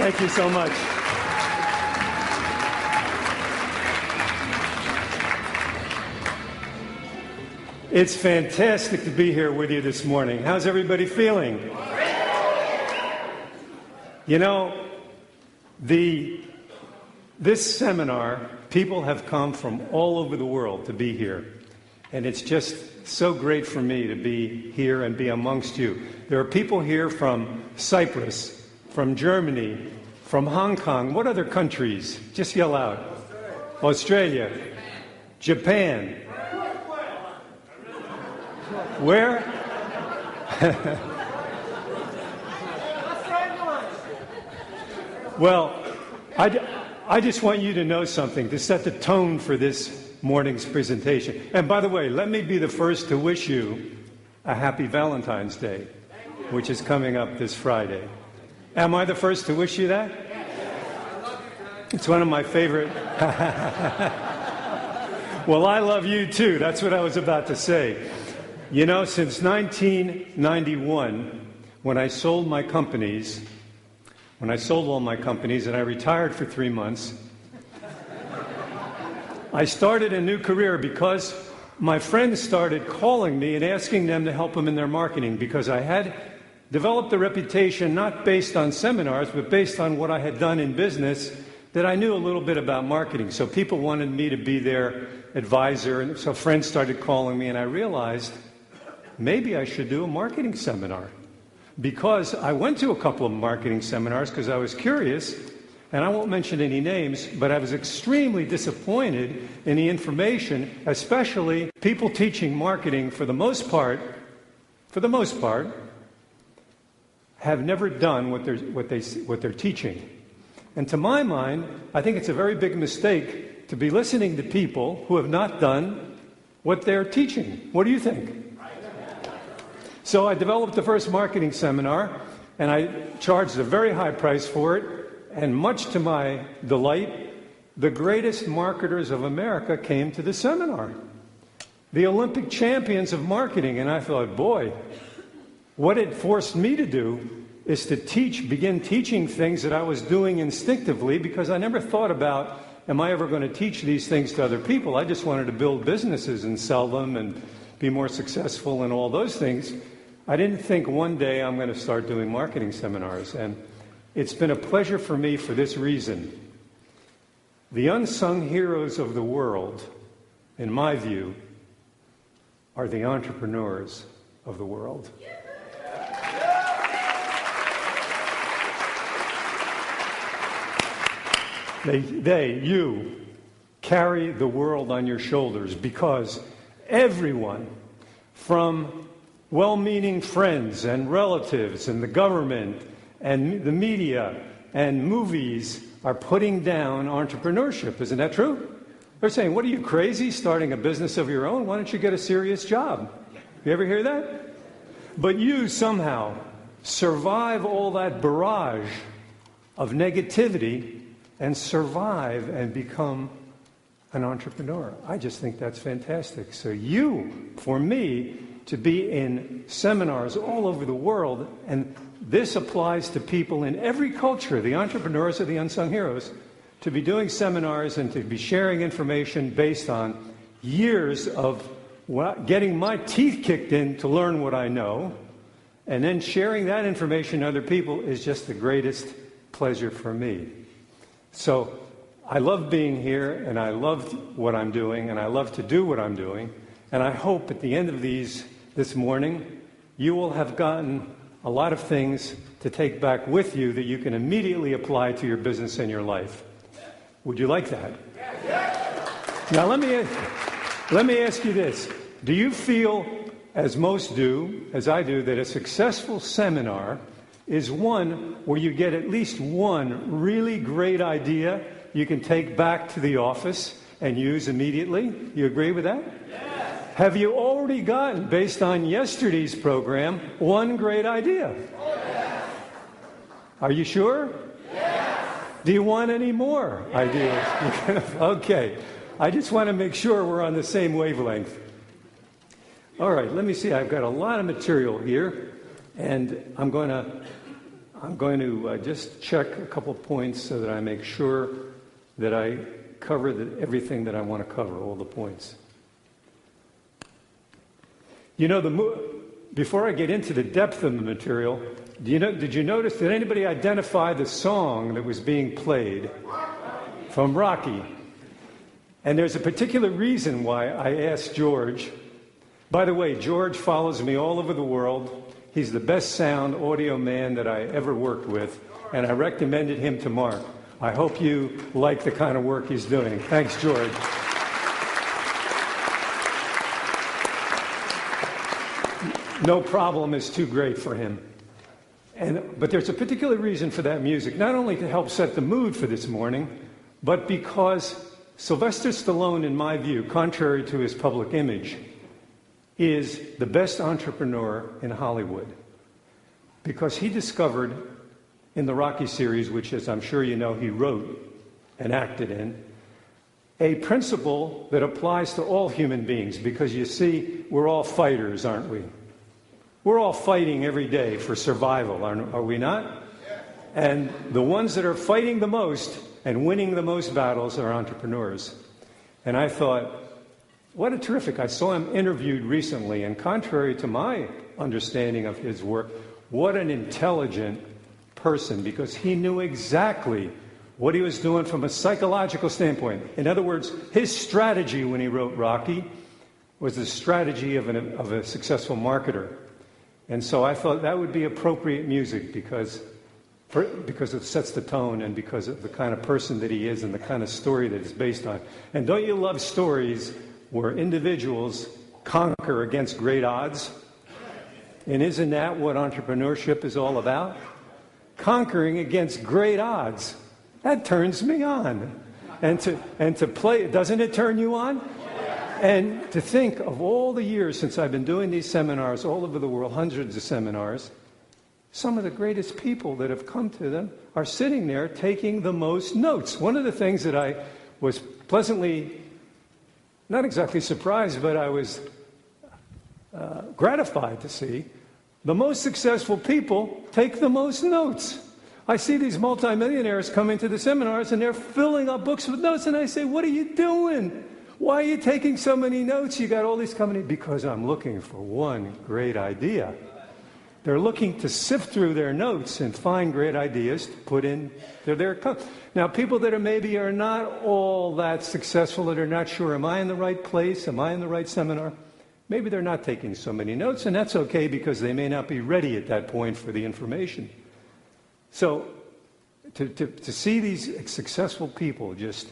Thank you so much. It's fantastic to be here with you this morning. How's everybody feeling? You know, this seminar, people have come from all over the world to be here. And it's just so great for me to be here and be amongst you. There are people here from Cyprus, from Germany, from Hong Kong. What other countries? Just yell out. Australia. Japan. Where? Well, I just want you to know something to set the tone for this morning's presentation. And by the way, let me be the first to wish you a happy Valentine's Day, which is coming up this Friday. Am I the first to wish you that? It's one of my favorite. Well, I love you too. That's what I was about to say. You know, since 1991, when I sold all my companies and I retired for 3 months, I started a new career because my friends started calling me and asking them to help them in their marketing, because I had developed a reputation not based on seminars, but based on what I had done in business, that I knew a little bit about marketing. So people wanted me to be their advisor, and so friends started calling me, and I realized maybe I should do a marketing seminar. Because I went to a couple of marketing seminars because I was curious, and I won't mention any names, but I was extremely disappointed in the information, especially people teaching marketing for the most part, have never done what they're teaching. And to my mind, I think it's a very big mistake to be listening to people who have not done what they're teaching. What do you think? So I developed the first marketing seminar, and I charged a very high price for it, and much to my delight, the greatest marketers of America came to the seminar. The Olympic champions of marketing, and I thought, boy, what it forced me to do is to begin teaching things that I was doing instinctively, because I never thought about, am I ever going to teach these things to other people? I just wanted to build businesses and sell them and be more successful and all those things. I didn't think one day I'm going to start doing marketing seminars, and it's been a pleasure for me for this reason. The unsung heroes of the world, in my view, are the entrepreneurs of the world. You carry the world on your shoulders, because everyone, from well-meaning friends and relatives and the government and the media and movies, are putting down entrepreneurship. Isn't that true? They're saying, what are you, crazy, starting a business of your own? Why don't you get a serious job? You ever hear that? But you somehow survive all that barrage of negativity and survive and become an entrepreneur. I just think that's fantastic. So for me, to be in seminars all over the world, and this applies to people in every culture, the entrepreneurs are the unsung heroes, to be doing seminars and to be sharing information based on years of getting my teeth kicked in to learn what I know, and then sharing that information to other people is just the greatest pleasure for me. So I love being here, and I love what I'm doing, and I love to do what I'm doing, and I hope at the end of this morning, you will have gotten a lot of things to take back with you that you can immediately apply to your business and your life. Would you like that? Now, let me ask you this. Do you feel, as most do, as I do, that a successful seminar is one where you get at least one really great idea you can take back to the office and use immediately? You agree with that? Yes. Have you already gotten, based on yesterday's program, one great idea? Yes. Are you sure? Yes. Do you want any more ideas? Okay. I just want to make sure we're on the same wavelength. All right, let me see. I've got a lot of material here, and I'm going I'm going to just check a couple points so that I make sure that I cover everything that I want to cover, all the points. You know, before I get into the depth of the material, did you notice, did anybody identify the song that was being played from Rocky? And there's a particular reason why I asked George. By the way, George follows me all over the world. He's the best sound audio man that I ever worked with, and I recommended him to Mark. I hope you like the kind of work he's doing. Thanks, George. No problem is too great for him. But there's a particular reason for that music, not only to help set the mood for this morning, but because Sylvester Stallone, in my view, contrary to his public image, is the best entrepreneur in Hollywood. Because he discovered in the Rocky series, which, as I'm sure you know, he wrote and acted in, a principle that applies to all human beings. Because you see, we're all fighters, aren't we? We're all fighting every day for survival, are we not? And the ones that are fighting the most and winning the most battles are entrepreneurs. And I thought, what a terrific. I saw him interviewed recently, and contrary to my understanding of his work, what an intelligent person, because he knew exactly what he was doing from a psychological standpoint. In other words, his strategy when he wrote Rocky was the strategy of a successful marketer. And so I thought that would be appropriate music because it sets the tone and because of the kind of person that he is and the kind of story that it's based on. And don't you love stories where individuals conquer against great odds? And isn't that what entrepreneurship is all about? Conquering against great odds. That turns me on. And to play, doesn't it turn you on? And to think of all the years since I've been doing these seminars all over the world, hundreds of seminars, some of the greatest people that have come to them are sitting there taking the most notes. One of the things that I was pleasantly, not exactly surprised, but I was gratified to see, the most successful people take the most notes. I see these multimillionaires coming to the seminars and they're filling up books with notes, and I say, what are you doing? Why are you taking so many notes? You got all these coming in. Because I'm looking for one great idea. They're looking to sift through their notes and find great ideas to put in their Now, people that are not all that successful, that are not sure, am I in the right place? Am I in the right seminar? Maybe they're not taking so many notes, and that's okay because they may not be ready at that point for the information. So to see these successful people just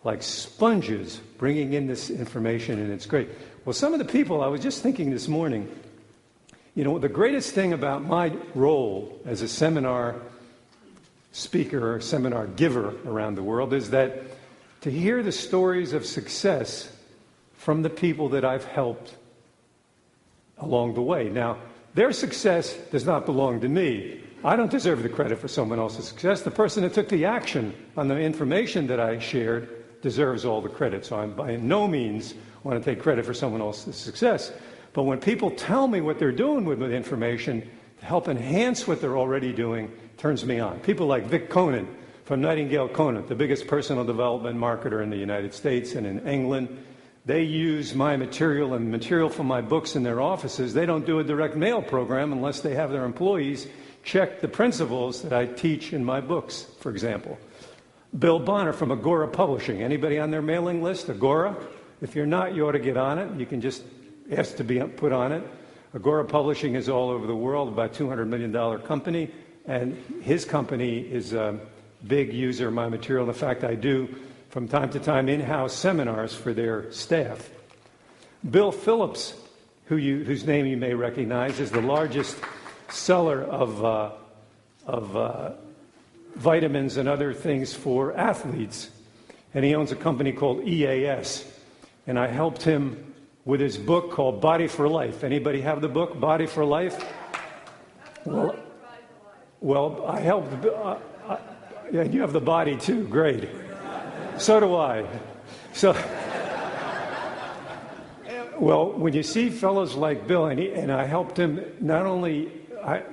like sponges bringing in this information, and it's great. Well, some of the people, I was just thinking this morning, you know, the greatest thing about my role as a seminar speaker or seminar giver around the world is that to hear the stories of success from the people that I've helped along the way. Now, their success does not belong to me. I don't deserve the credit for someone else's success. The person that took the action on the information that I shared deserves all the credit. So I by no means want to take credit for someone else's success. But when people tell me what they're doing with information to help enhance what they're already doing, turns me on. People like Vic Conant from Nightingale Conant, the biggest personal development marketer in the United States and in England. They use my material and material from my books in their offices. They don't do a direct mail program unless they have their employees check the principles that I teach in my books, for example. Bill Bonner from Agora Publishing. Anybody on their mailing list, Agora? If you're not, you ought to get on it. You can just ask to be put on it. Agora Publishing is all over the world, about $200 million company, and his company is a big user of my material. In fact, I do, from time to time, in-house seminars for their staff. Bill Phillips, whose name you may recognize, is the largest seller of vitamins and other things for athletes. And he owns a company called EAS. And I helped him with his book called Body for Life. Anybody have the book, Body for Life? Well, I helped. Yeah, you have the body too. Great. So do I. So, well, when you see fellows like Bill, and I helped him not only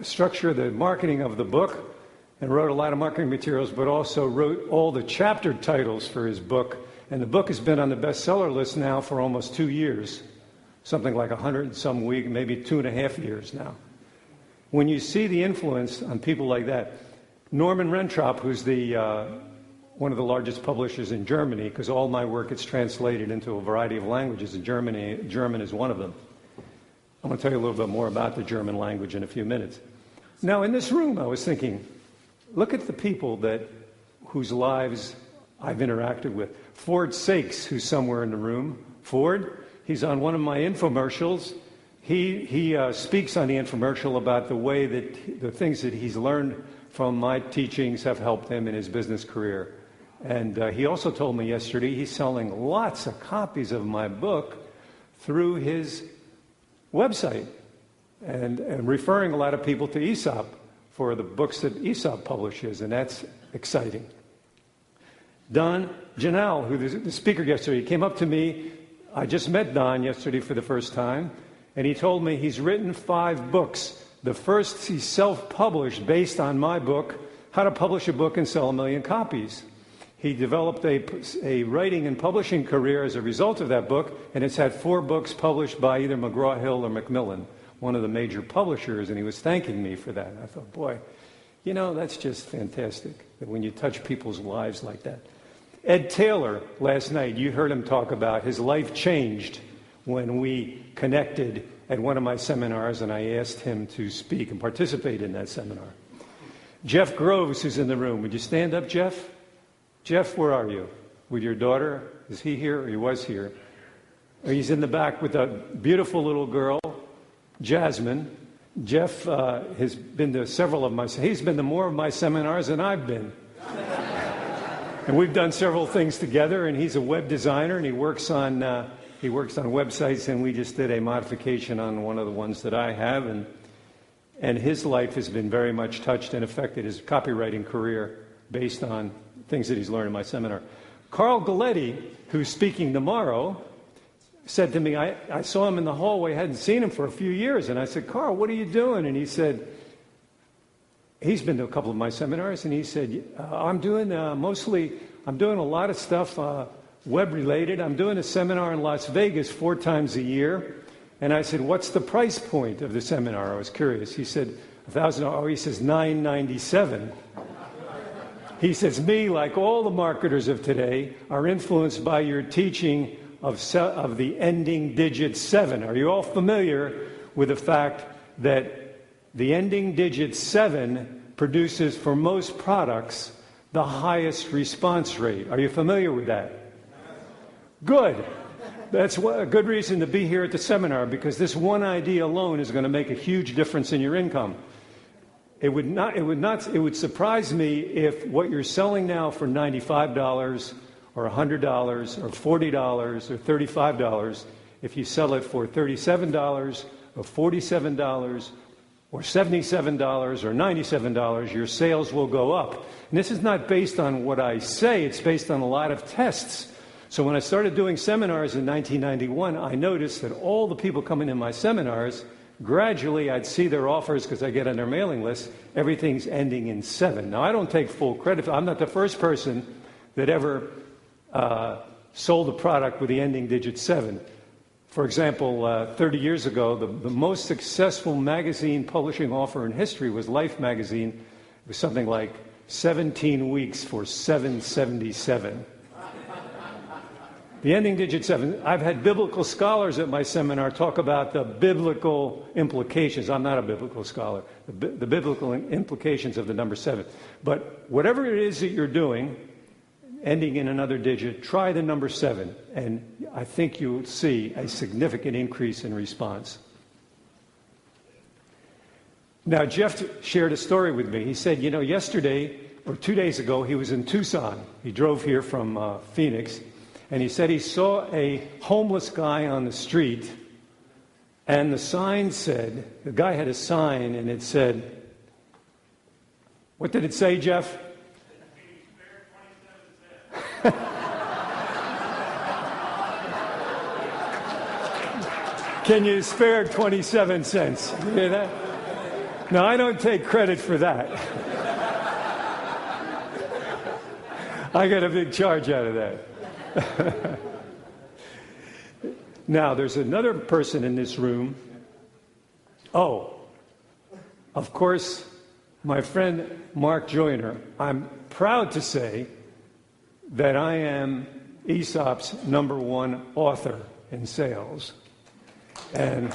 structure the marketing of the book, and wrote a lot of marketing materials, but also wrote all the chapter titles for his book. And the book has been on the bestseller list now for almost 2 years, something like 100 and some week, maybe 2.5 years now. When you see the influence on people like that, Norman Rentrop, who's one of the largest publishers in Germany, because all my work gets translated into a variety of languages, and German is one of them. I'm going to tell you a little bit more about the German language in a few minutes. Now, in this room, I was thinking, look at the people whose lives I've interacted with. Ford Sakes, who's somewhere in the room. Ford, he's on one of my infomercials. He speaks on the infomercial about the way that the things that he's learned from my teachings have helped him in his business career. And he also told me yesterday he's selling lots of copies of my book through his website and referring a lot of people to Aesop for the books that Aesop publishes, and that's exciting. Don Janal, who the speaker yesterday, came up to me. I just met Don yesterday for the first time, and he told me he's written 5 books. The first he self-published based on my book, How to Publish a Book and Sell 1 million copies. He developed a writing and publishing career as a result of that book, and it's had 4 books published by either McGraw-Hill or Macmillan, one of the major publishers, and he was thanking me for that. And I thought, boy, that's just fantastic, that when you touch people's lives like that. Ed Taylor, last night, you heard him talk about his life changed when we connected at one of my seminars, and I asked him to speak and participate in that seminar. Jeff Groves, who's in the room. Would you stand up, Jeff? Jeff, where are you? With your daughter? Is he here? Or he was here. He's in the back with a beautiful little girl, Jasmine. Jeff has been to several of he's been to more of my seminars than I've been. And we've done several things together, and he's a web designer, and he works on websites, and we just did a modification on one of the ones that I have, and his life has been very much touched and affected, his copywriting career, based on things that he's learned in my seminar. Carl Galletti, who's speaking tomorrow, said to me, I saw him in the hallway, hadn't seen him for a few years, and I said, Carl, what are you doing? And he said, he's been to a couple of my seminars, and he said, I'm doing a lot of stuff web-related. I'm doing a seminar in Las Vegas 4 times a year. And I said, what's the price point of the seminar? I was curious. He said, $1,000. Oh, he says, $997. He says, me, like all the marketers of today, are influenced by your teaching of the ending digit 7. Are you all familiar with the fact that the ending digit 7 produces, for most products, the highest response rate? Are you familiar with that? Good. That's a good reason to be here at the seminar, because this one idea alone is going to make a huge difference in your income. It would surprise me if what you're selling now for $95 or $100 or $40 or $35, if you sell it for $37 or $47 or $77 or $97, your sales will go up. And this is not based on what I say, it's based on a lot of tests. So when I started doing seminars in 1991, I noticed that all the people coming in my seminars, gradually I'd see their offers because I get on their mailing list, everything's ending in 7. Now, I don't take full credit. I'm not the first person that ever sold a product with the ending digit 7. For example, 30 years ago, the most successful magazine publishing offer in history was Life magazine. It was something like 17 weeks for $777. The ending digit 7. I've had biblical scholars at my seminar talk about the biblical implications. I'm not a biblical scholar. The biblical implications of the number 7. But whatever it is that you're doing, ending in another digit, try the number 7, and I think you'll see a significant increase in response. Now, Jeff shared a story with me. He said, yesterday, or 2 days ago, he was in Tucson. He drove here from Phoenix, and he said he saw a homeless guy on the street, and the sign said, the guy had a sign, and it said, what did it say, Jeff? Can you spare 27 cents? You hear that? Now, I don't take credit for that. I got a big charge out of that. Now, there's another person in this room. Oh, of course, my friend Mark Joyner. I'm proud to say that I am Aesop's #1 author in sales. And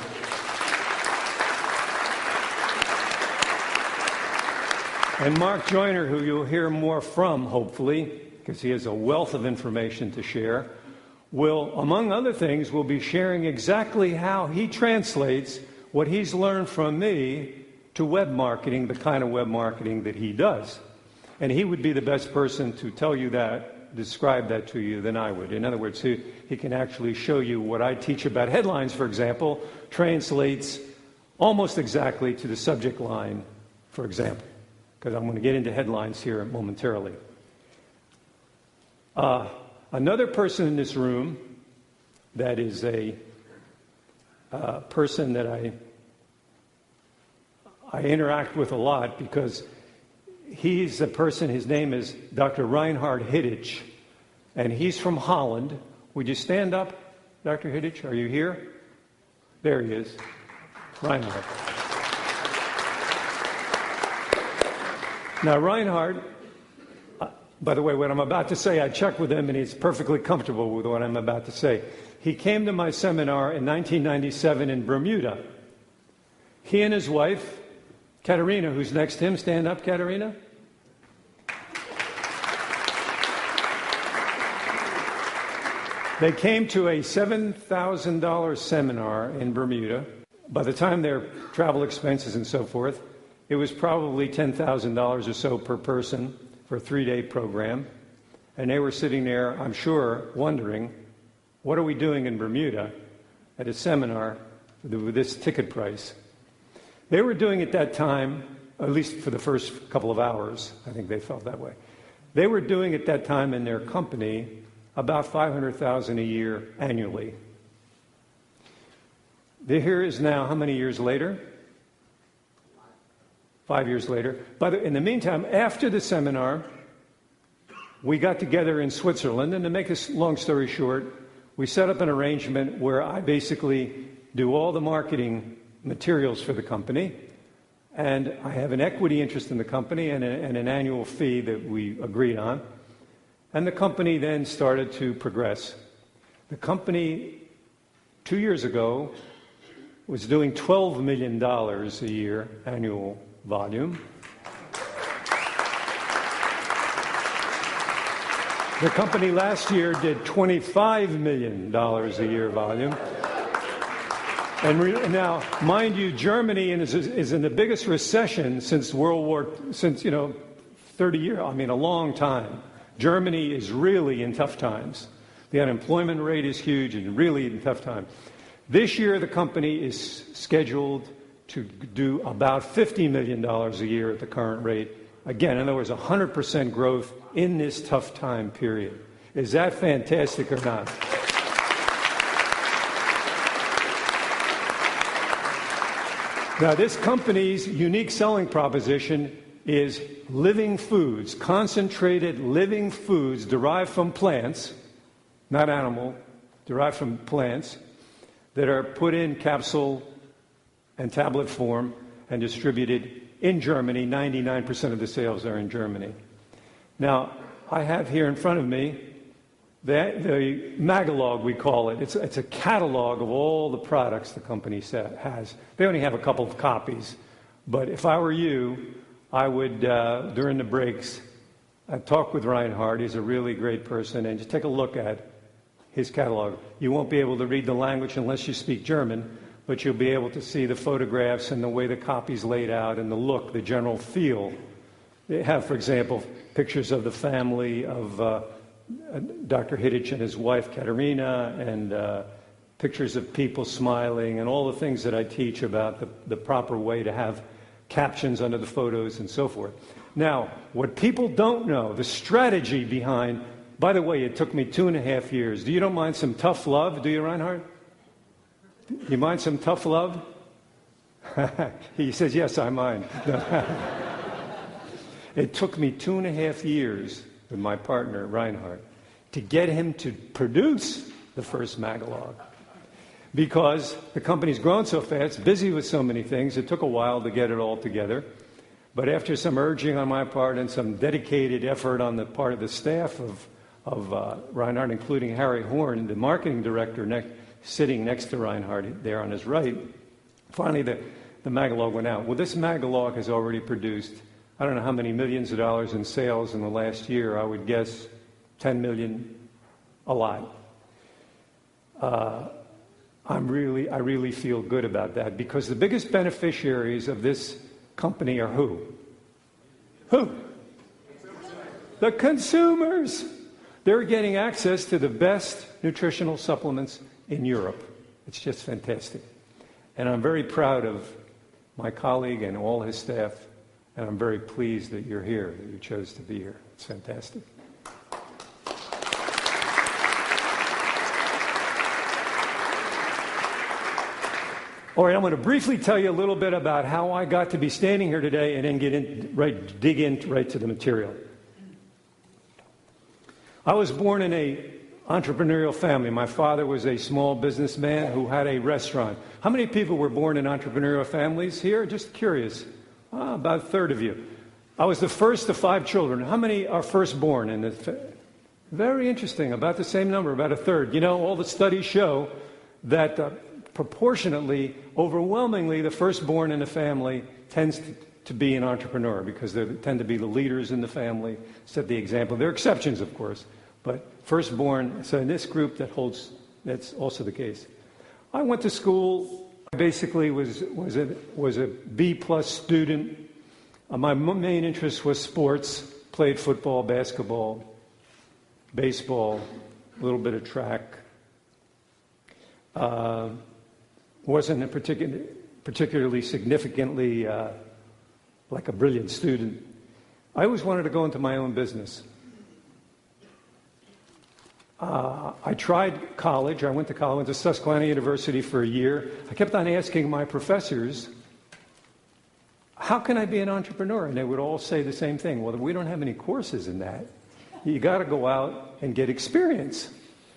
Mark Joyner, who you'll hear more from, hopefully, because he has a wealth of information to share, will, among other things, will be sharing exactly how he translates what he's learned from me to web marketing, the kind of web marketing that he does. And he would be the best person to tell you that, describe that to you than I would. In other words, he can actually show you what I teach about headlines, for example, translates almost exactly to the subject line, for example, because I'm going to get into headlines here momentarily. Another person in this room that is a person that I interact with a lot because he's a person, his name is Dr. Reinhard Hiddich, and he's from Holland. Would you stand up, Dr. Hiddich? Are you here? There he is, Reinhard. Now, Reinhard, by the way, what I'm about to say, I checked with him, and he's perfectly comfortable with what I'm about to say. He came to my seminar in 1997 in Bermuda. He and his wife, Katerina, who's next to him, stand up, Katerina. They came to a $7,000 seminar in Bermuda. By the time their travel expenses and so forth, it was probably $10,000 or so per person for a 3-day program. And they were sitting there, I'm sure, wondering, what are we doing in Bermuda at a seminar with this ticket price? They were doing at that time, at least for the first couple of hours, I think they felt that way. They were doing at that time in their company about $500,000 a year annually. Here is now, how many years later? 5 years later. But in the meantime, after the seminar, we got together in Switzerland, and to make this long story short, we set up an arrangement where I basically do all the marketing materials for the company, and I have an equity interest in the company and an annual fee that we agreed on. And the company then started to progress. The company, 2 years ago, was doing $12 million a year annual volume. The company last year did $25 million a year volume. And now, mind you, Germany is in the biggest recession since 30 years, a long time. Germany is really in tough times. The unemployment rate is huge and really in tough times. This year, the company is scheduled to do about $50 million a year at the current rate. Again, in other words, 100% growth in this tough time period. Is that fantastic or not? Now, this company's unique selling proposition is living foods, concentrated living foods derived from plants, not animal, derived from plants, that are put in capsule and tablet form and distributed in Germany. 99% of the sales are in Germany. Now, I have here in front of me the Magalog, we call it. It's a catalog of all the products the company has. They only have a couple of copies, but if I were you, I would, during the breaks, talk with Reinhard. He's a really great person, and just take a look at his catalog. You won't be able to read the language unless you speak German, but you'll be able to see the photographs and the way the copy's laid out and the look, the general feel. They have, for example, pictures of the family of Dr. Hiddich and his wife, Katerina, and pictures of people smiling and all the things that I teach about the proper way to have captions under the photos and so forth. Now, what people don't know, the strategy behind, by the way, it took me 2.5 years. You don't mind some tough love, do you, Reinhard? You mind some tough love? He says, yes, I mind. It took me 2.5 years. with my partner, Reinhard, to get him to produce the first Magalog. Because the company's grown so fast, busy with so many things, it took a while to get it all together. But after some urging on my part and some dedicated effort on the part of the staff of Reinhard, including Harry Horn, the marketing director sitting next to Reinhard there on his right, finally the Magalog went out. Well, this Magalog has already produced, I don't know how many millions of dollars in sales in the last year. I would guess 10 million, a lot. I really feel good about that, because the biggest beneficiaries of this company are who? Who? The consumers. They're getting access to the best nutritional supplements in Europe. It's just fantastic. And I'm very proud of my colleague and all his staff, and I'm very pleased that you're here, that you chose to be here. It's fantastic. All right, I'm going to briefly tell you a little bit about how I got to be standing here today, and then dig in right to the material. I was born in an entrepreneurial family. My father was a small businessman who had a restaurant. How many people were born in entrepreneurial families here? Just curious. About a third of you. I was the first of 5 children. How many are firstborn in the Very interesting. About the same number, about a third. You know, all the studies show that proportionately, overwhelmingly, the firstborn in the family tends to be an entrepreneur, because they tend to be the leaders in the family, set the example. There are exceptions, of course, but firstborn. So in this group, that's also the case. I went to school. I basically was a B+ student. My main interest was sports. Played football, basketball, baseball, a little bit of track. Wasn't particularly significantly like a brilliant student. I always wanted to go into my own business. I tried college. I went to college, went to Susquehanna University for a year. I kept on asking my professors, how can I be an entrepreneur? And they would all say the same thing. Well, we don't have any courses in that. You got to go out and get experience.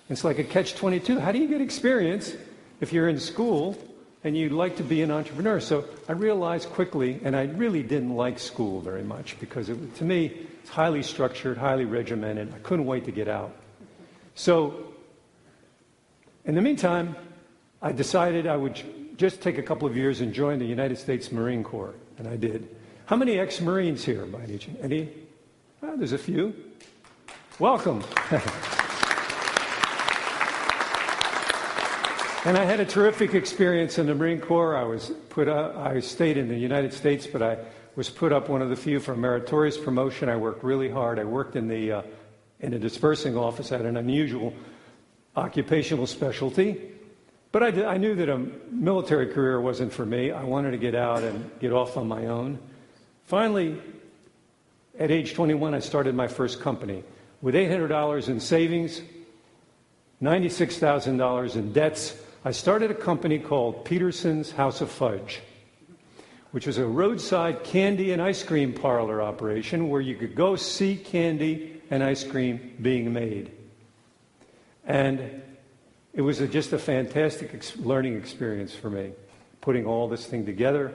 It's like a catch-22. How do you get experience if you're in school and you'd like to be an entrepreneur? So I realized quickly, and I really didn't like school very much, because to me, it's highly structured, highly regimented. I couldn't wait to get out. So in the meantime, I decided I would just take a couple of years and join the United States Marine Corps, and I did. How many ex-Marines here, by any chance? Any? Oh, there's a few. Welcome. And I had a terrific experience in the Marine Corps. I stayed in the United States, but I was put up one of the few for a meritorious promotion. I worked really hard. I worked in the dispersing office. I had an unusual occupational specialty. But I knew that a military career wasn't for me. I wanted to get out and get off on my own. Finally, at age 21, I started my first company with $800 in savings, $96,000 in debts. I started a company called Peterson's House of Fudge, which was a roadside candy and ice cream parlor operation where you could go see candy and ice cream being made. And it was just a fantastic learning experience for me, putting all this thing together.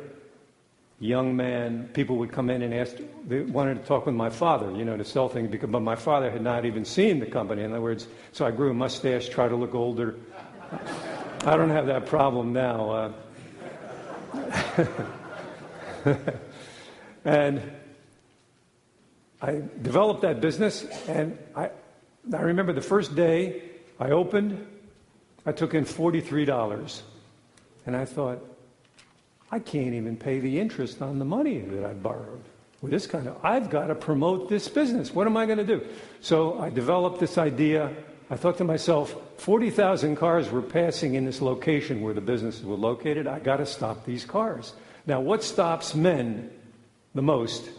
Young man, people would come in and ask, they wanted to talk with my father, to sell things, but my father had not even seen the company. In other words, so I grew a mustache, tried to look older. I don't have that problem now. And I developed that business, and I remember the first day I opened, I took in $43, and I thought, I can't even pay the interest on the money that I borrowed. With this I've got to promote this business. What am I going to do? So I developed this idea. I thought to myself, 40,000 cars were passing in this location where the businesses were located. I got to stop these cars. Now, what stops men the most?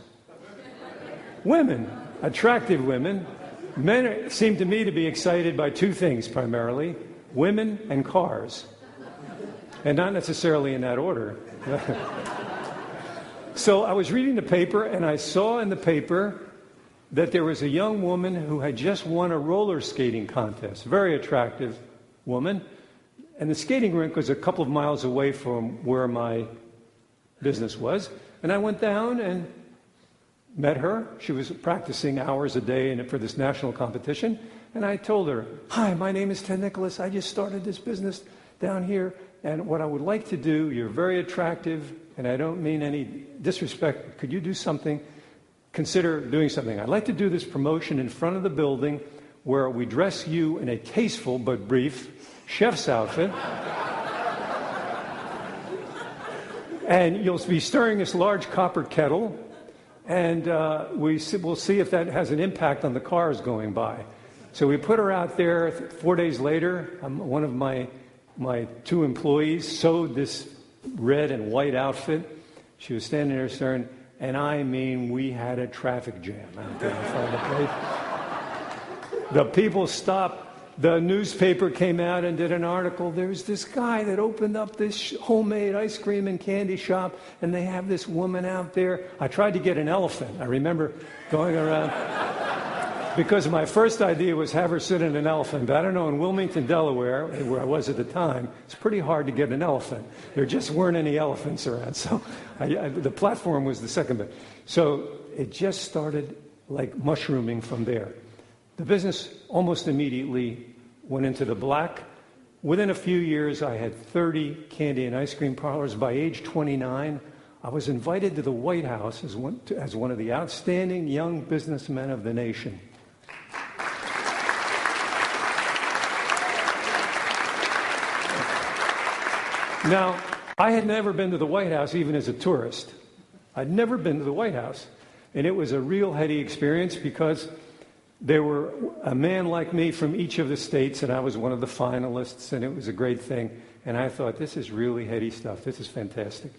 Women, attractive women. Men seem to me to be excited by two things primarily: women and cars. And not necessarily in that order. So I was reading the paper, and I saw in the paper that there was a young woman who had just won a roller skating contest, very attractive woman, and the skating rink was a couple of miles away from where my business was. And I went down and met her. She was practicing hours a day for this national competition. And I told her, "Hi, my name is Ted Nicholas. I just started this business down here. And what I would like to do, you're very attractive, and I don't mean any disrespect. Could you do something? Consider doing something. I'd like to do this promotion in front of the building where we dress you in a tasteful but brief chef's outfit. And you'll be stirring this large copper kettle, and we'll see if that has an impact on the cars going by." So we put her out there. 4 days later, one of my two employees sewed this red and white outfit. She was standing there staring, and I mean, we had a traffic jam out there in front of the place. The people stopped. The newspaper came out and did an article. There's this guy that opened up this homemade ice cream and candy shop, and they have this woman out there. I tried to get an elephant. I remember going around because my first idea was have her sit in an elephant. But I don't know, in Wilmington, Delaware, where I was at the time, it's pretty hard to get an elephant. There just weren't any elephants around. So the platform was the second bit. So it just started like mushrooming from there. The business almost immediately went into the black. Within a few years, I had 30 candy and ice cream parlors. By age 29, I was invited to the White House as one of the outstanding young businessmen of the nation. Now, I had never been to the White House, even as a tourist. I'd never been to the White House. And it was a real heady experience because there were a man like me from each of the states, and I was one of the finalists, and it was a great thing. And I thought, this is really heady stuff. This is fantastic.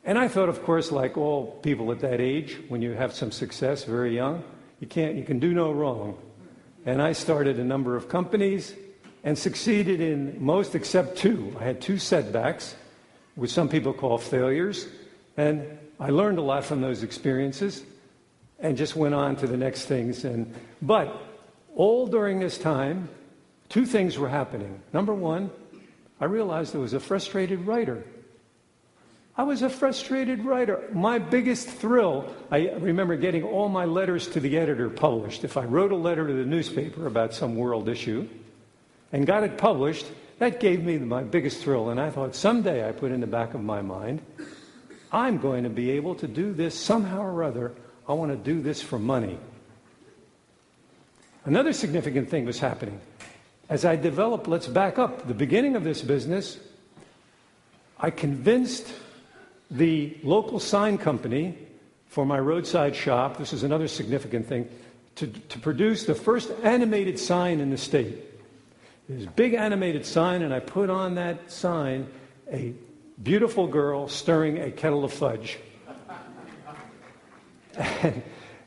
And I thought, of course, like all people at that age, when you have some success very young, you can do no wrong. And I started a number of companies and succeeded in most except two. I had two setbacks, which some people call failures. And I learned a lot from those experiences and just went on to the next things. But all during this time, two things were happening. Number one, I realized I was a frustrated writer. I was a frustrated writer. My biggest thrill, I remember getting all my letters to the editor published. If I wrote a letter to the newspaper about some world issue and got it published, that gave me my biggest thrill. And I thought, someday, I put in the back of my mind, I'm going to be able to do this somehow or other. I want to do this for money. Another significant thing was happening. As I developed, let's back up, the beginning of this business, I convinced the local sign company for my roadside shop, this is another significant thing, to produce the first animated sign in the state. This big animated sign, and I put on that sign a beautiful girl stirring a kettle of fudge. And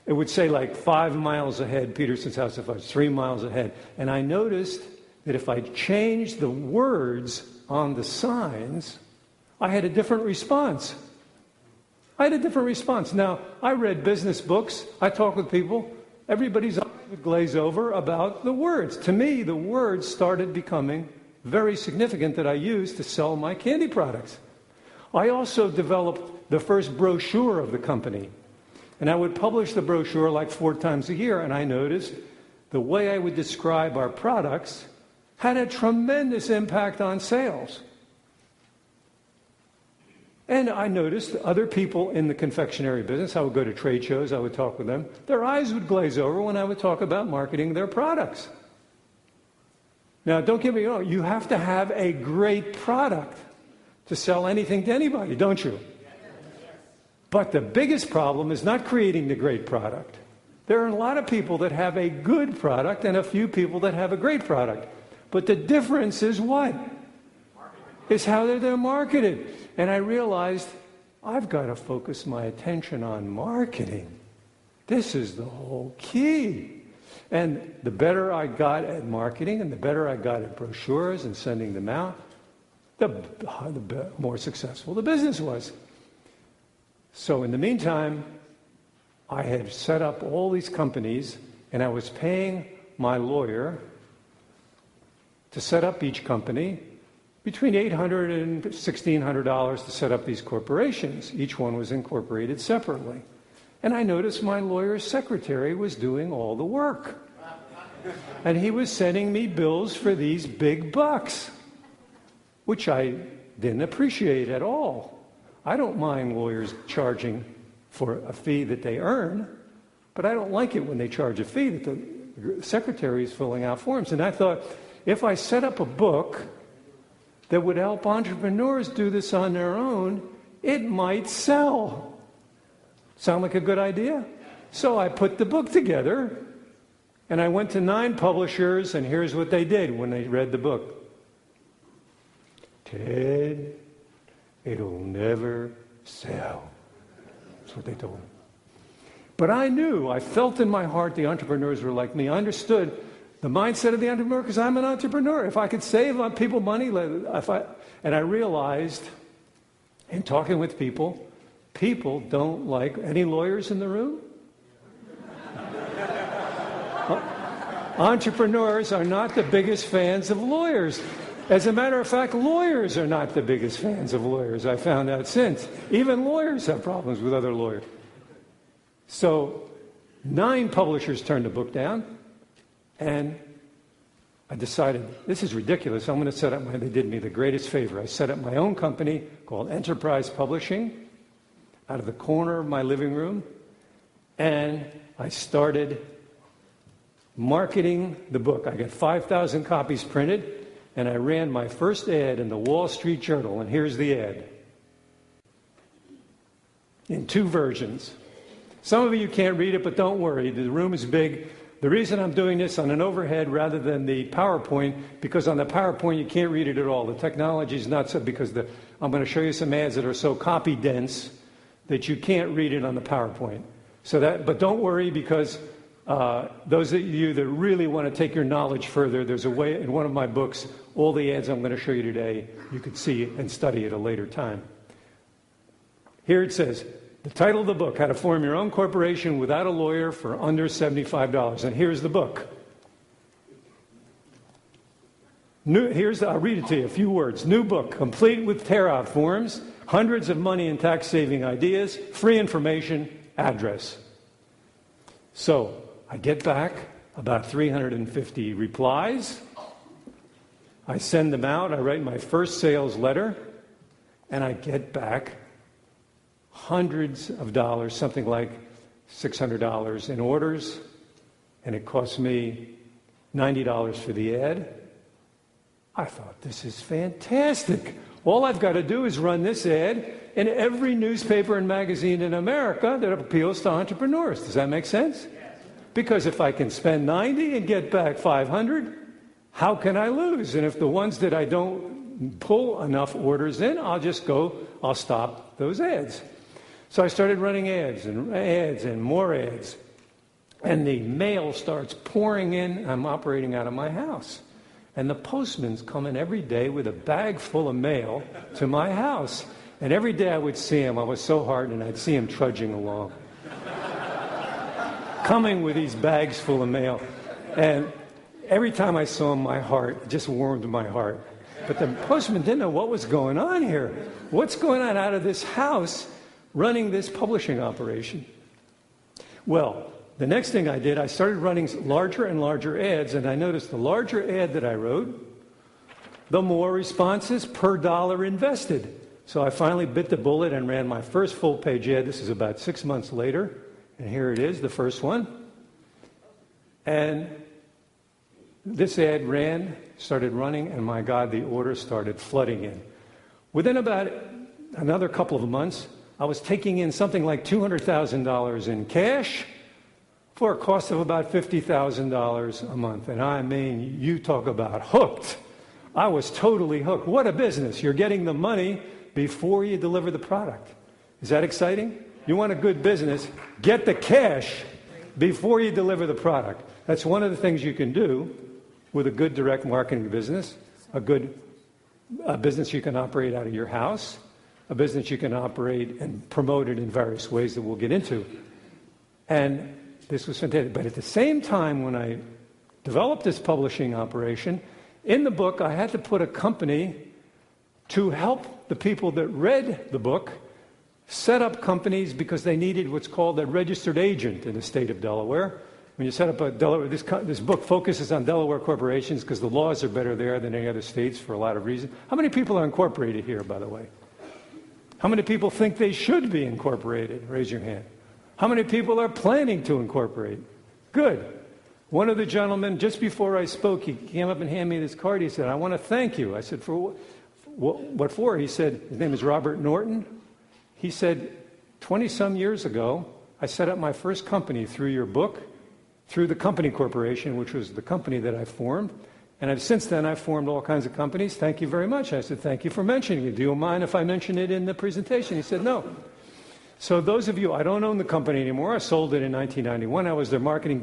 it would say like 5 miles ahead, Peterson's House of Fudge, 3 miles ahead. And I noticed that if I changed the words on the signs, I had a different response. Now, I read business books. I talk with people. Everybody's eyes would glaze over about the words. To me, the words started becoming very significant that I used to sell my candy products. I also developed the first brochure of the company. And I would publish the brochure like 4 times a year, and I noticed the way I would describe our products had a tremendous impact on sales. And I noticed other people in the confectionery business, I would go to trade shows, I would talk with them, their eyes would glaze over when I would talk about marketing their products. Now, don't get me wrong, you have to have a great product to sell anything to anybody, don't you? But the biggest problem is not creating the great product. There are a lot of people that have a good product and a few people that have a great product. But the difference is what? Is how they're marketed. And I realized I've got to focus my attention on marketing. This is the whole key. And the better I got at marketing and the better I got at brochures and sending them out, the more successful the business was. So in the meantime, I had set up all these companies, and I was paying my lawyer to set up each company between $800 and $1,600 to set up these corporations. Each one was incorporated separately. And I noticed my lawyer's secretary was doing all the work. And he was sending me bills for these big bucks, which I didn't appreciate at all. I don't mind lawyers charging for a fee that they earn, but I don't like it when they charge a fee that the secretary is filling out forms. And I thought, if I set up a book that would help entrepreneurs do this on their own, it might sell. Sound like a good idea? So I put the book together, and I went to 9 publishers, and here's what they did when they read the book. Ted, it'll never sell. That's what they told me. But I knew, I felt in my heart the entrepreneurs were like me. I understood the mindset of the entrepreneur because I'm an entrepreneur. If I could save people money, and I realized in talking with people don't like, any lawyers in the room? Entrepreneurs are not the biggest fans of lawyers. As a matter of fact, lawyers are not the biggest fans of lawyers, I found out since. Even lawyers have problems with other lawyers. So 9 publishers turned the book down, and I decided, this is ridiculous. I'm going to set up they did me the greatest favor. I set up my own company called Enterprise Publishing out of the corner of my living room, and I started marketing the book. I got 5,000 copies printed, and I ran my first ad in the Wall Street Journal, and here's the ad. In 2 versions. Some of you can't read it, but don't worry. The room is big. The reason I'm doing this on an overhead rather than the PowerPoint, because on the PowerPoint you can't read it at all. The technology is not so, because I'm going to show you some ads that are so copy dense that you can't read it on the PowerPoint. But don't worry, because those of you that really want to take your knowledge further, there's a way in one of my books, all the ads I'm going to show you today, you could see and study at a later time. Here it says, the title of the book, How to Form Your Own Corporation Without a Lawyer for Under $75. And here's the book. I'll read it to you, a few words. New book, complete with tear-out forms, hundreds of money and tax-saving ideas, free information, address. So I get back about 350 replies. I send them out. I write my first sales letter, and I get back hundreds of dollars, something like $600 in orders, and it cost me $90 for the ad. I thought, this is fantastic. All I've got to do is run this ad in every newspaper and magazine in America that appeals to entrepreneurs. Does that make sense? Because if I can spend $90 and get back $500, how can I lose? And if the ones that I don't pull enough orders in, I'll stop those ads. So I started running ads and more ads. And the mail starts pouring in. I'm operating out of my house. And the postman's coming every day with a bag full of mail to my house. And every day I would see him. I was so hardened, I'd see him trudging along, coming with these bags full of mail. And every time I saw him, my heart just warmed my heart. But the postman didn't know what was going on here. What's going on out of this house running this publishing operation? Well, the next thing I did, I started running larger and larger ads, and I noticed the larger ad that I wrote, the more responses per dollar invested. So I finally bit the bullet and ran my first full-page ad. This is about 6 months later, and here it is, the first one. And this ad started running, and my God, the orders started flooding in. Within about another couple of months, I was taking in something like $200,000 in cash for a cost of about $50,000 a month. And I mean, you talk about hooked. I was totally hooked. What a business. You're getting the money before you deliver the product. Is that exciting? You want a good business, get the cash before you deliver the product. That's one of the things you can do with a good direct marketing business, a business you can operate out of your house, a business you can operate and promote it in various ways that we'll get into. And this was fantastic. But at the same time, when I developed this publishing operation, in the book, I had to put a company to help the people that read the book set up companies because they needed what's called a registered agent in the state of Delaware. When you set up a Delaware, this book focuses on Delaware corporations because the laws are better there than any other states for a lot of reasons. How many people are incorporated here, by the way? How many people think they should be incorporated? Raise your hand. How many people are planning to incorporate? Good. One of the gentlemen, just before I spoke, he came up and handed me this card. He said, I want to thank you. I said, for what for? He said, his name is Robert Norton. He said, 20-some years ago, I set up my first company through your book, through the Company Corporation, which was the company that I formed. And since then, I've formed all kinds of companies. Thank you very much. I said, thank you for mentioning it. Do you mind if I mention it in the presentation? He said, no. So those of you, I don't own the company anymore. I sold it in 1991. I was their marketing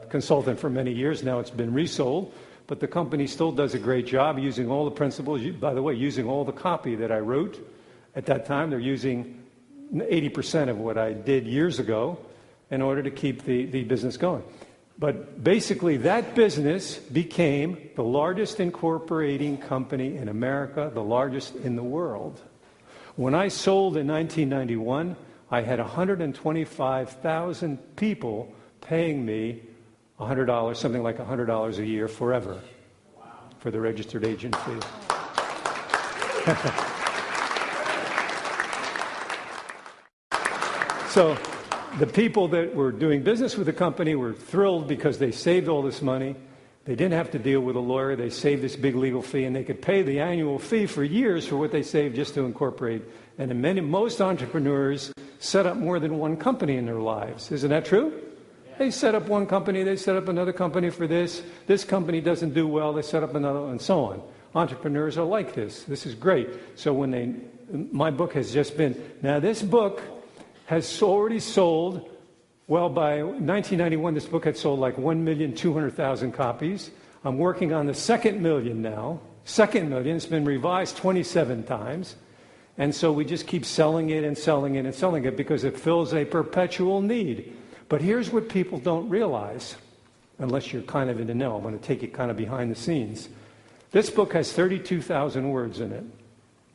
consultant for many years. Now it's been resold. But the company still does a great job using all the principles. By the way, using all the copy that I wrote at that time. They're using 80% of what I did years ago in order to keep the business going. But basically, that business became the largest incorporating company in America, the largest in the world. When I sold in 1991, I had 125,000 people paying me $100, something like $100 a year forever for the registered agent fee. So the people that were doing business with the company were thrilled because they saved all this money. They didn't have to deal with a lawyer. They saved this big legal fee, and they could pay the annual fee for years for what they saved just to incorporate. And most entrepreneurs set up more than one company in their lives. Isn't that true? They set up one company, they set up another company for this. This company doesn't do well, they set up another, and so on. Entrepreneurs are like this. This is great. So my book has just been, now this book has already sold, well, by 1991, this book had sold like 1,200,000 copies. I'm working on the second million now. Second million. It's been revised 27 times. And so we just keep selling it and selling it and selling it because it fills a perpetual need. But here's what people don't realize, unless you're kind of in the know. I'm going to take you kind of behind the scenes. This book has 32,000 words in it,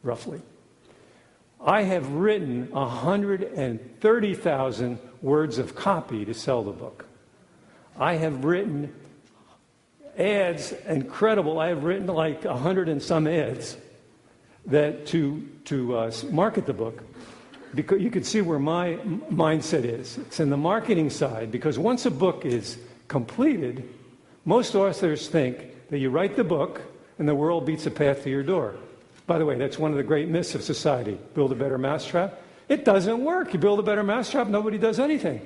roughly. I have written 130,000 words of copy to sell the book. I have written ads, incredible. I have written like 100 and some ads that to market the book. Because you can see where my mindset is. It's in the marketing side, because once a book is completed, most authors think that you write the book and the world beats a path to your door. By the way, that's one of the great myths of society. Build a better mousetrap. It doesn't work. You build a better mousetrap, nobody does anything.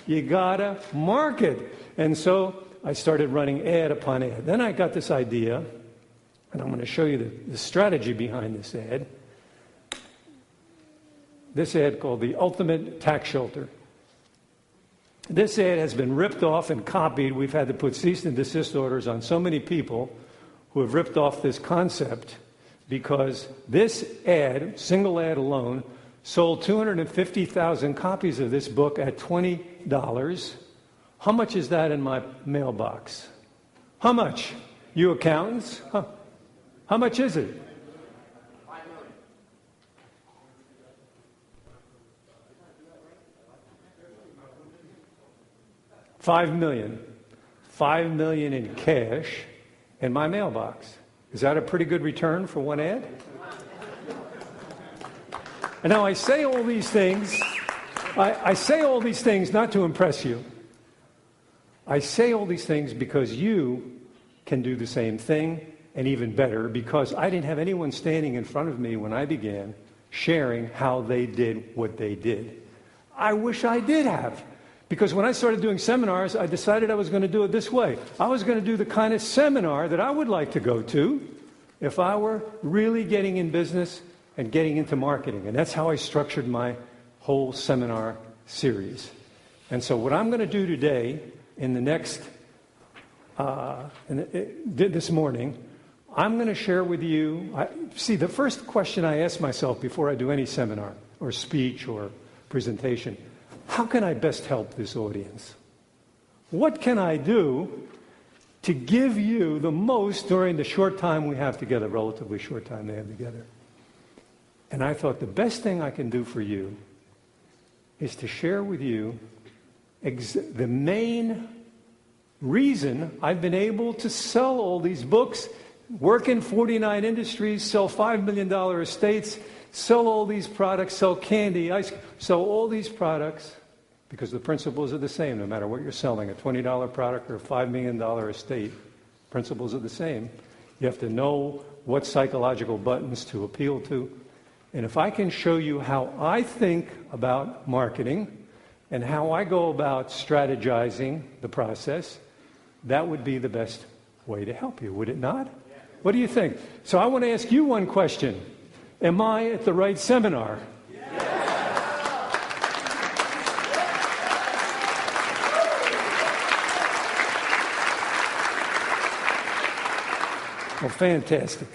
You gotta market. And so I started running ad upon ad. Then I got this idea, and I'm going to show you the strategy behind this ad. This ad called the Ultimate Tax Shelter. This ad has been ripped off and copied. We've had to put cease and desist orders on so many people who have ripped off this concept, because this ad, single ad alone, sold 250,000 copies of this book at $20. How much is that in my mailbox? How much? You accountants? How much is it? $5 million. $5 million in cash in my mailbox. Is that a pretty good return for one ad? And now I say all these things. I say all these things not to impress you. I say all these things because you can do the same thing, and even better, because I didn't have anyone standing in front of me when I began sharing how they did what they did. I wish I did have. Because when I started doing seminars, I decided I was going to do it this way. I was going to do the kind of seminar that I would like to go to if I were really getting in business and getting into marketing. And that's how I structured my whole seminar series. And so what I'm going to do today, in the next, this morning, I'm going to share with you, see, the first question I ask myself before I do any seminar or speech or presentation, how can I best help this audience? What can I do to give you the most during the short time we have together, relatively short time they have together? And I thought the best thing I can do for you is to share with you the main reason I've been able to sell all these books, work in 49 industries, sell $5 million estates, sell all these products, sell candy, sell all these products, because the principles are the same no matter what you're selling, a $20 product or a $5 million estate. Principles are the same. You have to know what psychological buttons to appeal to. And if I can show you how I think about marketing and how I go about strategizing the process, that would be the best way to help you, would it not? What do you think? So I want to ask you one question. Am I at the right seminar? Well, fantastic.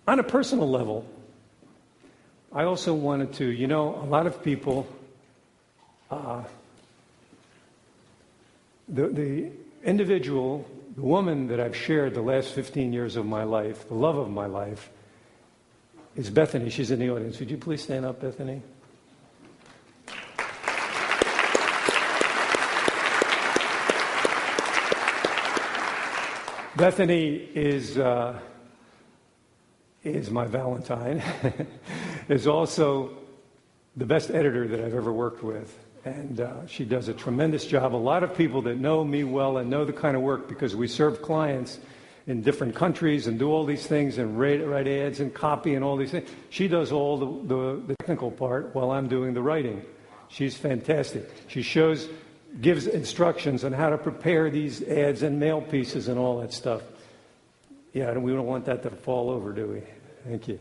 On a personal level, I also wanted to, a lot of people, the individual, the woman that I've shared the last 15 years of my life, the love of my life, is Bethany. She's in the audience. Would you please stand up, Bethany? Bethany is my Valentine, is also the best editor that I've ever worked with. And she does a tremendous job. A lot of people that know me well and know the kind of work, because we serve clients in different countries and do all these things and write ads and copy and all these things. She does all the technical part while I'm doing the writing. She's fantastic. She gives instructions on how to prepare these ads and mail pieces and all that stuff. Yeah, and we don't want that to fall over, do we? Thank you.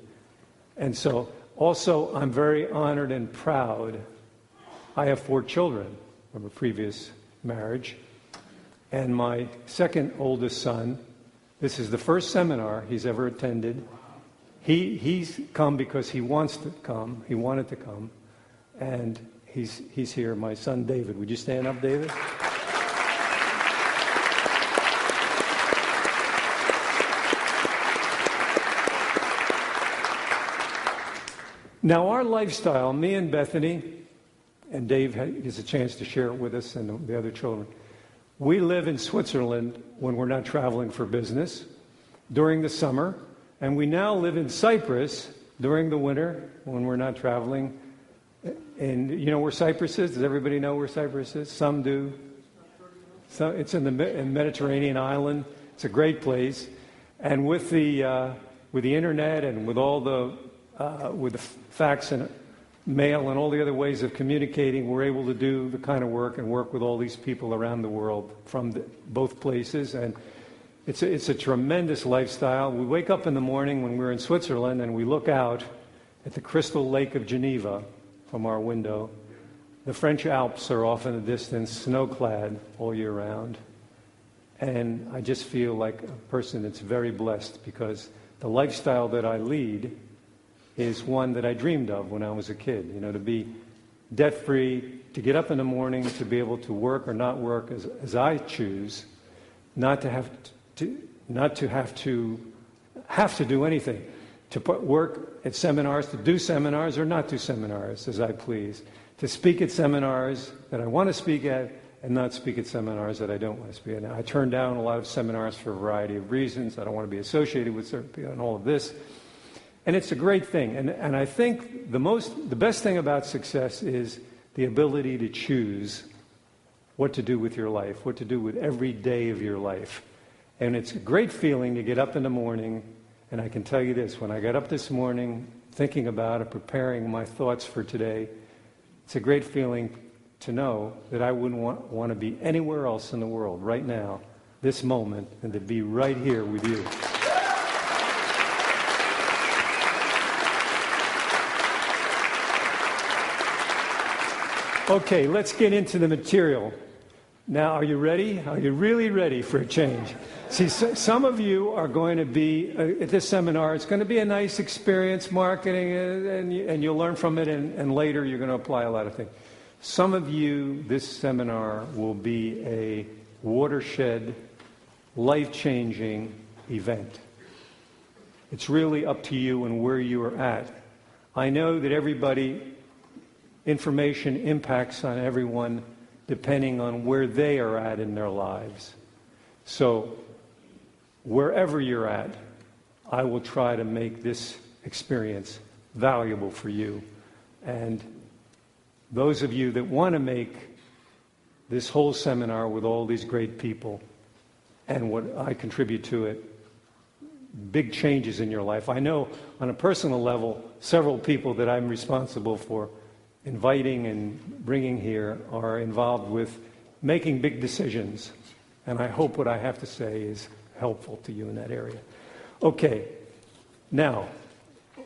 And so, also, I'm very honored and proud. I have 4 children from a previous marriage. And my second oldest son, this is the first seminar he's ever attended. He's come because he wants to come. He wanted to come. And he's here, my son David. Would you stand up, David? Now, our lifestyle, me and Bethany, and Dave has a chance to share it with us and the other children. We live in Switzerland when we're not traveling for business during the summer, and we now live in Cyprus during the winter when we're not traveling. And you know where Cyprus is? Does everybody know where Cyprus is? Some do. So it's in the Mediterranean island. It's a great place. And with the internet and with all with the fax and mail and all the other ways of communicating, we're able to do the kind of work and work with all these people around the world from both places. And it's a tremendous lifestyle. We wake up in the morning when we're in Switzerland and we look out at the crystal lake of Geneva from our window. The French Alps are off in the distance, snow-clad all year round. And I just feel like a person that's very blessed, because the lifestyle that I lead is one that I dreamed of when I was a kid, to be debt-free, to get up in the morning, to be able to work or not work as I choose, not to have to do anything, to work at seminars, to do seminars or not do seminars as I please, to speak at seminars that I want to speak at and not speak at seminars that I don't want to speak at. Now, I turn down a lot of seminars for a variety of reasons. I don't want to be associated with certain people and all of this. And it's a great thing. And I think the best thing about success is the ability to choose what to do with your life, what to do with every day of your life. And it's a great feeling to get up in the morning, and I can tell you this, when I got up this morning thinking about it, preparing my thoughts for today, it's a great feeling to know that I wouldn't want to be anywhere else in the world right now, this moment, and to be right here with you. Okay, let's get into the material. Now, are you ready? Are you really ready for a change? See, some of you are going to be at this seminar. It's going to be a nice experience, marketing, and you'll learn from it, and later you're going to apply a lot of things. Some of you, this seminar will be a watershed, life-changing event. It's really up to you and where you are at. I know that information impacts on everyone depending on where they are at in their lives. So, wherever you're at, I will try to make this experience valuable for you. And those of you that want to make this whole seminar with all these great people and what I contribute to it, big changes in your life. I know on a personal level, several people that I'm responsible for inviting and bringing here are involved with making big decisions. And I hope what I have to say is helpful to you in that area. Okay, now,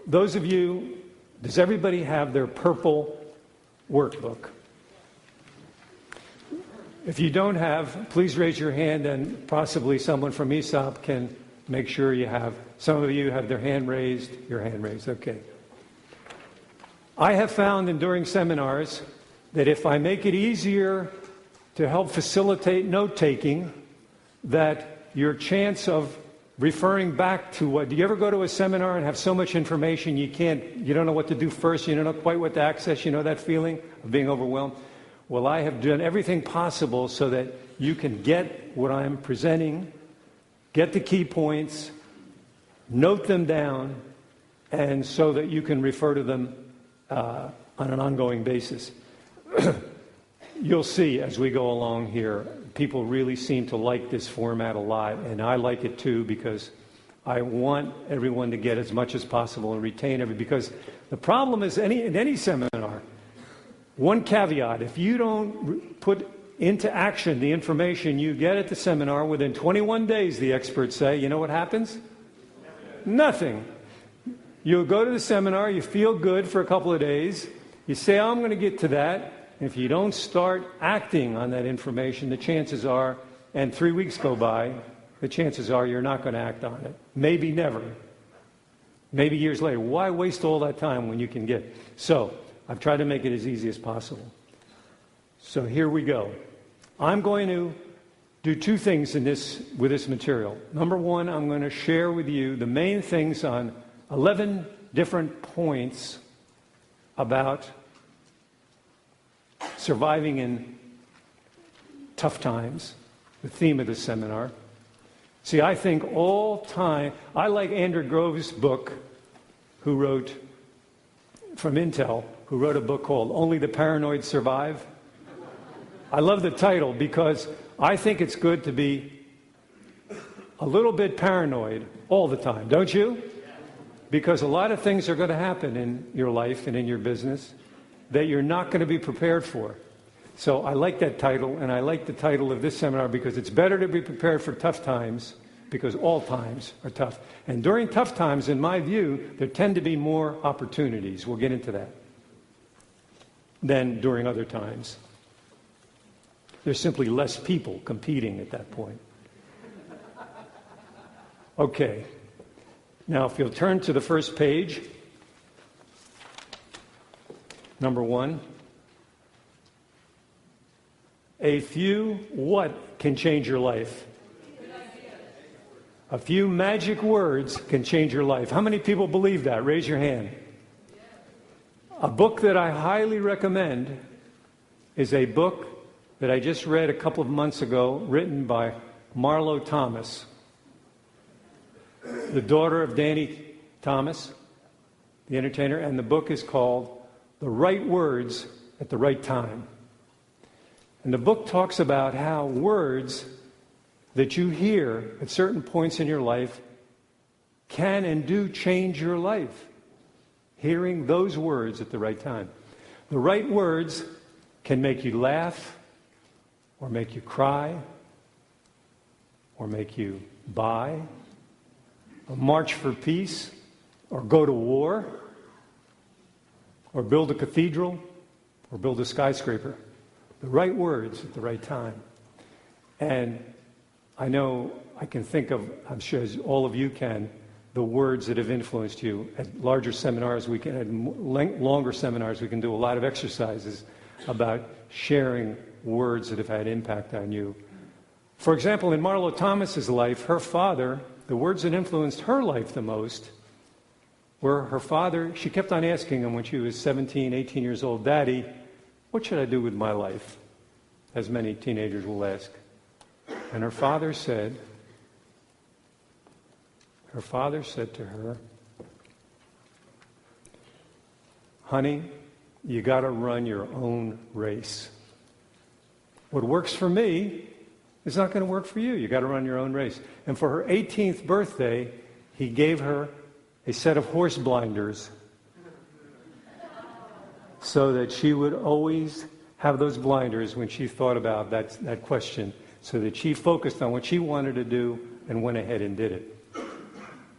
those of you, does everybody have their purple workbook? If you don't have, please raise your hand and possibly someone from ESOP can make sure you have. Some of you have their hand raised, your hand raised, okay. I have found during seminars that if I make it easier to help facilitate note-taking, that your chance of referring back to what, do you ever go to a seminar and have so much information you don't know what to do first, you don't know quite what to access, you know that feeling of being overwhelmed? Well, I have done everything possible so that you can get what I'm presenting, get the key points, note them down, and so that you can refer to them on an ongoing basis. You'll see as we go along here, people really seem to like this format a lot, and I like it too because I want everyone to get as much as possible and retain because the problem is in any seminar, one caveat, if you don't put into action the information you get at the seminar within 21 days, the experts say, you know what happens? Nothing. You go to the seminar, you feel good for a couple of days, you say, I'm going to get to that. If you don't start acting on that information, the chances are, and 3 weeks go by, the chances are you're not going to act on it. Maybe never. Maybe years later. Why waste all that time when you can get? So, I've tried to make it as easy as possible. So here we go. I'm going to do two things with this material. Number one, I'm going to share with you the main things on 11 different points about surviving in tough times, the theme of this seminar. See, I think I like Andrew Grove's book, who wrote, from Intel, who wrote a book called Only the Paranoid Survive. I love the title because I think it's good to be a little bit paranoid all the time, don't you? Because a lot of things are going to happen in your life and in your business that you're not going to be prepared for. So I like that title, and I like the title of this seminar because it's better to be prepared for tough times because all times are tough. And during tough times, in my view, there tend to be more opportunities. We'll get into that. Than during other times. There's simply less people competing at that point. Okay. Now, if you'll turn to the first page, number one, a few what can change your life? A few magic words can change your life. How many people believe that? Raise your hand. A book that I highly recommend is a book that I just read a couple of months ago, written by Marlo Thomas, the daughter of Danny Thomas, the entertainer, and the book is called The Right Words at the Right Time. And the book talks about how words that you hear at certain points in your life can and do change your life. Hearing those words at the right time. The right words can make you laugh, or make you cry, or make you buy, or march for peace, or go to war, or build a cathedral, or build a skyscraper. The right words at the right time. And I know I can think of, I'm sure as all of you can, the words that have influenced you. At larger seminars, longer seminars, we can do a lot of exercises about sharing words that have had impact on you. For example, in Marlo Thomas's life, her father, the words that influenced her life the most were her father. She kept on asking him when she was 17, 18 years old, "Daddy, what should I do with my life?" As many teenagers will ask. And her father said to her, "Honey, you got to run your own race. What works for me is not going to work for you. You got to run your own race." And for her 18th birthday, he gave her a set of horse blinders so that she would always have those blinders when she thought about that question, so that she focused on what she wanted to do and went ahead and did it.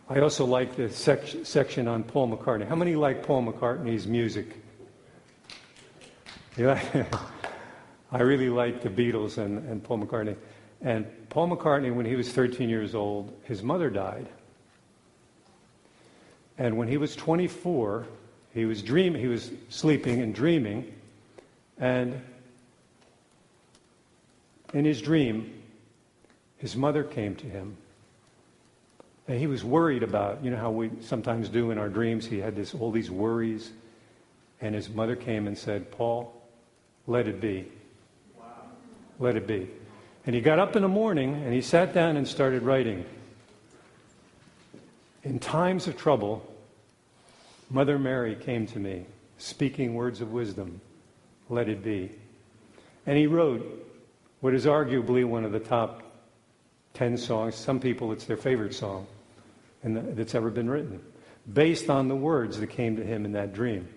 I also like the section on Paul McCartney. How many like Paul McCartney's music? Yeah. I really like the Beatles and Paul McCartney. And Paul McCartney, when he was 13 years old, his mother died. And when he was 24, he was sleeping and dreaming. And in his dream, his mother came to him. And he was worried about, how we sometimes do in our dreams. He had all these worries. And his mother came and said, "Paul, let it be. Wow. Let it be." And he got up in the morning and he sat down and started writing. "In times of trouble, Mother Mary came to me, speaking words of wisdom. Let it be." And he wrote what is arguably one of the top 10 songs. Some people, it's their favorite song that's ever been written, based on the words that came to him in that dream.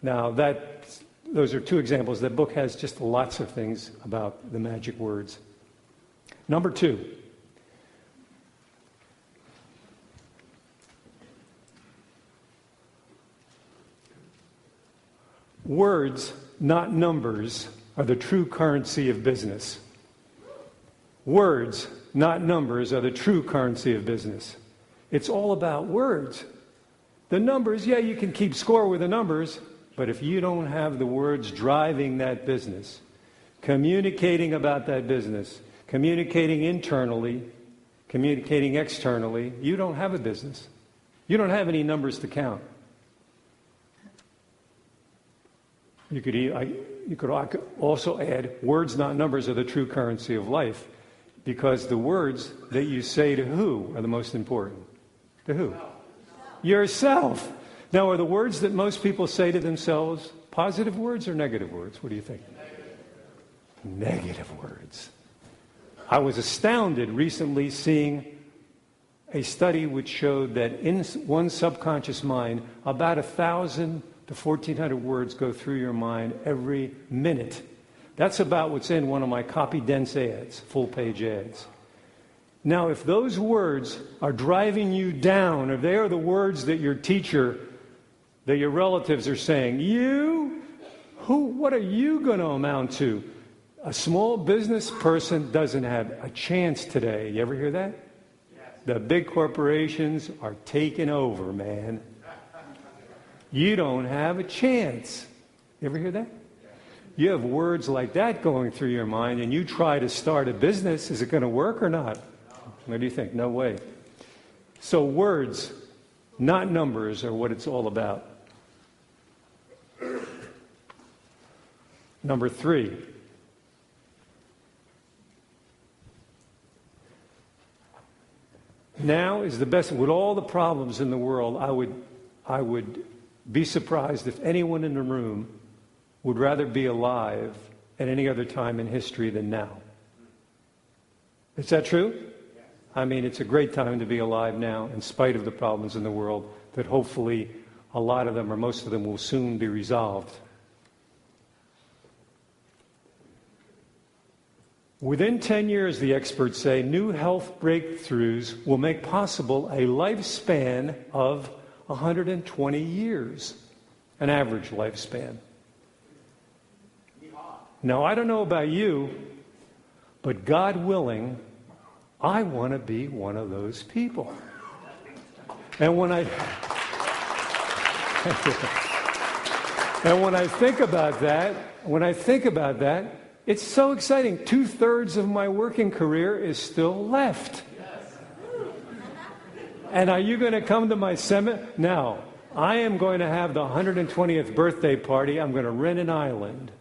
Now, those are two examples. That book has just lots of things about the magic words. Number 2. Words, not numbers, are the true currency of business. Words, not numbers, are the true currency of business. It's all about words. The numbers, yeah, you can keep score with the numbers, but if you don't have the words driving that business, communicating about that business, communicating internally, communicating externally, you don't have a business. You don't have any numbers to count. You could also add, words, not numbers, are the true currency of life, because the words that you say to who are the most important? To who? Yourself. Now, are the words that most people say to themselves positive words or negative words? What do you think? Negative words. I was astounded recently seeing a study which showed that in one's subconscious mind, about 1,000 to 1,400 words go through your mind every minute. That's about what's in one of my copy-dense ads, full-page ads. Now, if those words are driving you down, if they are the words that your teacher, that your relatives are saying, what are you going to amount to? A small business person doesn't have a chance today. You ever hear that? Yes. The big corporations are taking over, man. You don't have a chance. You ever hear that? You have words like that going through your mind, and you try to start a business. Is it going to work or not? What do you think? No way. So words, not numbers, are what it's all about. Number 3. Now is the best. With all the problems in the world, I would be surprised if anyone in the room would rather be alive at any other time in history than now. Is that true? I mean, it's a great time to be alive now, in spite of the problems in the world, that hopefully a lot of them or most of them will soon be resolved. Within 10 years, the experts say, new health breakthroughs will make possible a lifespan of 120 years, an average lifespan. Now, I don't know about you, but God willing, I want to be one of those people. And when I think about that, it's so exciting. 2/3 of my working career is still left. And are you going to come to my seminar? Now, I am going to have the 120th birthday party. I'm going to rent an island.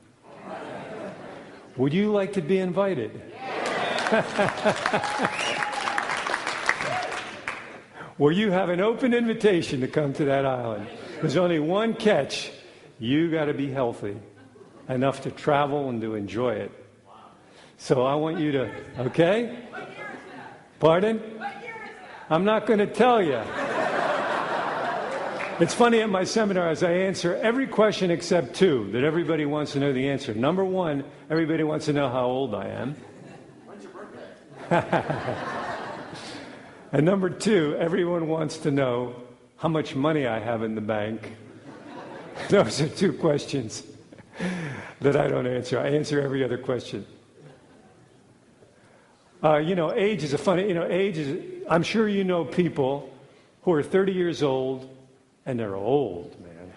Would you like to be invited? Well, you have an open invitation to come to that island. There's only one catch. You got to be healthy enough to travel and to enjoy it. So I want you to, okay? Pardon? I'm not going to tell you. It's funny at my seminars, I answer every question except two that everybody wants to know the answer. Number one, everybody wants to know how old I am. When's your birthday? And number two, everyone wants to know how much money I have in the bank. Those are two questions that I don't answer. I answer every other question. Age is a funny, I'm sure you know people who are 30 years old, and they're old, man.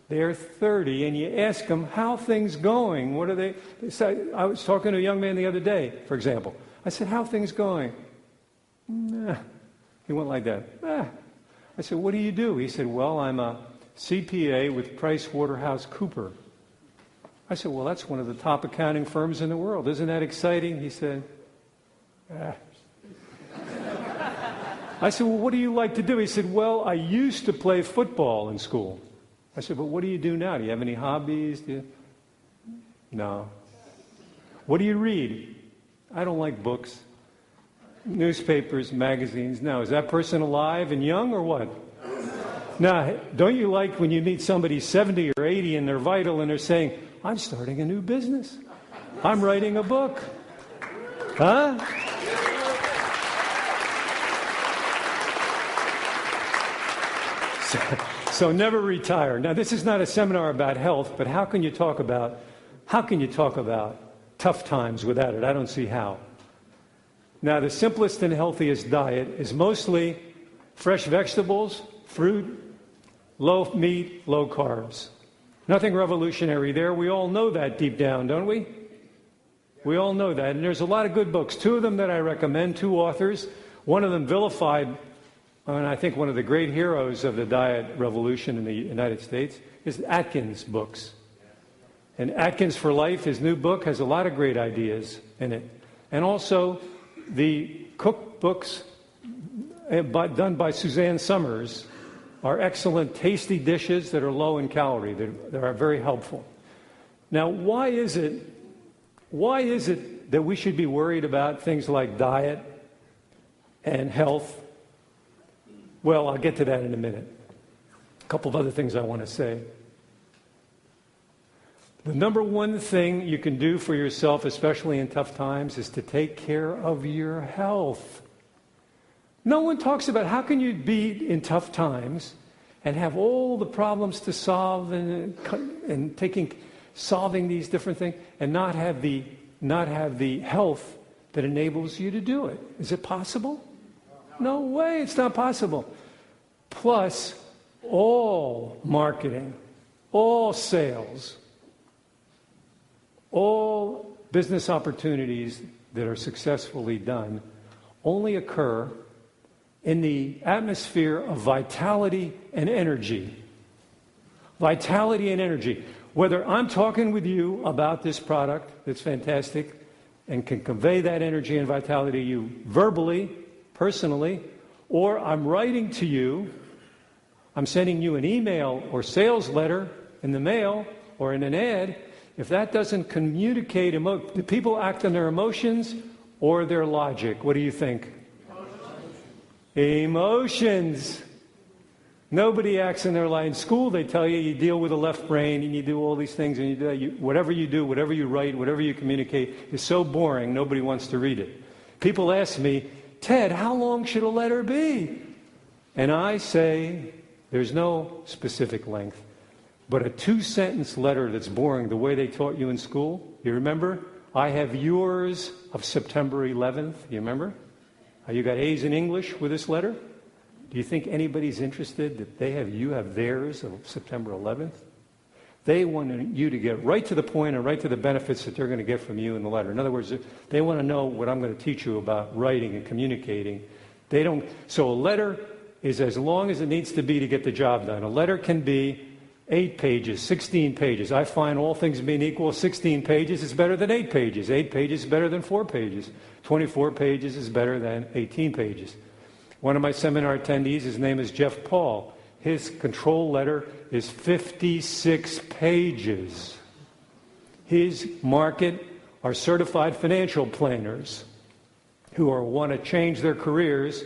They're 30, and you ask them, how things going? What are they say? I was talking to a young man the other day, for example. I said, how things going? Nah. He went like that. Nah. I said, what do you do? He said, well, I'm a CPA with PricewaterhouseCoopers. I said, well, that's one of the top accounting firms in the world. Isn't that exciting? He said, ah. I said, well, what do you like to do? He said, well, I used to play football in school. I said, but what do you do now? Do you have any hobbies? No. What do you read? I don't like books. Newspapers, magazines. No. Is that person alive and young or what? Now, don't you like when you meet somebody 70 or 80 and they're vital and they're saying, I'm starting a new business. I'm writing a book. Huh? So never retire. Now, this is not a seminar about health, but how can you talk about tough times without it? I don't see how. Now, the simplest and healthiest diet is mostly fresh vegetables, fruit, low meat, low carbs. Nothing revolutionary there. We all know that deep down, don't we? We all know that. And there's a lot of good books. Two of them that I recommend, two authors. One of them vilified, and I think one of the great heroes of the diet revolution in the United States, is Atkins' books. And Atkins for Life, his new book, has a lot of great ideas in it. And also the cookbooks done by Suzanne Summers are excellent, tasty dishes that are low in calorie, that are very helpful. Now, why is it that we should be worried about things like diet and health? Well, I'll get to that in a minute. A couple of other things I want to say. The number one thing you can do for yourself, especially in tough times, is to take care of your health. No one talks about how can you be in tough times and have all the problems to solve and solving these different things and not have the health that enables you to do it. Is it possible? No way, it's not possible. Plus, all marketing, all sales, all business opportunities that are successfully done only occur in the atmosphere of vitality and energy. Vitality and energy. Whether I'm talking with you about this product that's fantastic and can convey that energy and vitality to you verbally, personally, or I'm writing to you, I'm sending you an email or sales letter in the mail or in an ad, if that doesn't communicate, do people act on their emotions or their logic? What do you think? Emotions. Nobody acts in their life. In school, they tell you you deal with the left brain and you do all these things, and whatever you do, whatever you write, whatever you communicate is so boring, nobody wants to read it. People ask me, Ted, how long should a letter be? And I say, there's no specific length. But a 2-sentence letter that's boring, the way they taught you in school, you remember? I have yours of September 11th. You remember? You got A's in English with this letter? Do you think anybody's interested that you have theirs of September 11th? They want you to get right to the point and right to the benefits that they're going to get from you in the letter. In other words, they want to know what I'm going to teach you about writing and communicating. So a letter is as long as it needs to be to get the job done. A letter can be 8 pages, 16 pages. I find all things being equal, 16 pages is better than 8 pages. 8 pages is better than 4 pages. 24 pages is better than 18 pages. One of my seminar attendees, his name is Jeff Paul. His control letter is 56 pages. His market are certified financial planners who want to change their careers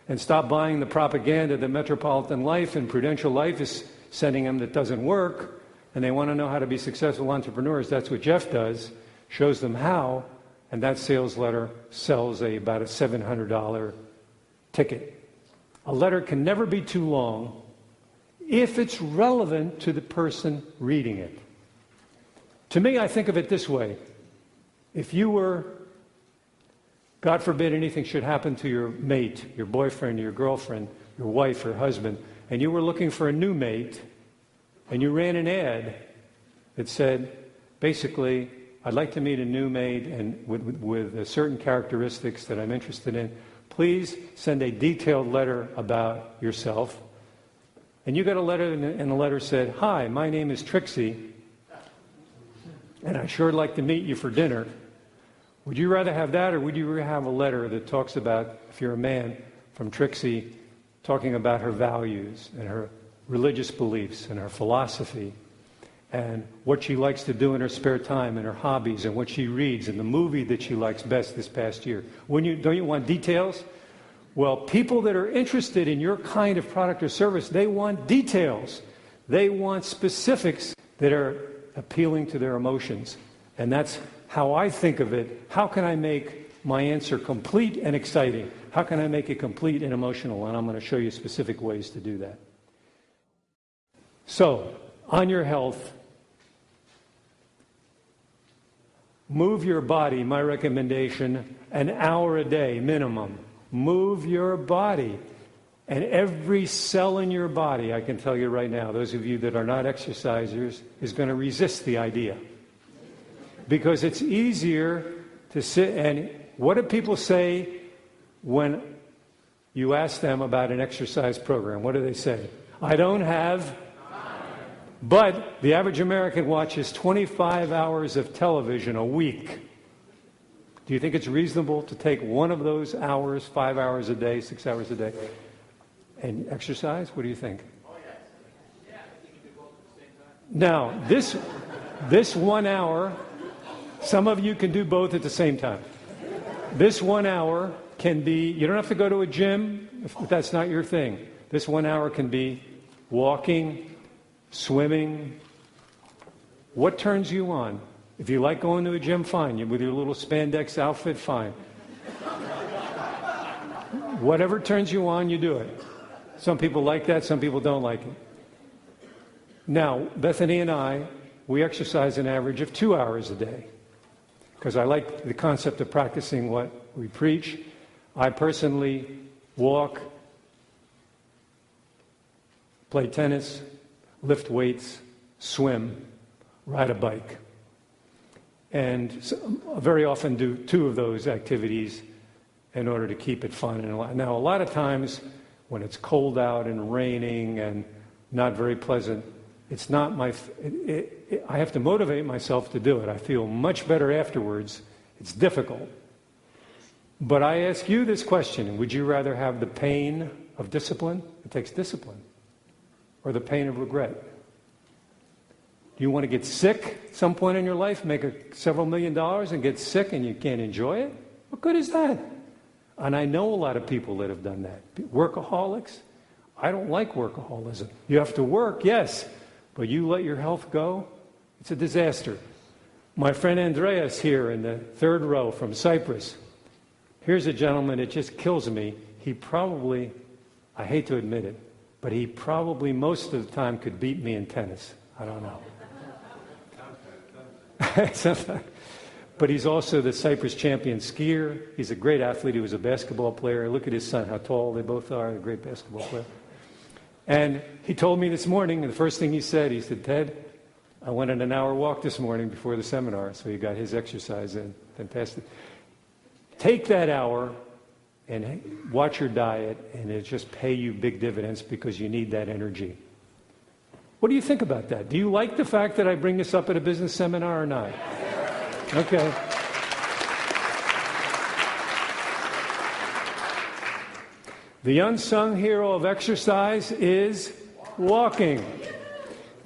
and stop buying the propaganda that Metropolitan Life and Prudential Life is sending them that doesn't work, and they want to know how to be successful entrepreneurs. That's what Jeff does, shows them how, and that sales letter sells about a $700 ticket. A letter can never be too long if it's relevant to the person reading it. To me, I think of it this way. If you were, God forbid anything should happen to your mate, your boyfriend, your girlfriend, your wife or husband, and you were looking for a new mate, and you ran an ad that said, basically, I'd like to meet a new mate and with certain characteristics that I'm interested in. Please send a detailed letter about yourself. And you got a letter, and the letter said, hi, my name is Trixie, and I'd sure like to meet you for dinner. Would you rather have that, or would you rather have a letter that talks about, if you're a man, from Trixie, talking about her values and her religious beliefs and her philosophy and what she likes to do in her spare time and her hobbies and what she reads and the movie that she likes best this past year? Don't you want details? Well, people that are interested in your kind of product or service, they want details. They want specifics that are appealing to their emotions. And that's how I think of it. How can I make my answer complete and exciting? How can I make it complete and emotional? And I'm going to show you specific ways to do that. So, on your health, move your body, my recommendation, an hour a day minimum. Move your body. And every cell in your body, I can tell you right now, those of you that are not exercisers, is going to resist the idea. Because it's easier to sit, and what do people say when you ask them about an exercise program? What do they say? I don't have. But the average American watches 25 hours of television a week. Do you think it's reasonable to take one of those hours, 5 hours a day, 6 hours a day, and exercise? What do you think? Now, this 1 hour, some of you can do both at the same time. This 1 hour can be, you don't have to go to a gym if that's not your thing. This 1 hour can be walking, swimming. What turns you on? If you like going to a gym, fine. With your little spandex outfit, fine. Whatever turns you on, you do it. Some people like that, some people don't like it. Now, Bethany and I, we exercise an average of 2 hours a day because I like the concept of practicing what we preach. I personally walk, play tennis, lift weights, swim, ride a bike. And very often do 2 of those activities in order to keep it fun. And now, a lot of times when it's cold out and raining and not very pleasant, it's not I have to motivate myself to do it. I feel much better afterwards. It's difficult. But I ask you this question: would you rather have the pain of discipline? It takes discipline. Or the pain of regret? Do you want to get sick at some point in your life, make several $1 million and get sick and you can't enjoy it? What good is that? And I know a lot of people that have done that. Workaholics. I don't like workaholism. You have to work, yes, but you let your health go, it's a disaster. My friend Andreas here in the 3rd row from Cyprus. Here's a gentleman that just kills me. He probably, I hate to admit it, but he probably most of the time could beat me in tennis. I don't know. But he's also the Cyprus champion skier. He's a great athlete. He was a basketball player. Look at his son, how tall they both are. A great basketball player. And he told me this morning, and the first thing he said, Ted, I went on an hour walk this morning before the seminar, so he got his exercise in. Fantastic. Take that hour and watch your diet, and it'll just pay you big dividends because you need that energy. What do you think about that? Do you like the fact that I bring this up at a business seminar or not? Okay. The unsung hero of exercise is walking.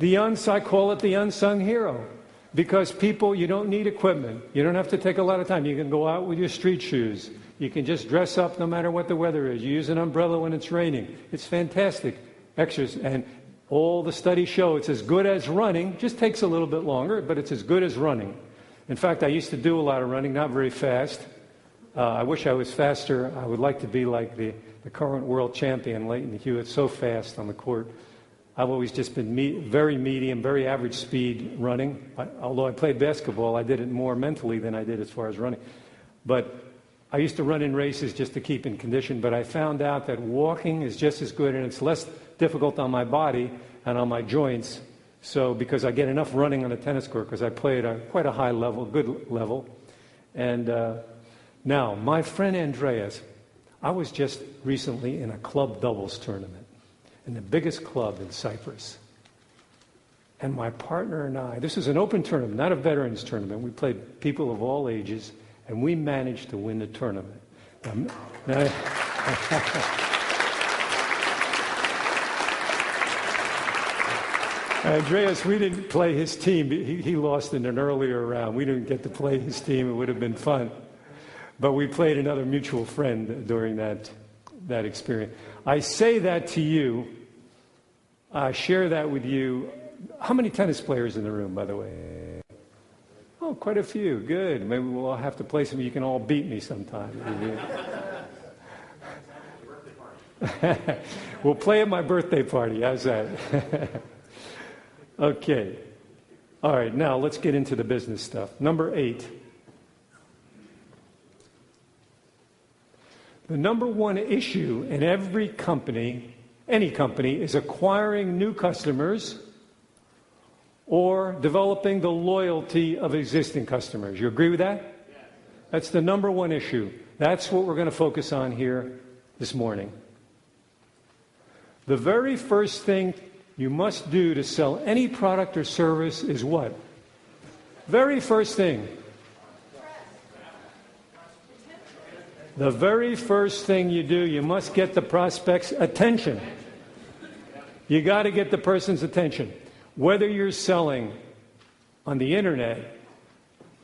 I call it the unsung hero. Because people, you don't need equipment. You don't have to take a lot of time. You can go out with your street shoes. You can just dress up no matter what the weather is. You use an umbrella when it's raining. It's fantastic exercise. And all the studies show it's as good as running. Just takes a little bit longer, but it's as good as running. In fact, I used to do a lot of running, not very fast. I wish I was faster. I would like to be like the current world champion, Leighton Hewitt, so fast on the court. I've always just been very medium, very average speed running. Although I played basketball, I did it more mentally than I did as far as running. But I used to run in races just to keep in condition, but I found out that walking is just as good, and it's less difficult on my body and on my joints. So because I get enough running on the tennis court, because I play at quite a high level, good level. And now, my friend Andreas, I was just recently in a club doubles tournament in the biggest club in Cyprus. And my partner and I, this is an open tournament, not a veterans tournament. We played people of all ages, and we managed to win the tournament. Andreas, we didn't play his team. He lost in an earlier round. We didn't get to play his team. It would have been fun. But we played another mutual friend during that experience. I say that to you. I share that with you. How many tennis players in the room, by the way? Oh, quite a few. Good. Maybe we'll have to play some. You can all beat me sometime. We'll play at my birthday party. How's that? Okay. All right, now let's get into the business stuff. Number 8. The number one issue in every company, any company, is acquiring new customers or developing the loyalty of existing customers. You agree with that? Yes. That's the number one issue. That's what we're going to focus on here this morning. The very first thing you must do to sell any product or service is what? Very first thing. The very first thing you do, you must get the prospect's attention. You got to get the person's attention. Whether you're selling on the internet,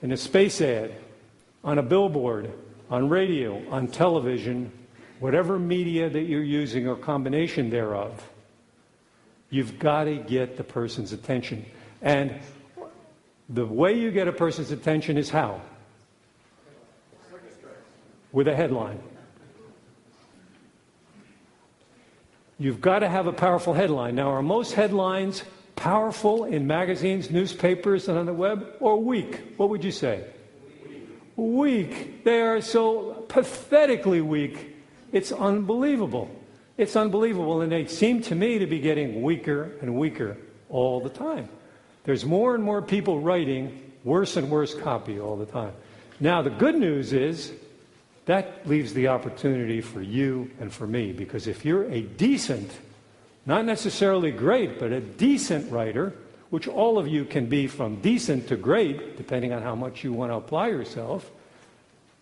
in a space ad, on a billboard, on radio, on television, whatever media that you're using or combination thereof, you've got to get the person's attention. And the way you get a person's attention is how? With a headline. You've got to have a powerful headline. Now, are most headlines powerful in magazines, newspapers, and on the web, or weak? What would you say? Weak. They are so pathetically weak. It's unbelievable. It's unbelievable, and they seem to me to be getting weaker and weaker all the time. There's more and more people writing worse and worse copy all the time. Now, the good news is that leaves the opportunity for you and for me, because if you're a decent, not necessarily great, but a decent writer, which all of you can be from decent to great, depending on how much you want to apply yourself,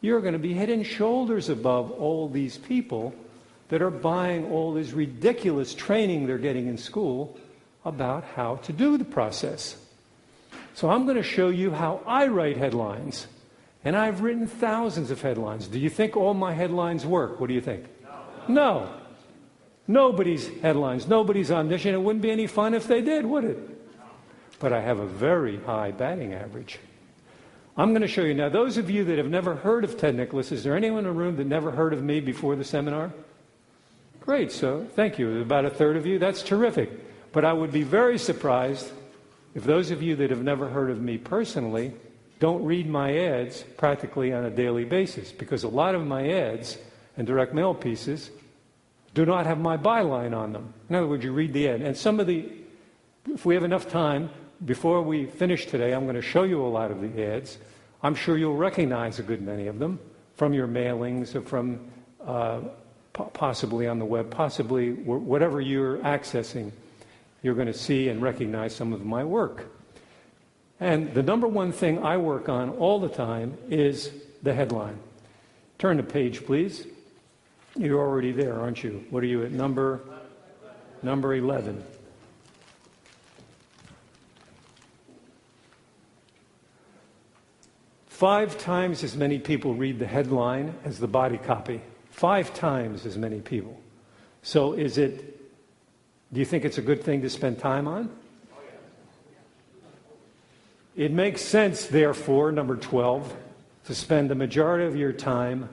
you're going to be head and shoulders above all these people that are buying all this ridiculous training they're getting in school about how to do the process. So I'm going to show you how I write headlines. And I've written thousands of headlines. Do you think all my headlines work? What do you think? No. Nobody's headlines, nobody's omniscient. It wouldn't be any fun if they did, would it? But I have a very high batting average. I'm going to show you now. Those of you that have never heard of Ted Nicholas, is there anyone in the room that never heard of me before the seminar? Great, so thank you. About a third of you. That's terrific. But I would be very surprised if those of you that have never heard of me personally don't read my ads practically on a daily basis, because a lot of my ads and direct mail pieces do not have my byline on them. In other words, you read the ad. And if we have enough time, before we finish today, I'm going to show you a lot of the ads. I'm sure you'll recognize a good many of them from your mailings or from possibly on the web, possibly whatever you're accessing, you're going to see and recognize some of my work. And the number one thing I work on all the time is the headline. Turn the page, please. You're already there, aren't you? What are you at? Number 11. Five times as many people read the headline as the body copy. 5 times as many people. So do you think it's a good thing to spend time on? It makes sense, therefore, number 12, to spend the majority of your time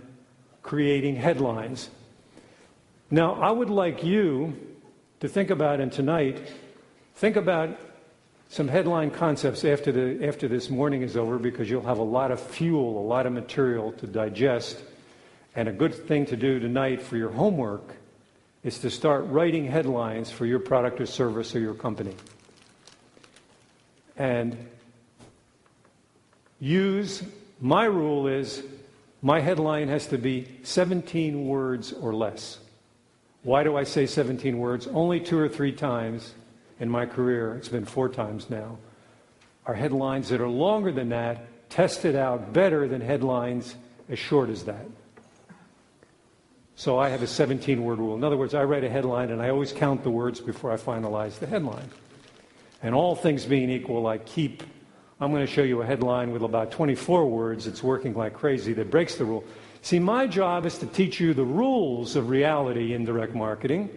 creating headlines. Now, I would like you to think about, and tonight, think about some headline concepts after this morning is over, because you'll have a lot of fuel, a lot of material to digest. And a good thing to do tonight for your homework is to start writing headlines for your product or service or your company. And my rule is, my headline has to be 17 words or less. Why do I say 17 words? Only 2 or 3 times in my career, it's been 4 times now, are headlines that are longer than that tested out better than headlines as short as that. So I have a 17-word rule. In other words, I write a headline and I always count the words before I finalize the headline. And all things being equal, I'm going to show you a headline with about 24 words. It's working like crazy that breaks the rule. See, my job is to teach you the rules of reality in direct marketing.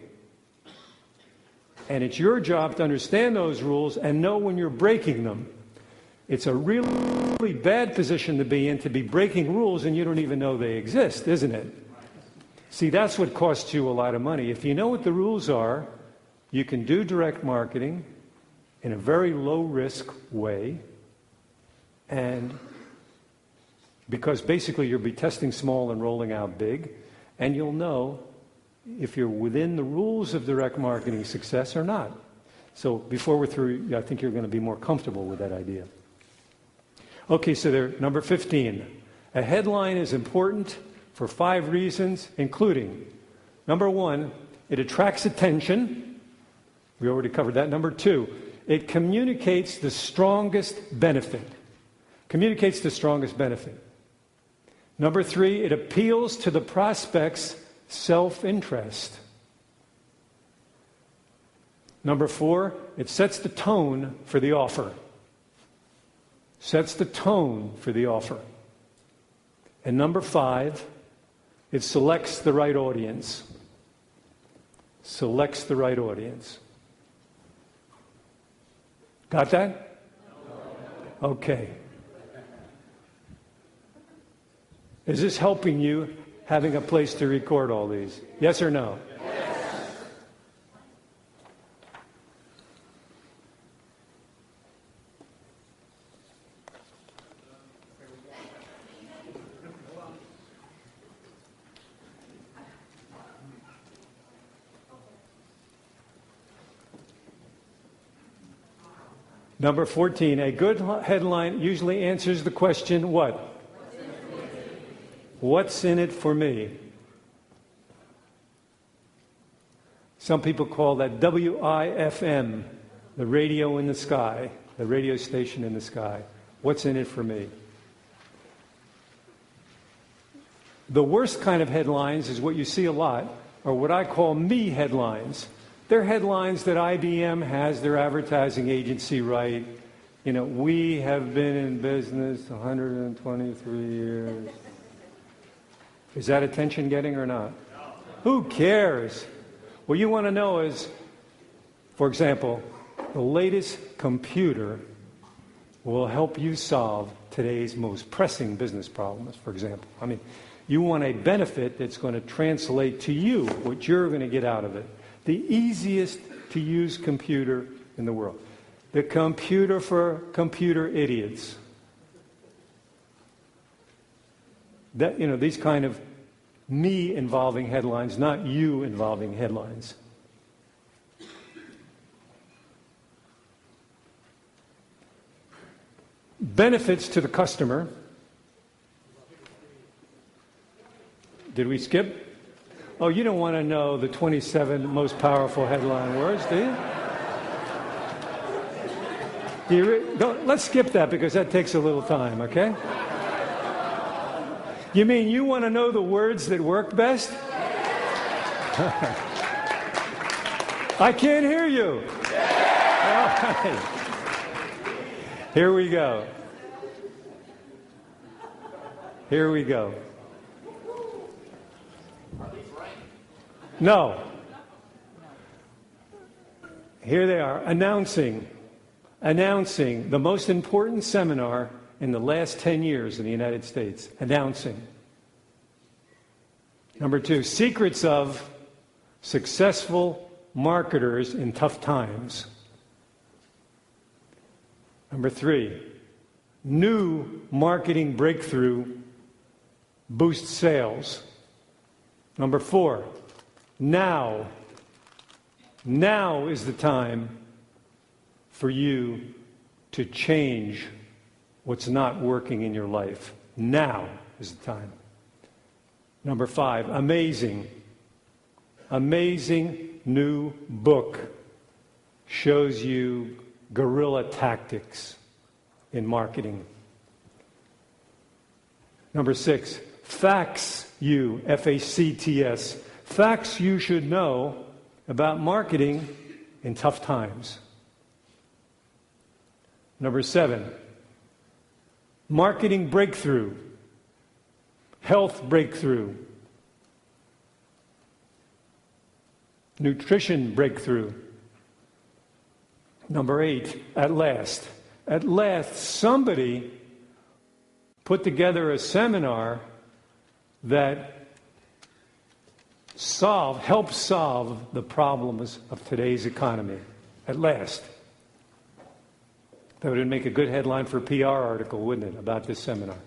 And it's your job to understand those rules and know when you're breaking them. It's a really bad position to be in, to be breaking rules and you don't even know they exist, isn't it? See, that's what costs you a lot of money. If you know what the rules are, you can do direct marketing in a very low-risk way. And because basically you'll be testing small and rolling out big, and you'll know if you're within the rules of direct marketing success or not. So before we're through, I think you're going to be more comfortable with that idea. Okay, so there, number 15. A headline is important for 5 reasons, including, number 1, it attracts attention. We already covered that. Number 2, it communicates the strongest benefit. Communicates the strongest benefit. Number 3, it appeals to the prospect's self-interest. Number 4, it sets the tone for the offer. Sets the tone for the offer. And number 5, it selects the right audience. Selects the right audience. Got that? Okay. Is this helping you, having a place to record all these? Yes or no? Yes. Number 14, a good headline usually answers the question, what? What's in it for me? Some people call that WIFM, the radio in the sky, the radio station in the sky. What's in it for me? The worst kind of headlines is what you see a lot, are what I call me headlines. They're headlines that IBM has their advertising agency write. You know, we have been in business 123 years. Is that attention getting or not? No. Who cares? What you want to know is, for example, the latest computer will help you solve today's most pressing business problems, for example. I mean, you want a benefit that's going to translate to you what you're going to get out of it. The easiest to use computer in the world. The computer for computer idiots. That, these kind of me involving headlines, not you involving headlines. Benefits to the customer. Did we skip? Oh, you don't want to know the 27 most powerful headline words, do you? Let's skip that because that takes a little time, okay? You mean you want to know the words that work best? I can't hear you. All right. Here we go. Here we go. No. Here they are, announcing the most important seminar in the last 10 years in the United States. Announcing. Number 2, secrets of successful marketers in tough times. Number 3, new marketing breakthrough boosts sales. Number 4, now is the time for you to change what's not working in your life. Now is the time. Number 5, amazing new book shows you guerrilla tactics in marketing. Number 6, facts F-A-C-T-S, facts you should know about marketing in tough times. Number 7, marketing breakthrough, health breakthrough, nutrition breakthrough. Number 8, at last somebody put together a seminar that helps solve the problems of today's economy. At last. That would make a good headline for a PR article, wouldn't it, about this seminar?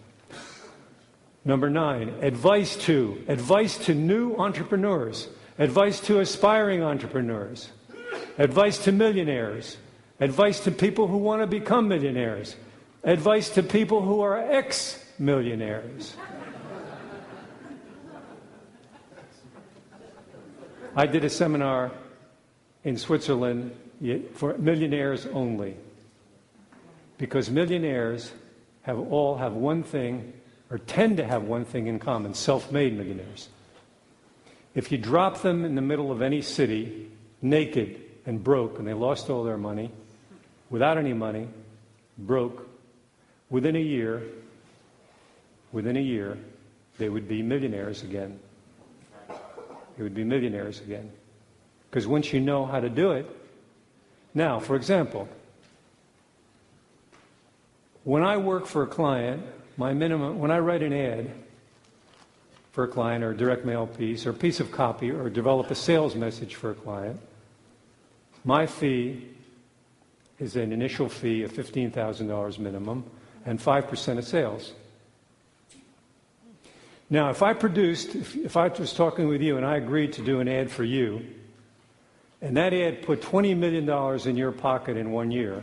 Number 9, advice to new entrepreneurs, advice to aspiring entrepreneurs, advice to millionaires, advice to people who want to become millionaires, advice to people who are ex-millionaires. I did a seminar in Switzerland for millionaires only, because millionaires all have one thing, or tend to have one thing in common: self-made millionaires. If you drop them in the middle of any city, naked and broke, and they lost all their money, without any money, broke, within a year, they would be millionaires again. They would be millionaires again. Because once you know how to do it. Now, for example, when I work for a client, when I write an ad for a client, or a direct mail piece, or a piece of copy, or develop a sales message for a client, my fee is an initial fee of $15,000 minimum and 5% of sales. Now, if I was talking with you and I agreed to do an ad for you, and that ad put $20 million in your pocket in 1 year,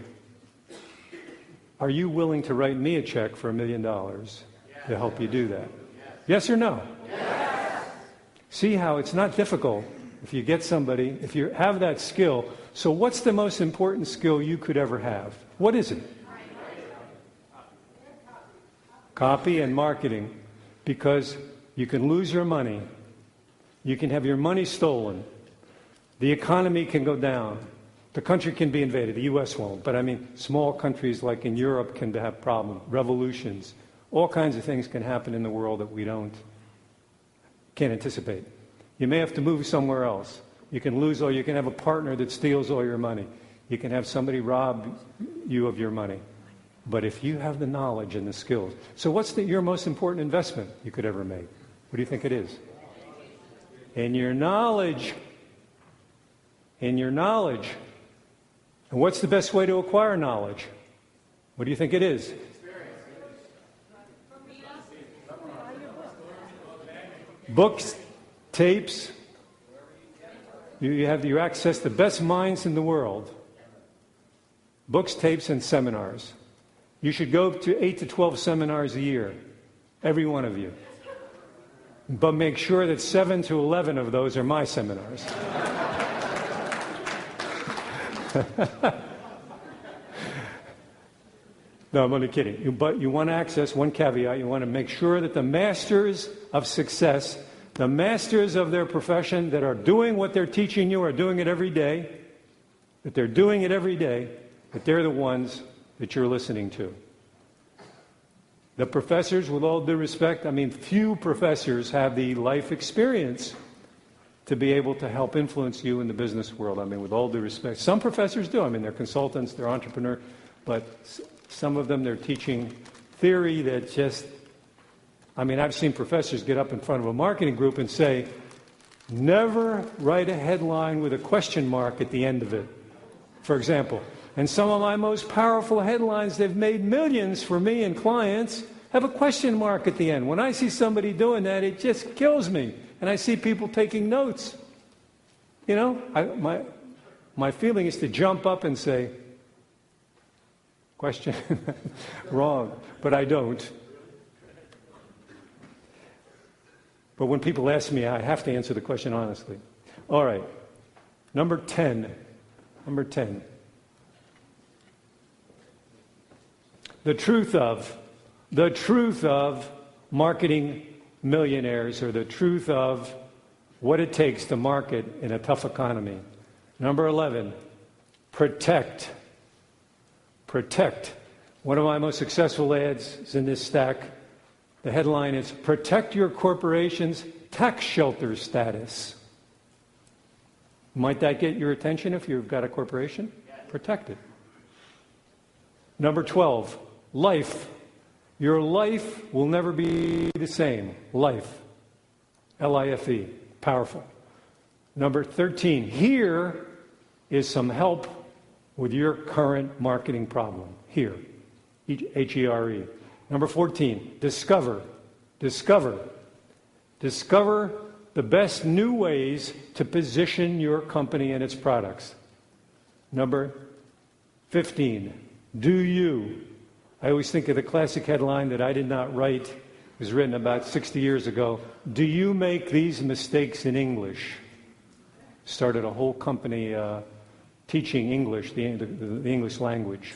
are you willing to write me a check for $1 million to help you do that? Yes or no? Yes. See how it's not difficult if you get somebody, if you have that skill. So what's the most important skill you could ever have? What is it? Copy and marketing. Because you can lose your money. You can have your money stolen. The economy can go down. The country can be invaded. The U.S. won't. But I mean, small countries like in Europe can have problems, revolutions. All kinds of things can happen in the world that we can't anticipate. You may have to move somewhere else. You can you can have a partner that steals all your money. You can have somebody rob you of your money. But if you have the knowledge and the skills. So what's your most important investment you could ever make? What do you think it is? In your knowledge. In your knowledge. And what's the best way to acquire knowledge? What do you think it is? books, tapes. You access the best minds in the world. Books, tapes, and seminars. You should go to 8 to 12 seminars a year, every one of you. But make sure that 7 to 11 of those are my seminars. No, I'm only kidding. But you want to access, one caveat, you want to make sure that the masters of success, the masters of their profession that are doing what they're teaching you are doing it every day, that they're doing it every day, that they're the ones that you're listening to. The professors, with all due respect, few professors have the life experience to be able to help influence you in the business world. With all due respect. Some professors do. They're consultants, they're entrepreneurs, but some of them, they're teaching theory that just, I've seen professors get up in front of a marketing group and say, never write a headline with a question mark at the end of it, for example. And some of my most powerful headlines, they've made millions for me and clients, have a question mark at the end. When I see somebody doing that, it just kills me. And I see people taking notes. My feeling is to jump up and say, question, wrong, but I don't. But when people ask me, I have to answer the question honestly. All right, number 10. The truth of marketing millionaires, or the truth of what it takes to market in a tough economy. Number 11, protect. One of my most successful ads is in this stack. The headline is, protect your corporation's tax shelter status. Might that get your attention if you've got a corporation? Protect it. Number 12, life. Your life will never be the same. Life. L-I-F-E. Powerful. Number 13, here is some help with your current marketing problem. Here. H-E-R-E. Number 14, discover. Discover the best new ways to position your company and its products. Number 15, do you. I always think of the classic headline that I did not write. It was written about 60 years ago. Do you make these mistakes in English? Started a whole company teaching English, the English language.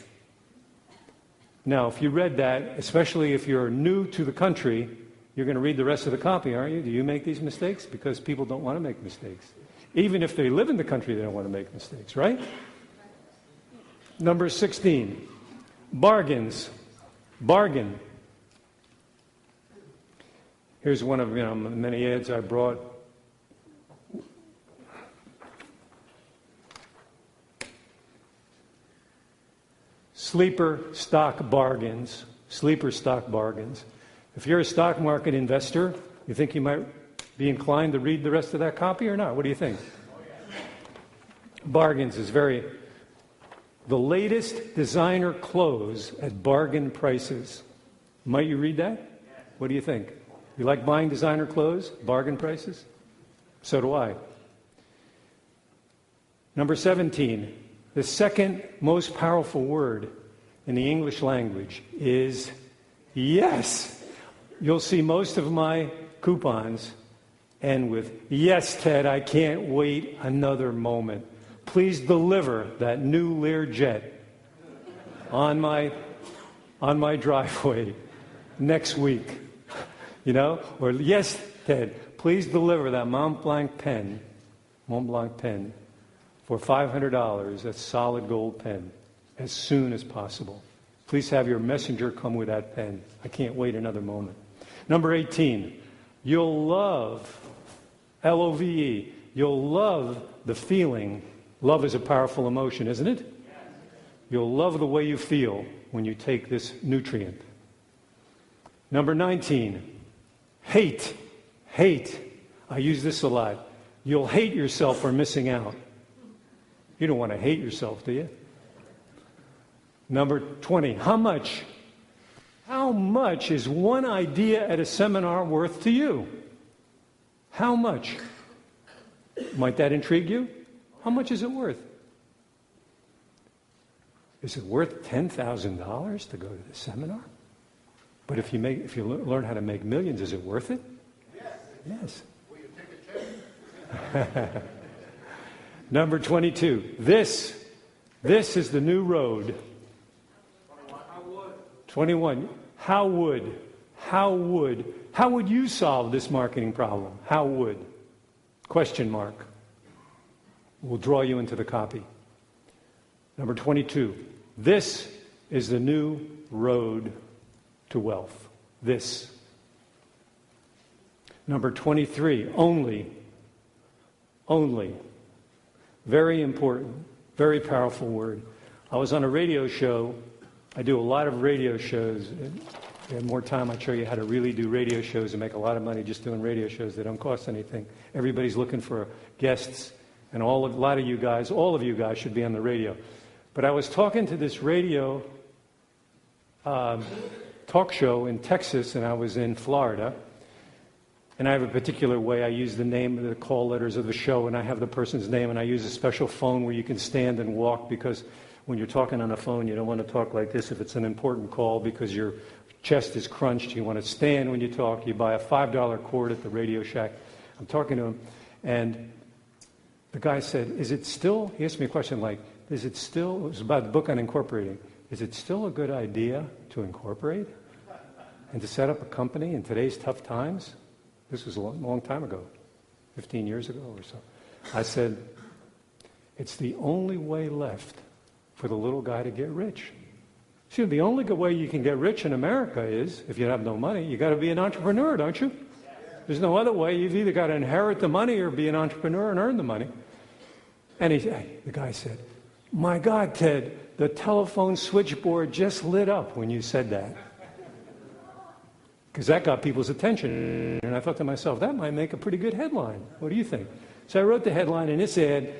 Now, if you read that, especially if you're new to the country, you're going to read the rest of the copy, aren't you? Do you make these mistakes? Because people don't want to make mistakes. Even if they live in the country, they don't want to make mistakes, right? Number 16, bargains. Bargain. Here's one of many ads I brought. Sleeper stock bargains. Sleeper stock bargains. If you're a stock market investor, you think you might be inclined to read the rest of that copy or not? What do you think? Bargains is the latest designer clothes at bargain prices. Might you read that? What do you think? You like buying designer clothes, bargain prices? So do I. Number 17, the second most powerful word in the English language is yes. You'll see most of my coupons end with, yes, Ted, I can't wait another moment. Please deliver that new Learjet on my driveway next week. Or yes, Ted, please deliver that Mont Blanc pen for $500, that solid gold pen, as soon as possible. Please have your messenger come with that pen. I can't wait another moment. Number 18, you'll love, L-O-V-E, you'll love the feeling. Love is a powerful emotion, isn't it? You'll love the way you feel when you take this nutrient. Number 19, hate. I use this a lot. You'll hate yourself for missing out. You don't want to hate yourself, do you? Number 20, how much? How much is one idea at a seminar worth to you? How much? Might that intrigue you? How much is it worth? Is it worth $10,000 to go to the seminar? But if you learn how to make millions, is it worth it? Yes. Will you take a check? Number 22. This is the new road. 21. How would you solve this marketing problem? How would? Question mark. We'll draw you into the copy. Number 22. This is the new road to wealth. This. Number 23. Only. Very important, very powerful word. I was on a radio show. I do a lot of radio shows. If you had more time, I'd show you how to really do radio shows and make a lot of money just doing radio shows. They don't cost anything. Everybody's looking for guests, and all of you guys should be on the radio. But I was talking to this radio talk show in Texas, and I was in Florida. And I have a particular way. I use the name of the call letters of the show, and I have the person's name, and I use a special phone where you can stand and walk, because when you're talking on a phone, you don't want to talk like this if it's an important call, because your chest is crunched. You want to stand when you talk. You buy a $5 cord at the Radio Shack. I'm talking to him, and the guy said, he asked me a question like, it was about the book on incorporating. Is it still a good idea to incorporate and to set up a company in today's tough times? This was a long time ago, 15 years ago or so. I said, it's the only way left for the little guy to get rich. See, the only good way you can get rich in America is, if you have no money, you got to be an entrepreneur, don't you? There's no other way. You've either got to inherit the money or be an entrepreneur and earn the money. And the guy said, my God, Ted, the telephone switchboard just lit up when you said that. Because that got people's attention. And I thought to myself, that might make a pretty good headline. What do you think? So I wrote the headline in this ad.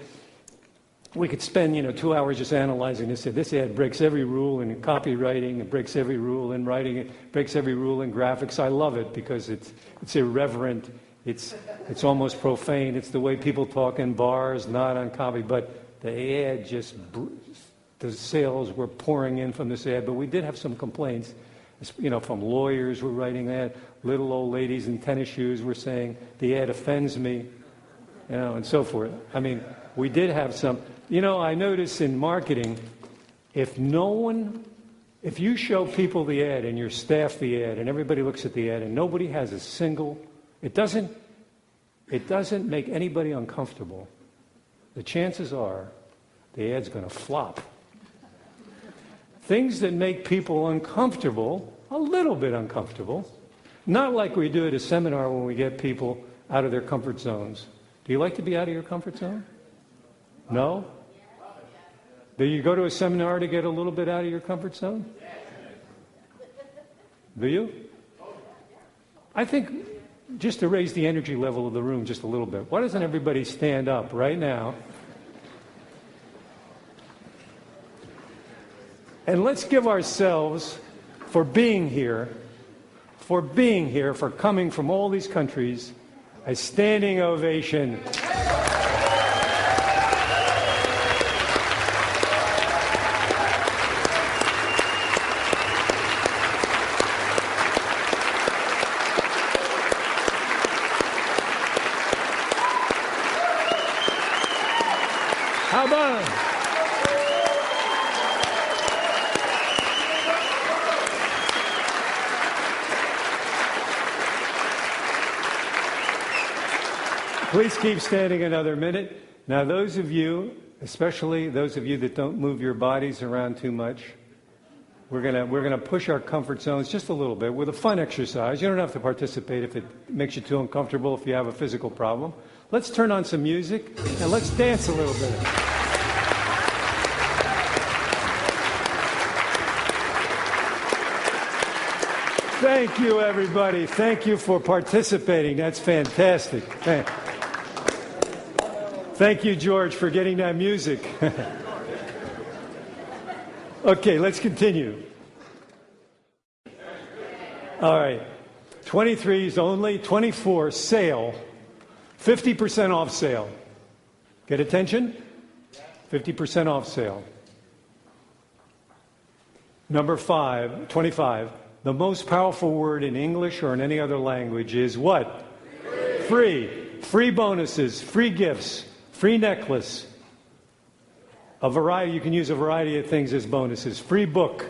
We could spend, 2 hours just analyzing this ad. This ad breaks every rule in copywriting. It breaks every rule in writing. It breaks every rule in graphics. I love it because it's irreverent. It's almost profane. It's the way people talk in bars, not on copy. But the ad the sales were pouring in from this ad. But we did have some complaints. From lawyers were writing that, little old ladies in tennis shoes were saying, the ad offends me, and so forth. I mean, we did have some. I notice in marketing, if you show people the ad and your staff the ad and everybody looks at the ad and nobody has it doesn't make anybody uncomfortable, the chances are the ad's going to flop. Things that make people uncomfortable, a little bit uncomfortable, not like we do at a seminar when we get people out of their comfort zones. Do you like to be out of your comfort zone? No? Do you go to a seminar to get a little bit out of your comfort zone? Do you? I think just to raise the energy level of the room just a little bit, why doesn't everybody stand up right now? And let's give ourselves, for being here, for coming from all these countries, a standing ovation. How about it? Please keep standing another minute. Now, those of you, especially those of you that don't move your bodies around too much, we're gonna push our comfort zones just a little bit with a fun exercise. You don't have to participate if it makes you too uncomfortable, if you have a physical problem. Let's turn on some music and let's dance a little bit. Thank you, everybody. Thank you for participating. That's fantastic. Thank you, George, for getting that music. Okay, let's continue. All right. 23 is only. 24, sale. 50% off sale. Get attention? 50% off sale. Number 25. The most powerful word in English or in any other language is what? Free. Free bonuses, free gifts, free necklace. You can use a variety of things as bonuses. Free book.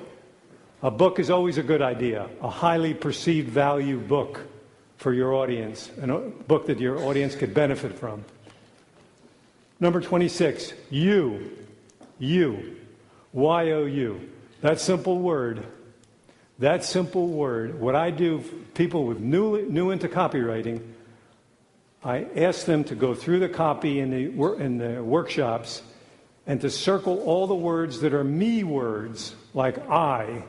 A book is always a good idea. A highly perceived value book for your audience. A book that your audience could benefit from. Number 26. You. Y-O-U. That simple word, what I do, people with new into copywriting, I ask them to go through the copy in the workshops and to circle all the words that are me words, like I,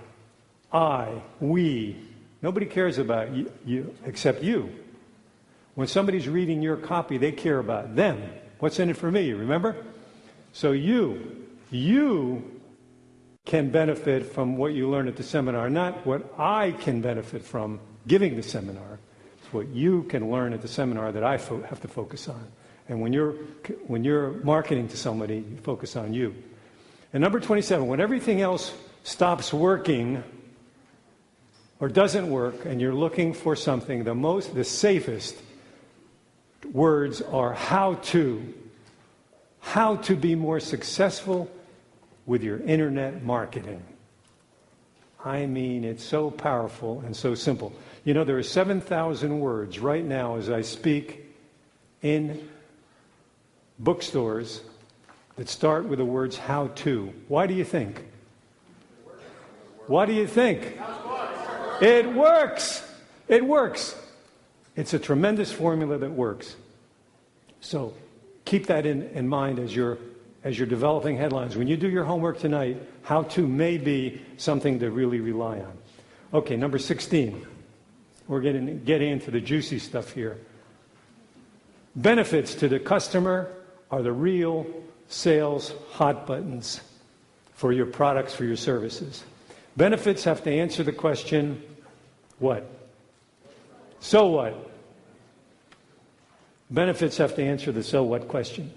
we. Nobody cares about you except you. When somebody's reading your copy, they care about them. What's in it for me, remember? So you can benefit from what you learn at the seminar, not what I can benefit from giving the seminar. It's what you can learn at the seminar that I have to focus on. And when you're marketing to somebody, you focus on you. And number 27, when everything else stops working or doesn't work and you're looking for something, the safest words are how to be more successful with your internet marketing. I mean, it's so powerful and so simple. You know, there are 7,000 words right now as I speak in bookstores that start with the words how to. Why do you think? What do you think? It works. It works. It's a tremendous formula that works. So keep that in mind as you're developing headlines. When you do your homework tonight, how to may be something to really rely on. Okay, number 16. We're getting into the juicy stuff here. Benefits to the customer are the real sales hot buttons for your products, for your services. Benefits have to answer the question, what? So what? Benefits have to answer the so what question.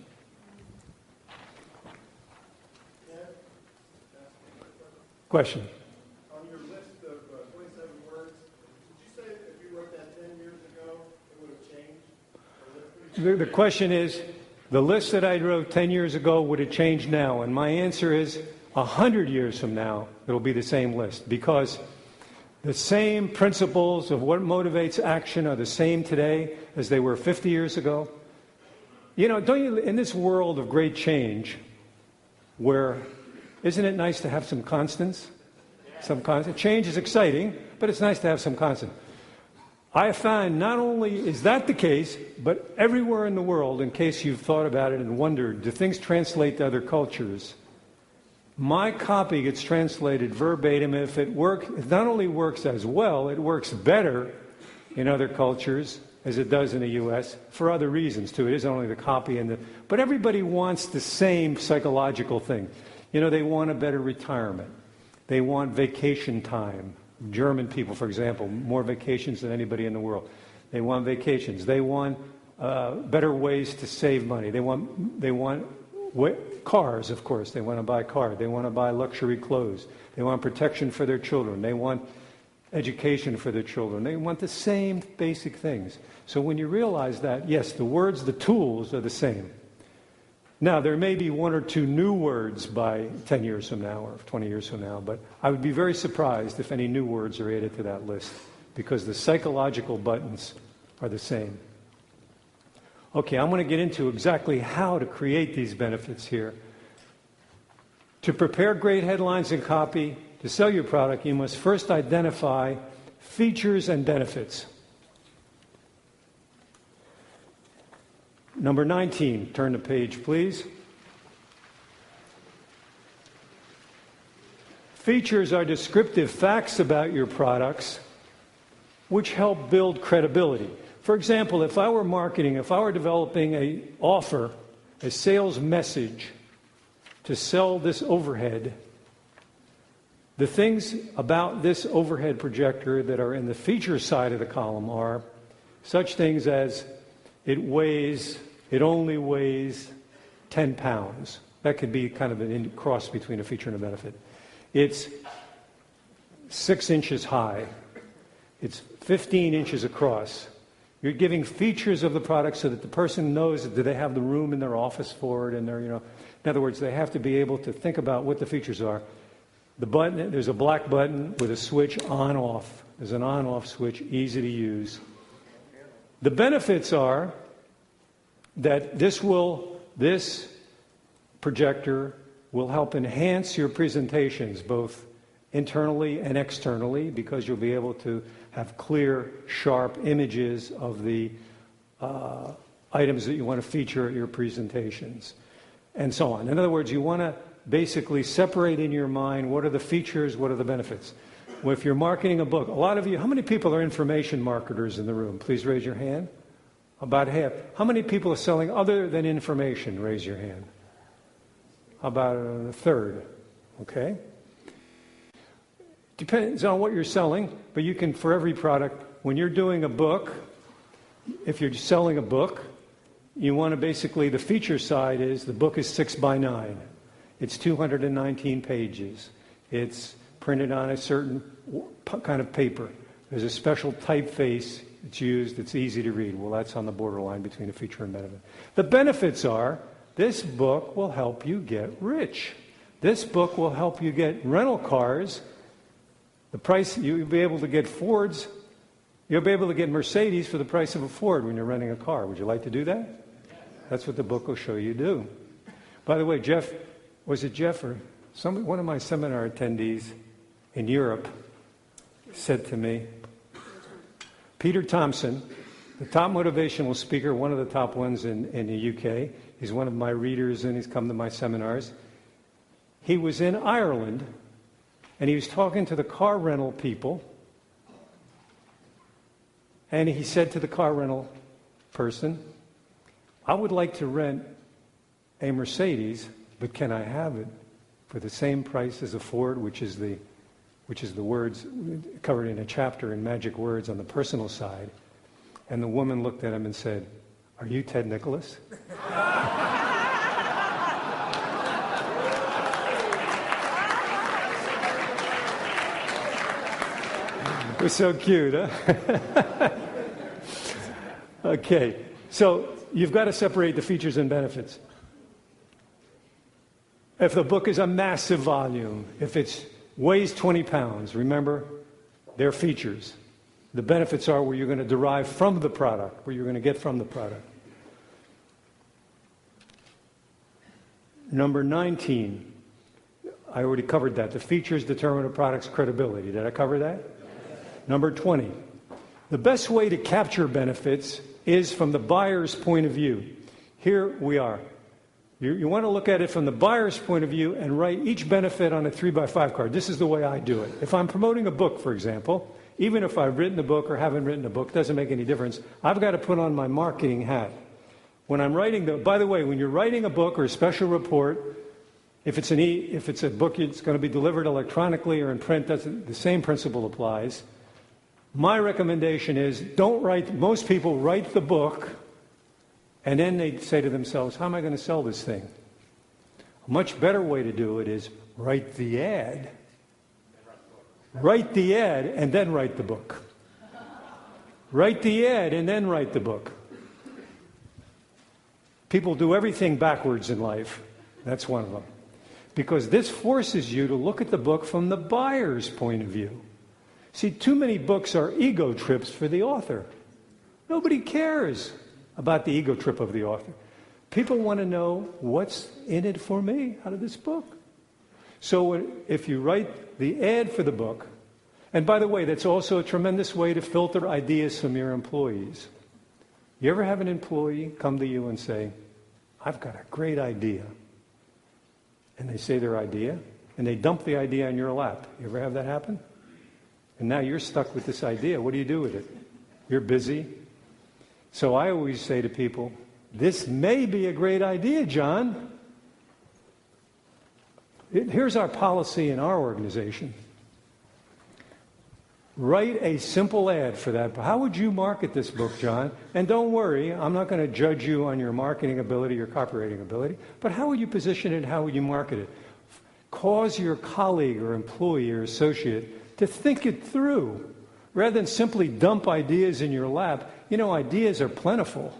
Question. On your list of 27 words, did you say if you wrote that 10 years ago, it would have changed? The question is, the list that I wrote 10 years ago, would it change now? And my answer is, 100 years from now, it'll be the same list. Because the same principles of what motivates action are the same today as they were 50 years ago. You know, in this world of great change, where isn't it nice to have some constants? Some constant. Change is exciting, but it's nice to have some constant. I find not only is that the case, but everywhere in the world, in case you've thought about it and wondered, do things translate to other cultures? My copy gets translated verbatim. If it works, it not only works as well, it works better in other cultures as it does in the U.S. for other reasons too. It isn't only the copy but everybody wants the same psychological thing. You know, they want a better retirement. They want vacation time. German people, for example, more vacations than anybody in the world. They want vacations. They want better ways to save money. They want cars, of course. They want to buy cars. They want to buy luxury clothes. They want protection for their children. They want education for their children. They want the same basic things. So when you realize that, yes, the words, the tools are the same. Now, there may be one or two new words by 10 years from now or 20 years from now, but I would be very surprised if any new words are added to that list because the psychological buttons are the same. Okay, I'm going to get into exactly how to create these benefits here. To prepare great headlines and copy, to sell your product, you must first identify features and benefits. Number 19, turn the page, please. Features are descriptive facts about your products which help build credibility. For example, if I were developing an offer, a sales message to sell this overhead, the things about this overhead projector that are in the feature side of the column are such things as it only weighs 10 pounds. That could be kind of a cross between a feature and a benefit. It's 6 inches high. It's 15 inches across. You're giving features of the product so that the person knows, do they have the room in their office for it, and they're, in other words, they have to be able to think about what the features are. The button, there's a black button with a switch on-off. There's an on-off switch, easy to use. The benefits are that this projector will help enhance your presentations, both internally and externally, because you'll be able to have clear, sharp images of the items that you want to feature at your presentations, and so on. In other words, you want to basically separate in your mind what are the features, what are the benefits. Well, if you're marketing a book, a lot of you, how many people are information marketers in the room? Please raise your hand. About half. How many people are selling other than information? Raise your hand. About a third. Okay? Depends on what you're selling, but you can, for every product, when you're doing a book, if you're selling a book, you want to basically, the feature side is, the book is 6 by 9. It's 219 pages. It's printed on a certain kind of paper. There's a special typeface that's used. It's easy to read. Well, that's on the borderline between a feature and benefit. The benefits are, this book will help you get rich. This book will help you get rental cars. The price, you'll be able to get Fords. You'll be able to get Mercedes for the price of a Ford when you're renting a car. Would you like to do that? That's what the book will show you do. By the way, Jeff, was it Jeff or one of my seminar attendees in Europe said to me, Peter Thompson, the top motivational speaker, one of the top ones in the UK. He's one of my readers and he's come to my seminars. He was in Ireland and he was talking to the car rental people. And he said to the car rental person, I would like to rent a Mercedes, but can I have it for the same price as a Ford, which is the words covered in a chapter in Magic Words on the personal side. And the woman looked at him and said, are you Ted Nicholas? It was so cute, huh? Okay, so you've got to separate the features and benefits. If the book is a massive volume, if it weighs 20 pounds, remember, they're features. The benefits are where you're going to derive from the product, where you're going to get from the product. Number 19, I already covered that. The features determine a product's credibility. Did I cover that? Yes. Number 20, the best way to capture benefits is from the buyer's point of view. Here we are. You want to look at it from the buyer's point of view and write each benefit on a 3x5 card. This is the way I do it. If I'm promoting a book, for example, even if I've written a book or haven't written a book, it doesn't make any difference. I've got to put on my marketing hat. When I'm writing by the way, when you're writing a book or a special report, if it's a book that's going to be delivered electronically or in print, the same principle applies. My recommendation is most people write the book and then they say to themselves, how am I going to sell this thing? A much better way to do it is write the ad. Write the ad and then write the book. Write the ad and then write the book. People do everything backwards in life. That's one of them. Because this forces you to look at the book from the buyer's point of view. See, too many books are ego trips for the author. Nobody cares about the ego trip of the author. People want to know what's in it for me out of this book. So if you write the ad for the book, and by the way, that's also a tremendous way to filter ideas from your employees. You ever have an employee come to you and say, I've got a great idea. And they say their idea, and they dump the idea in your lap. You ever have that happen? And now you're stuck with this idea. What do you do with it? You're busy. So I always say to people, this may be a great idea, John. Here's our policy in our organization. Write a simple ad for that. How would you market this book, John? And don't worry, I'm not going to judge you on your marketing ability or copywriting ability, but how would you position it? How would you market it? Cause your colleague or employee or associate to think it through rather than simply dump ideas in your lap. You know, ideas are plentiful.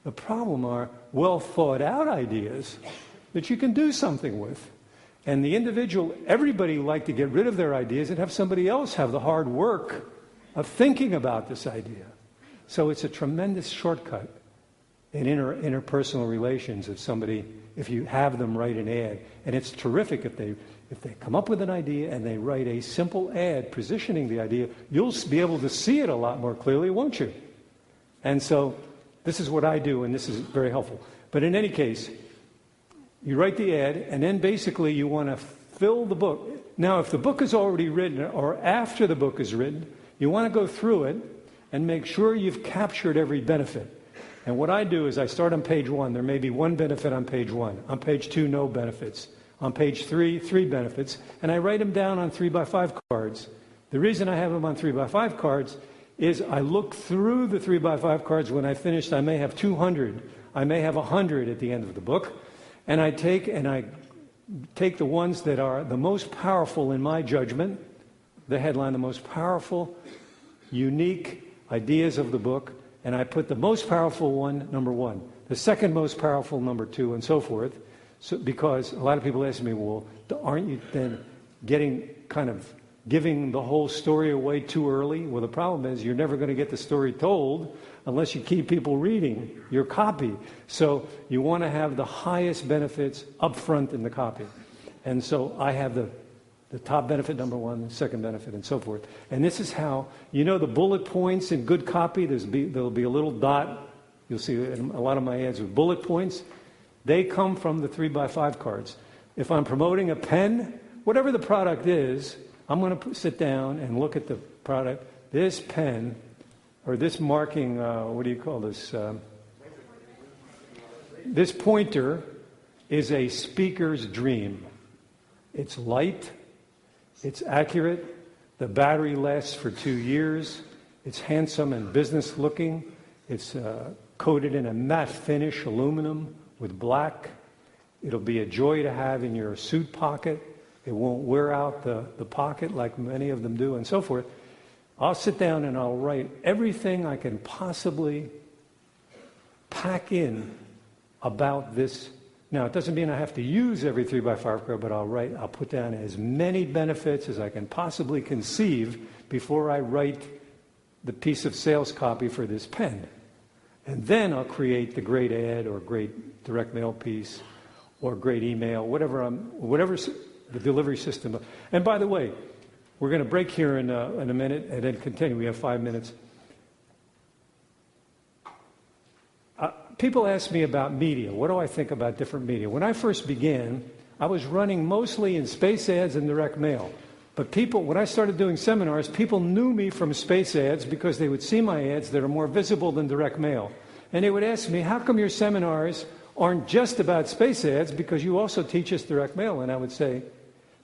The problem are well thought out ideas that you can do something with. And the individual, everybody like to get rid of their ideas and have somebody else have the hard work of thinking about this idea. So it's a tremendous shortcut in interpersonal relations if you have them write an ad. And it's terrific if they come up with an idea and they write a simple ad positioning the idea, you'll be able to see it a lot more clearly, won't you? And so this is what I do, and this is very helpful. But in any case, you write the ad, and then basically you want to fill the book. Now, if the book is already written, or after the book is written, you want to go through it and make sure you've captured every benefit. And what I do is I start on page 1. There may be one benefit on page 1. On page 2, no benefits. On page 3, 3 benefits. And I write them down on 3x5 cards. The reason I have them on 3x5 cards is I look through the 3x5 cards. When I finished, I may have 200. I may have 100 at the end of the book. And I take the ones that are the most powerful in my judgment, the headline, the most powerful, unique ideas of the book, and I put the most powerful one, number 1, the second most powerful, number 2, and so forth. So, because a lot of people ask me, well, aren't you then giving the whole story away too early? Well, the problem is you're never going to get the story told unless you keep people reading your copy. So you want to have the highest benefits up front in the copy. And so I have the top benefit, number 1, the second benefit, and so forth. And this is how, the bullet points in good copy, there'll be a little dot. You'll see in a lot of my ads with bullet points. They come from the 3x5 cards. If I'm promoting a pen, whatever the product is, I'm going to sit down and look at the product. This pen, or this marking, what do you call this? This pointer is a speaker's dream. It's light, it's accurate, the battery lasts for 2 years, it's handsome and business looking, it's coated in a matte finish aluminum with black. It'll be a joy to have in your suit pocket. It won't wear out the pocket like many of them do, and so forth. I'll sit down and I'll write everything I can possibly pack in about this. Now, it doesn't mean I have to use every 3x5 card, but I'll put down as many benefits as I can possibly conceive before I write the piece of sales copy for this pen. And then I'll create the great ad or great direct mail piece or great email, whatever's the delivery system. And by the way, we're going to break here in a minute and then continue. We have 5 minutes. People ask me about media. What do I think about different media? When I first began, I was running mostly in space ads and direct mail. But when I started doing seminars, people knew me from space ads because they would see my ads that are more visible than direct mail. And they would ask me, how come your seminars aren't just about space ads because you also teach us direct mail? And I would say,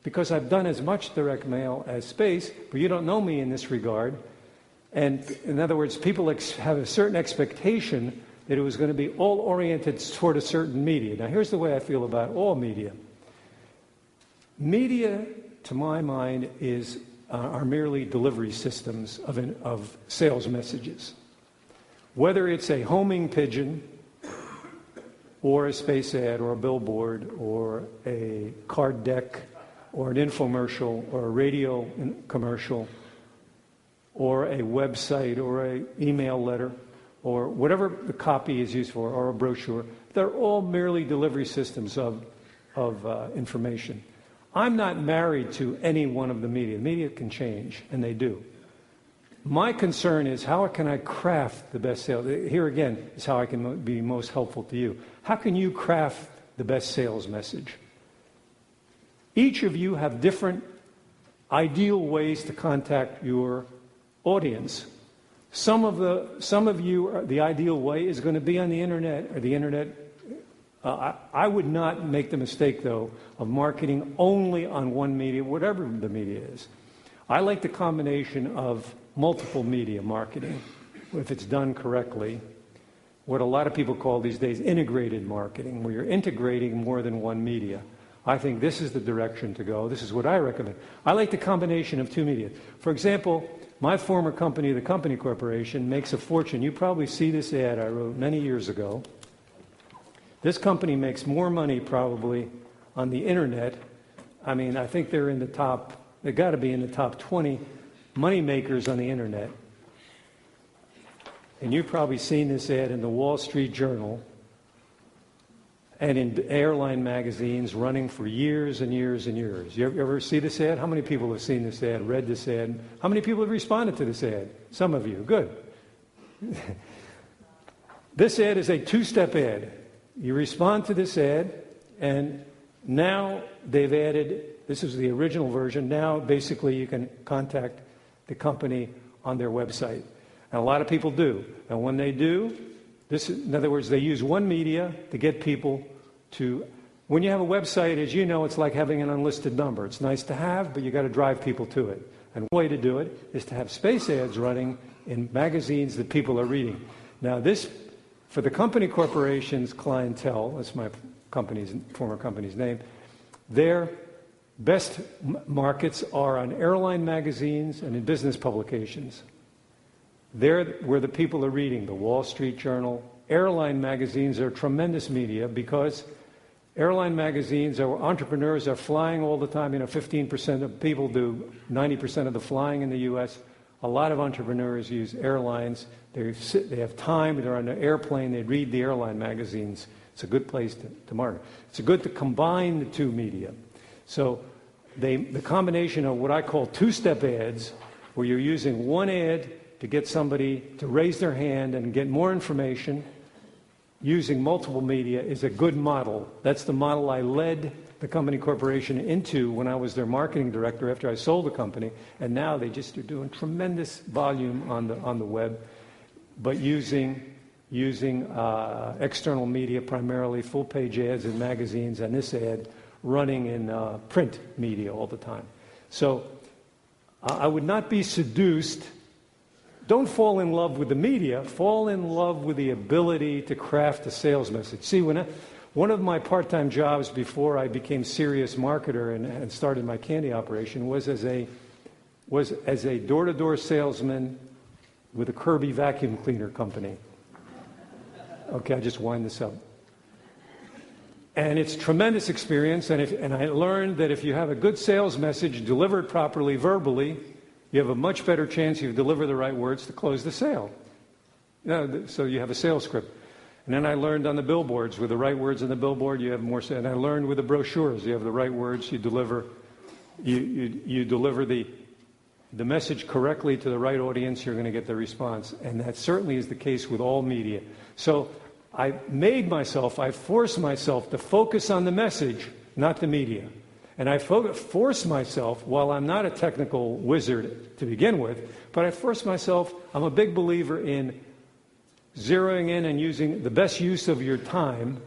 because I've done as much direct mail as space, but you don't know me in this regard. And in other words, people have a certain expectation that it was going to be all oriented toward a certain media. Now, here's the way I feel about all media. Media, to my mind, are merely delivery systems of sales messages. Whether it's a homing pigeon or a space ad or a billboard or a card deck or an infomercial or a radio commercial or a website or an email letter or whatever the copy is used for, or a brochure, they're all merely delivery systems of information. I'm not married to any one of the media. Media can change, and they do. My concern is how can I craft the best sales? Here again is how I can be most helpful to you. How can you craft the best sales message? Each of you have different ideal ways to contact your audience. Some of you, the ideal way is going to be on the internet, or the internet. I would not make the mistake, though, of marketing only on one media, whatever the media is. I like the combination of multiple media marketing, if it's done correctly, what a lot of people call these days integrated marketing, where you're integrating more than one media. I think this is the direction to go. This is what I recommend. I like the combination of two media. For example, my former company, the Company Corporation, makes a fortune. You probably see this ad I wrote many years ago. This company makes more money probably on the internet. I mean, I think they're in the top, they've got to be in the top 20 money makers on the internet. And you've probably seen this ad in the Wall Street Journal and in airline magazines running for years and years and years. You ever see this ad? How many people have seen this ad, read this ad? How many people have responded to this ad? Some of you. Good. This ad is a two-step ad. You respond to this ad, and now they've added, this is the original version, now basically you can contact the company on their website. And a lot of people do. And when they do, in other words, they use one media to get people to, when you have a website, as you know, it's like having an unlisted number. It's nice to have, but you got to drive people to it. And one way to do it is to have space ads running in magazines that people are reading. Now this, for the Company Corporation's clientele, that's my former company's name, their best markets are on airline magazines and in business publications. They're where the people are reading, the Wall Street Journal. Airline magazines are tremendous media because airline magazines are entrepreneurs are flying all the time. 15% of people do 90% of the flying in the U.S. A lot of entrepreneurs use airlines. They have time. They're on an airplane. They read the airline magazines. It's a good place to market. It's good to combine the two media. So the combination of what I call two-step ads, where you're using one ad to get somebody to raise their hand and get more information using multiple media, is a good model. That's the model I led the Company Corporation into when I was their marketing director after I sold the company, and now they just are doing tremendous volume on the web, but using external media, primarily full-page ads in magazines, and this ad running in print media all the time. So I would not be seduced. Don't fall in love with the media. Fall in love with the ability to craft a sales message. See, one of my part-time jobs before I became serious marketer and started my candy operation was as a door-to-door salesman with a Kirby vacuum cleaner company. Okay, I just wind this up. And it's tremendous experience, and I learned that if you have a good sales message delivered properly verbally, you have a much better chance you deliver the right words to close the sale. So you have a sales script. And then I learned on the billboards, with the right words on the billboard, you have more. And I learned with the brochures, you have the right words, you deliver the message correctly to the right audience, you're going to get the response. And that certainly is the case with all media. So I forced myself to focus on the message, not the media. And I force myself, while I'm not a technical wizard to begin with, but I force myself, I'm a big believer in zeroing in and using the best use of your time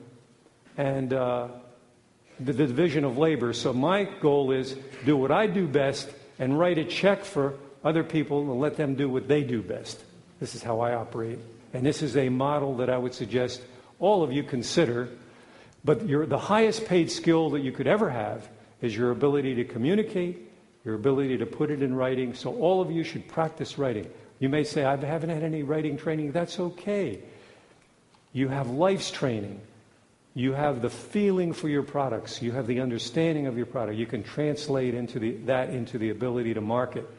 and the division of labor. So my goal is do what I do best and write a check for other people and let them do what they do best. This is how I operate. And this is a model that I would suggest all of you consider. But the highest paid skill that you could ever have is your ability to communicate, your ability to put it in writing. So all of you should practice writing. You may say, I haven't had any writing training. That's okay. You have life's training. You have the feeling for your products. You have the understanding of your product. You can translate that into the ability to market.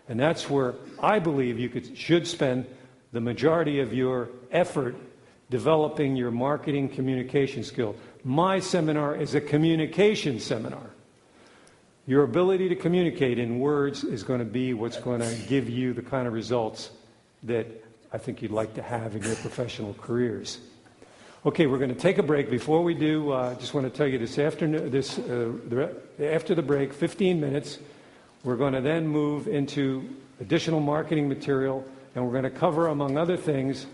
And that's where I believe you should spend the majority of your effort developing your marketing communication skill. My seminar is a communication seminar. Your ability to communicate in words is going to be what's going to give you the kind of results that I think you'd like to have in your professional careers. Okay, we're going to take a break. Before we do, I just want to tell you this afternoon, after the break, 15 minutes, we're going to then move into additional marketing material, and we're going to cover, among other things,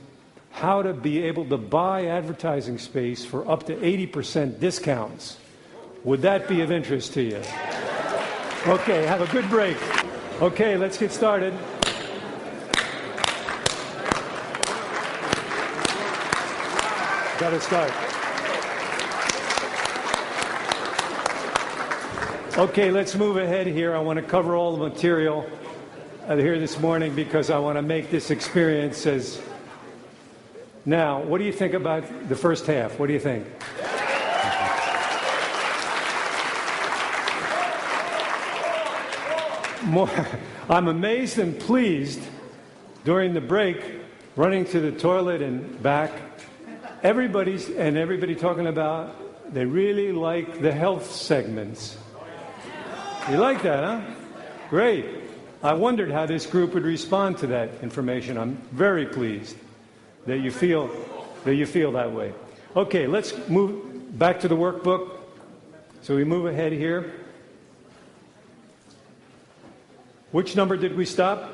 how to be able to buy advertising space for up to 80% discounts. Would that be of interest to you? Okay, have a good break. Okay, let's get started. Got to start. Okay, let's move ahead here. I want to cover all the material here this morning because I want to make this experience as... Now, what do you think about the first half? What do you think? I'm amazed and pleased during the break, running to the toilet and back. Everybody talking about they really like the health segments. You like that, huh? Great. I wondered how this group would respond to that information. I'm very pleased that you feel that way. Okay, let's move back to the workbook. So we move ahead here. Which number did we stop?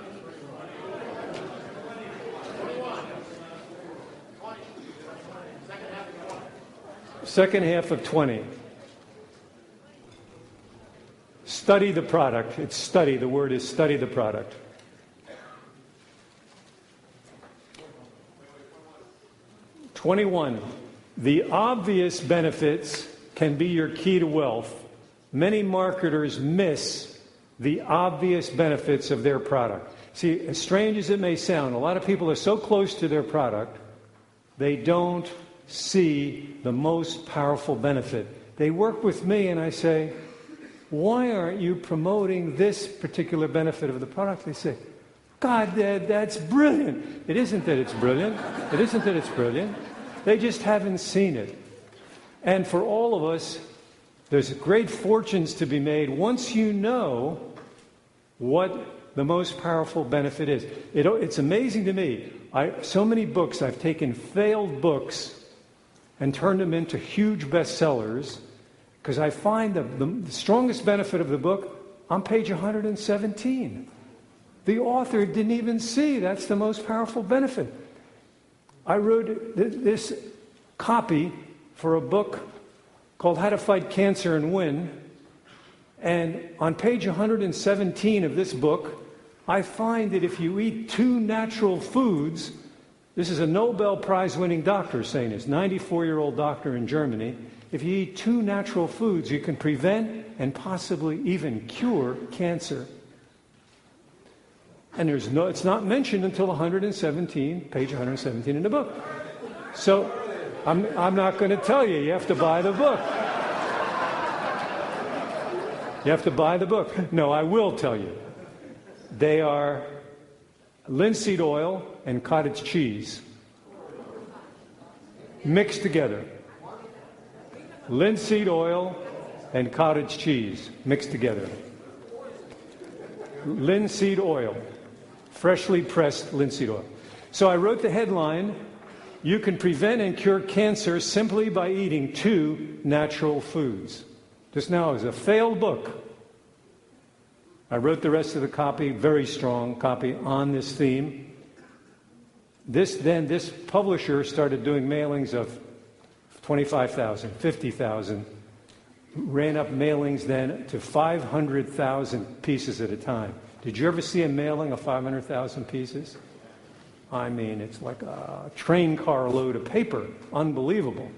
Second half of 20. Study the product. It's study. The word is study the product. '21. The obvious benefits can be your key to wealth. Many marketers miss the obvious benefits of their product. See, as strange as it may sound, a lot of people are so close to their product, they don't see the most powerful benefit. They work with me and I say, why aren't you promoting this particular benefit of the product? They say, God, that's brilliant. It isn't that it's brilliant. It isn't that it's brilliant. They just haven't seen it. And for all of us, there's great fortunes to be made once you know what the most powerful benefit is. It's amazing to me. So many books, I've taken failed books and turned them into huge bestsellers because I find the strongest benefit of the book on page 117. The author didn't even see that's the most powerful benefit. I wrote this copy for a book called How to Fight Cancer and Win. And on page 117 of this book, I find that if you eat 2 natural foods, this is a Nobel Prize-winning doctor saying this, 94-year-old doctor in Germany, if you eat 2 natural foods, you can prevent and possibly even cure cancer. And it's not mentioned until page 117 in the book. So I'm not going to tell you. You have to buy the book. You have to buy the book. No, I will tell you. They are linseed oil and cottage cheese mixed together. Linseed oil and cottage cheese mixed together. Linseed oil. Freshly pressed linseed oil. So I wrote the headline, you can prevent and cure cancer simply by eating 2 natural foods. Just now, it was a failed book. I wrote the rest of the copy, very strong copy, on this theme. This publisher started doing mailings of 25,000, 50,000, ran up mailings then to 500,000 pieces at a time. Did you ever see a mailing of 500,000 pieces? I mean, it's like a train car load of paper. Unbelievable.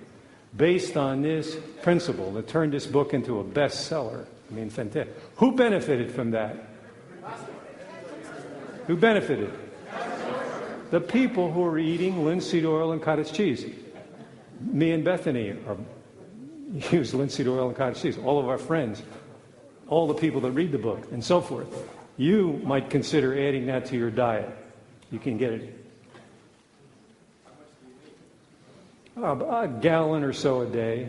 Based on this principle that turned this book into a bestseller. I mean, fantastic. Who benefited from that? Who benefited? The people who are eating linseed oil and cottage cheese. Me and Bethany use linseed oil and cottage cheese. All of our friends. All the people that read the book and so forth. You might consider adding that to your diet. You can get it. A gallon or so a day.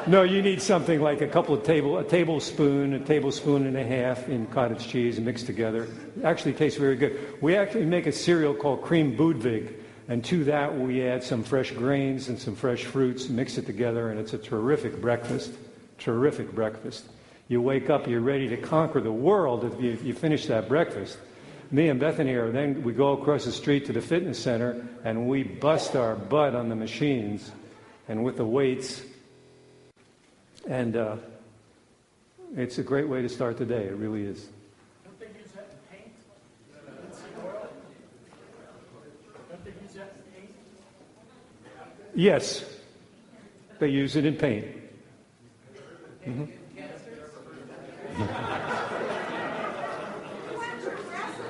No, you need something like a tablespoon and a half in cottage cheese mixed together. It actually tastes very good. We actually make a cereal called Cream Budwig, and to that we add some fresh grains and some fresh fruits, mix it together, and it's a terrific breakfast. Terrific breakfast. You wake up, you're ready to conquer the world if you finish that breakfast. Me and Bethany then we go across the street to the fitness center and we bust our butt on the machines and with the weights. And it's a great way to start the day. It really is. Don't they use that in paint? Linseed oil? Don't they use that in paint? Yes, they use it in paint. Mm-hmm.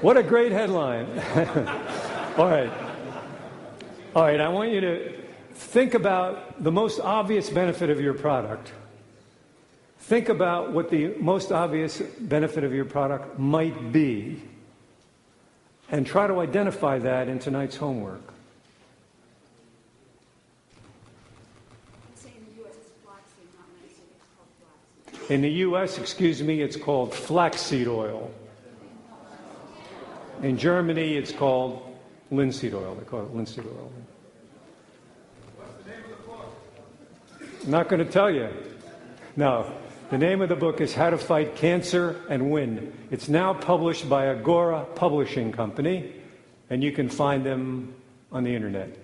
What a great headline. All right. All right, I want you to think about the most obvious benefit of your product. Think about what the most obvious benefit of your product might be, and try to identify that in tonight's homework. In the U.S., it's called flaxseed oil. In Germany, it's called linseed oil. They call it linseed oil. What's the name of the book? I'm not going to tell you. No. The name of the book is How to Fight Cancer and Win. It's now published by Agora Publishing Company, and you can find them on the internet.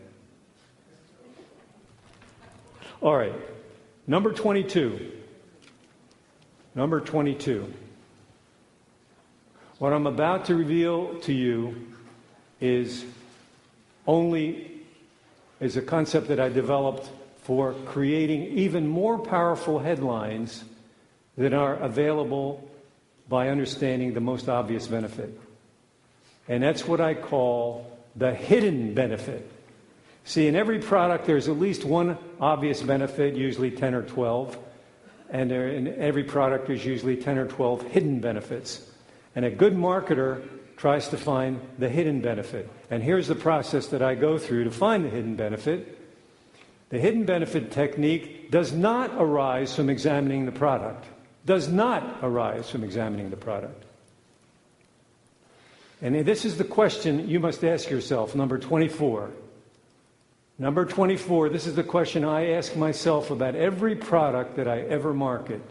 All right. Number 22. Number 22. What I'm about to reveal to you is a concept that I developed for creating even more powerful headlines that are available by understanding the most obvious benefit. And that's what I call the hidden benefit. See, in every product, there's at least one obvious benefit, usually 10 or 12. And in every product, there's usually 10 or 12 hidden benefits. And a good marketer tries to find the hidden benefit. And here's the process that I go through to find the hidden benefit. The hidden benefit technique does not arise from examining the product. Does not arise from examining the product. And this is the question you must ask yourself, number 24. Number 24, this is the question I ask myself about every product that I ever market.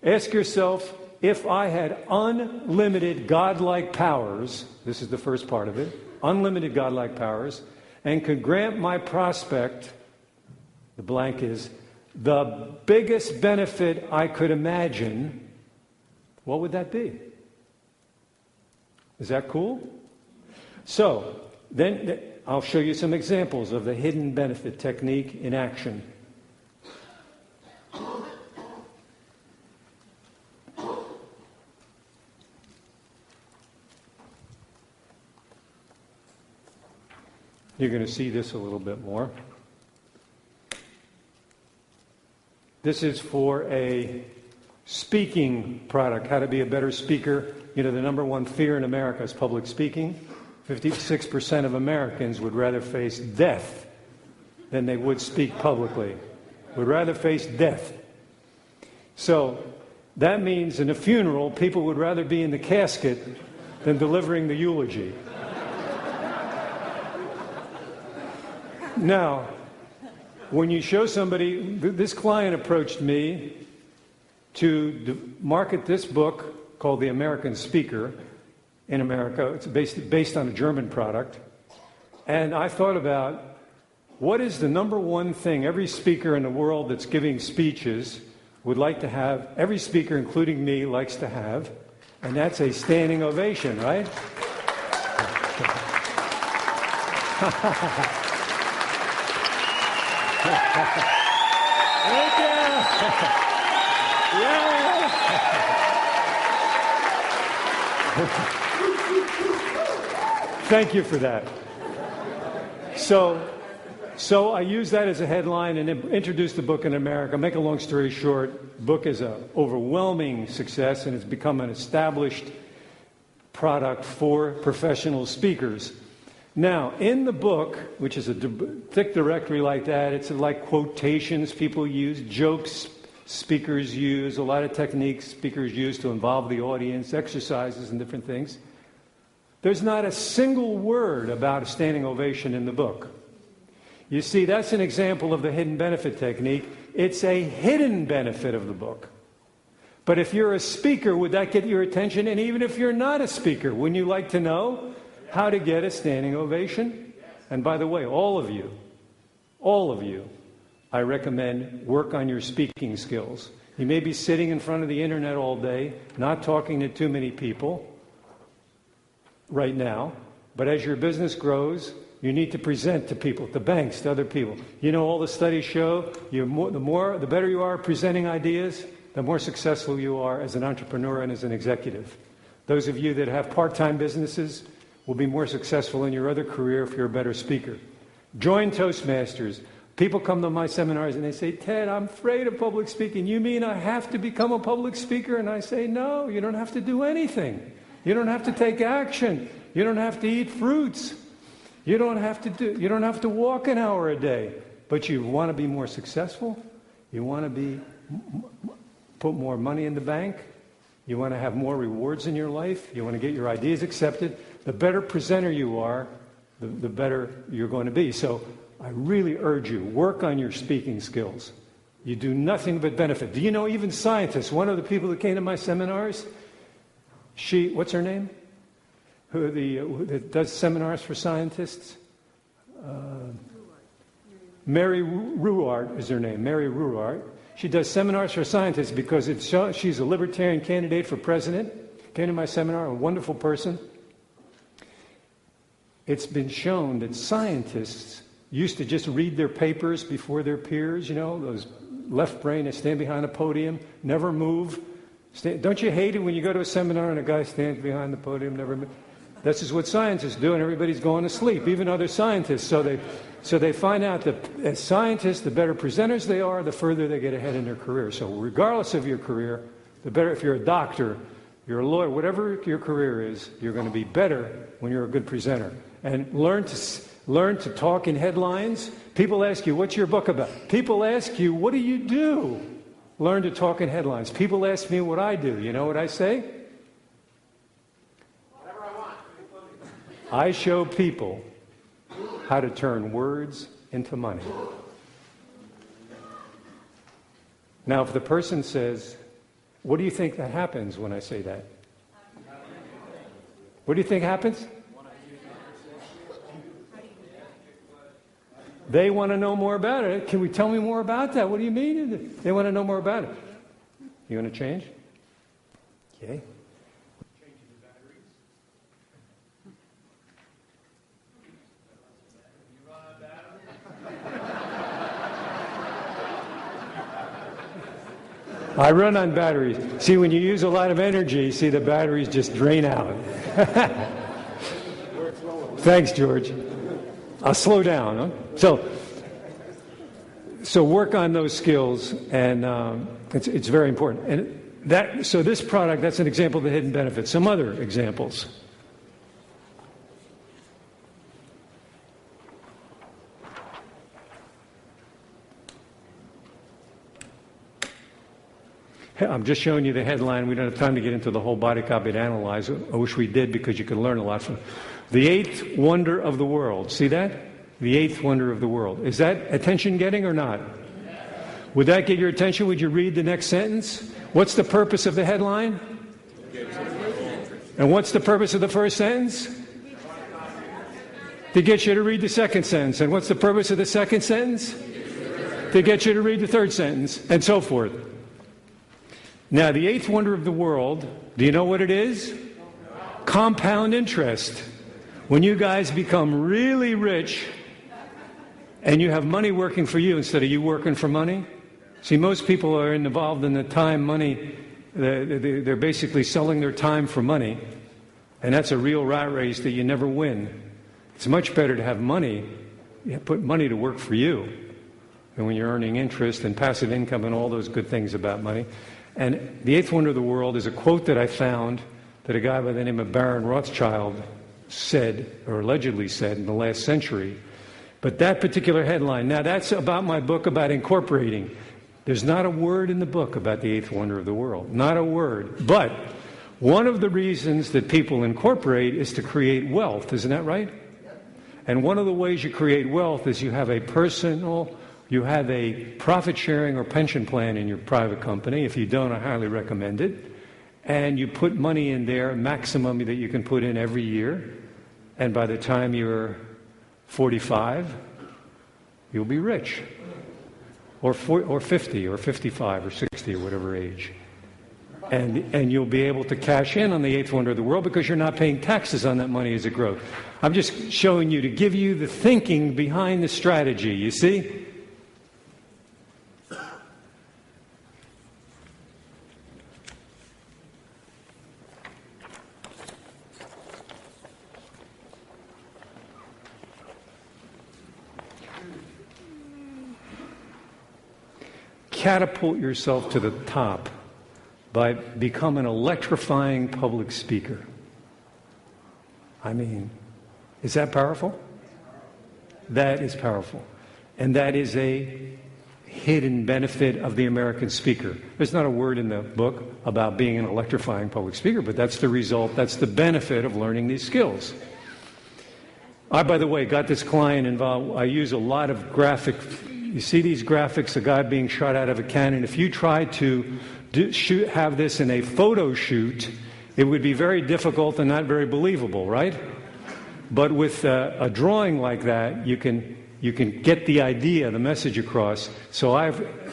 Ask yourself, if I had unlimited godlike powers, this is the first part of it, unlimited godlike powers, and could grant my prospect, the blank is, the biggest benefit I could imagine, what would that be? Is that cool? So, then I'll show you some examples of the hidden benefit technique in action. You're going to see this a little bit more. This is for a speaking product, how to be a better speaker. You know, the number one fear in America is public speaking. 56% of Americans would rather face death than they would speak publicly. Would rather face death. So that means in a funeral, people would rather be in the casket than delivering the eulogy. Now, when you show somebody, this client approached me to market this book called The American Speaker in America. It's based on a German product. And I thought about, what is the number one thing every speaker in the world that's giving speeches would like to have, every speaker, including me, likes to have, and that's a standing ovation, right? Thank you. Yeah. Thank you for that. So I use that as a headline and introduce the book in America. Make a long story short, the book is an overwhelming success and it's become an established product for professional speakers. Now, in the book, which is a thick directory like that, it's like quotations people use, jokes speakers use, a lot of techniques speakers use to involve the audience, exercises and different things. There's not a single word about a standing ovation in the book. You see, that's an example of the hidden benefit technique. It's a hidden benefit of the book. But if you're a speaker, would that get your attention? And even if you're not a speaker, wouldn't you like to know how to get a standing ovation? And by the way, all of you I recommend work on your speaking skills. You may be sitting in front of the internet all day, not talking to too many people right now, but as your business grows, you need to present to people, to banks, to other people. You know, all the studies show the better you are presenting ideas, the more successful you are as an entrepreneur and as an executive. Those of you that have part-time businesses will be more successful in your other career if you're a better speaker. Join Toastmasters. People come to my seminars and they say, Ted, I'm afraid of public speaking. You mean I have to become a public speaker? And I say, no, you don't have to do anything. You don't have to take action. You don't have to eat fruits. You don't have to walk an hour a day. But you want to be more successful? You want to put more money in the bank? You want to have more rewards in your life? You want to get your ideas accepted? The better presenter you are, the better you're going to be. So I really urge you, work on your speaking skills. You do nothing but benefit. Do you know even scientists? One of the people that came to my seminars, what's her name? That does seminars for scientists? Mary Ruwart is her name, Mary Ruwart. She does seminars for scientists because she's a libertarian candidate for president. Came to my seminar, a wonderful person. It's been shown that scientists used to just read their papers before their peers, you know, those left brain that stand behind a podium, never move. Don't you hate it when you go to a seminar and a guy stands behind the podium, never move? This is what scientists do, and everybody's going to sleep, even other scientists. So they find out that as scientists, the better presenters they are, the further they get ahead in their career. So regardless of your career, the better, if you're a doctor, you're a lawyer, whatever your career is, you're going to be better when you're a good presenter. And learn to talk in headlines. People ask you, what's your book about? People ask you, what do you do? Learn to talk in headlines. People ask me what I do. You know what I say? Whatever I want. I show people how to turn words into money. Now, if the person says, what do you think that happens when I say that? What do you think happens? They want to know more about it. Can we tell me more about that? What do you mean? They want to know more about it. You want to change? Okay. I run on batteries. See, when you use a lot of energy, see, the batteries just drain out. Thanks, George. I'll slow down. Huh? So work on those skills, and it's very important. And so this product, that's an example of the hidden benefits. Some other examples. I'm just showing you the headline. We don't have time to get into the whole body copy to analyze. I wish we did, because you can learn a lot from it. The eighth wonder of the world. See that? The eighth wonder of the world. Is that attention-getting or not? Would that get your attention? Would you read the next sentence? What's the purpose of the headline? And what's the purpose of the first sentence? To get you to read the second sentence. And what's the purpose of the second sentence? To get you to read the third sentence, and so forth. Now, the eighth wonder of the world, do you know what it is? Compound interest. When you guys become really rich and you have money working for you instead of you working for money. See, most people are involved in the time money. They're basically selling their time for money. And that's a real rat race that you never win. It's much better to have money, put money to work for you. And when you're earning interest and passive income and all those good things about money. And the eighth wonder of the world is a quote that I found that a guy by the name of Baron Rothschild said, or allegedly said, in the last century. But that particular headline, now that's about my book about incorporating. There's not a word in the book about the eighth wonder of the world. Not a word. But one of the reasons that people incorporate is to create wealth. Isn't that right? And one of the ways you create wealth is you have a profit sharing or pension plan in your private company. If you don't, I highly recommend it. And you put money in there, maximum that you can put in every year. And by the time you're 45, you'll be rich. or 50 or 55 or 60 or whatever age. And you'll be able to cash in on the eighth wonder of the world because you're not paying taxes on that money as it grows. I'm just showing you to give you the thinking behind the strategy, you see? Catapult yourself to the top by become an electrifying public speaker. I mean, is that powerful? That is powerful. And that is a hidden benefit of the American speaker. There's not a word in the book about being an electrifying public speaker, but that's the result, that's the benefit of learning these skills. I, by the way, got this client involved. I use a lot of graphic. You see these graphics, a guy being shot out of a cannon. If you try to have this in a photo shoot, it would be very difficult and not very believable, right? But with a drawing like that, you can get the idea, the message across. So I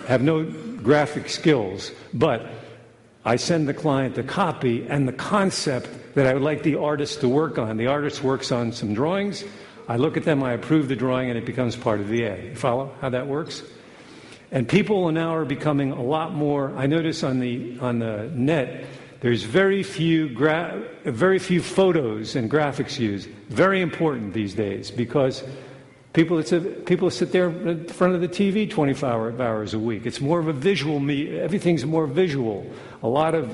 have no graphic skills, but I send the client the copy and the concept that I would like the artist to work on. The artist works on some drawings. I look at them, I approve the drawing, and it becomes part of the ad. You follow how that works? And people now are becoming a lot more. I notice on the net, there's very few photos and graphics used. Very important these days because people sit there in front of the TV 25 hours a week. It's more of a visual. Everything's more visual. A lot of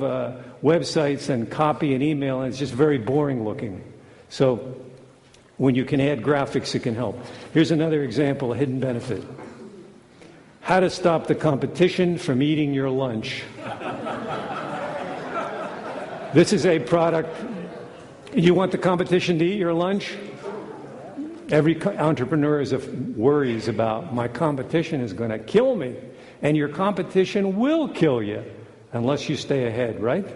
websites and copy and email, and it's just very boring looking. So when you can add graphics, it can help. Here's another example, a hidden benefit. How to stop the competition from eating your lunch. This is a product. You want the competition to eat your lunch? Every entrepreneur worries about, my competition is going to kill me. And your competition will kill you unless you stay ahead, right?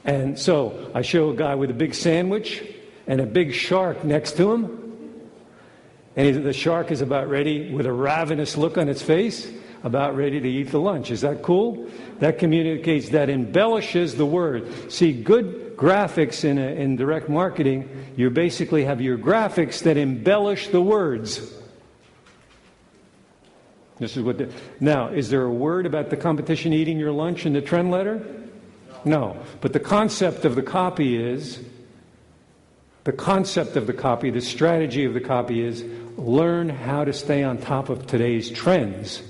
And so I show a guy with a big sandwich and a big shark next to him. And the shark is about ready, with a ravenous look on its face, about ready to eat the lunch. Is that cool? That communicates, that embellishes the word. See, good graphics in direct marketing, you basically have your graphics that embellish the words. This is now, is there a word about the competition eating your lunch in the trend letter? No. But the concept of the copy is, the strategy of the copy is, learn how to stay on top of today's trends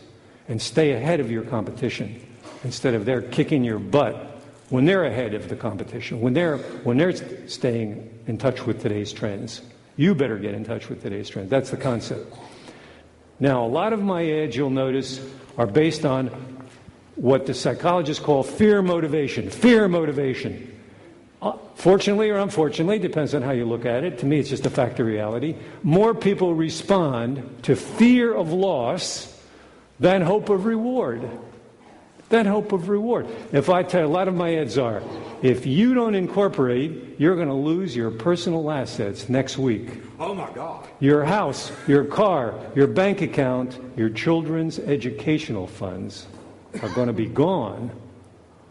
and stay ahead of your competition instead of they're kicking your butt when they're ahead of the competition. When they're staying in touch with today's trends, you better get in touch with today's trends. That's the concept. Now, a lot of my ads, you'll notice, are based on what the psychologists call fear motivation. Fear motivation. Fortunately or unfortunately, depends on how you look at it. To me, it's just a fact of reality. More people respond to fear of loss than hope of reward. If I tell, a lot of my ads are, if you don't incorporate, you're going to lose your personal assets next week. Oh my God. Your house, your car, your bank account, your children's educational funds are going to be gone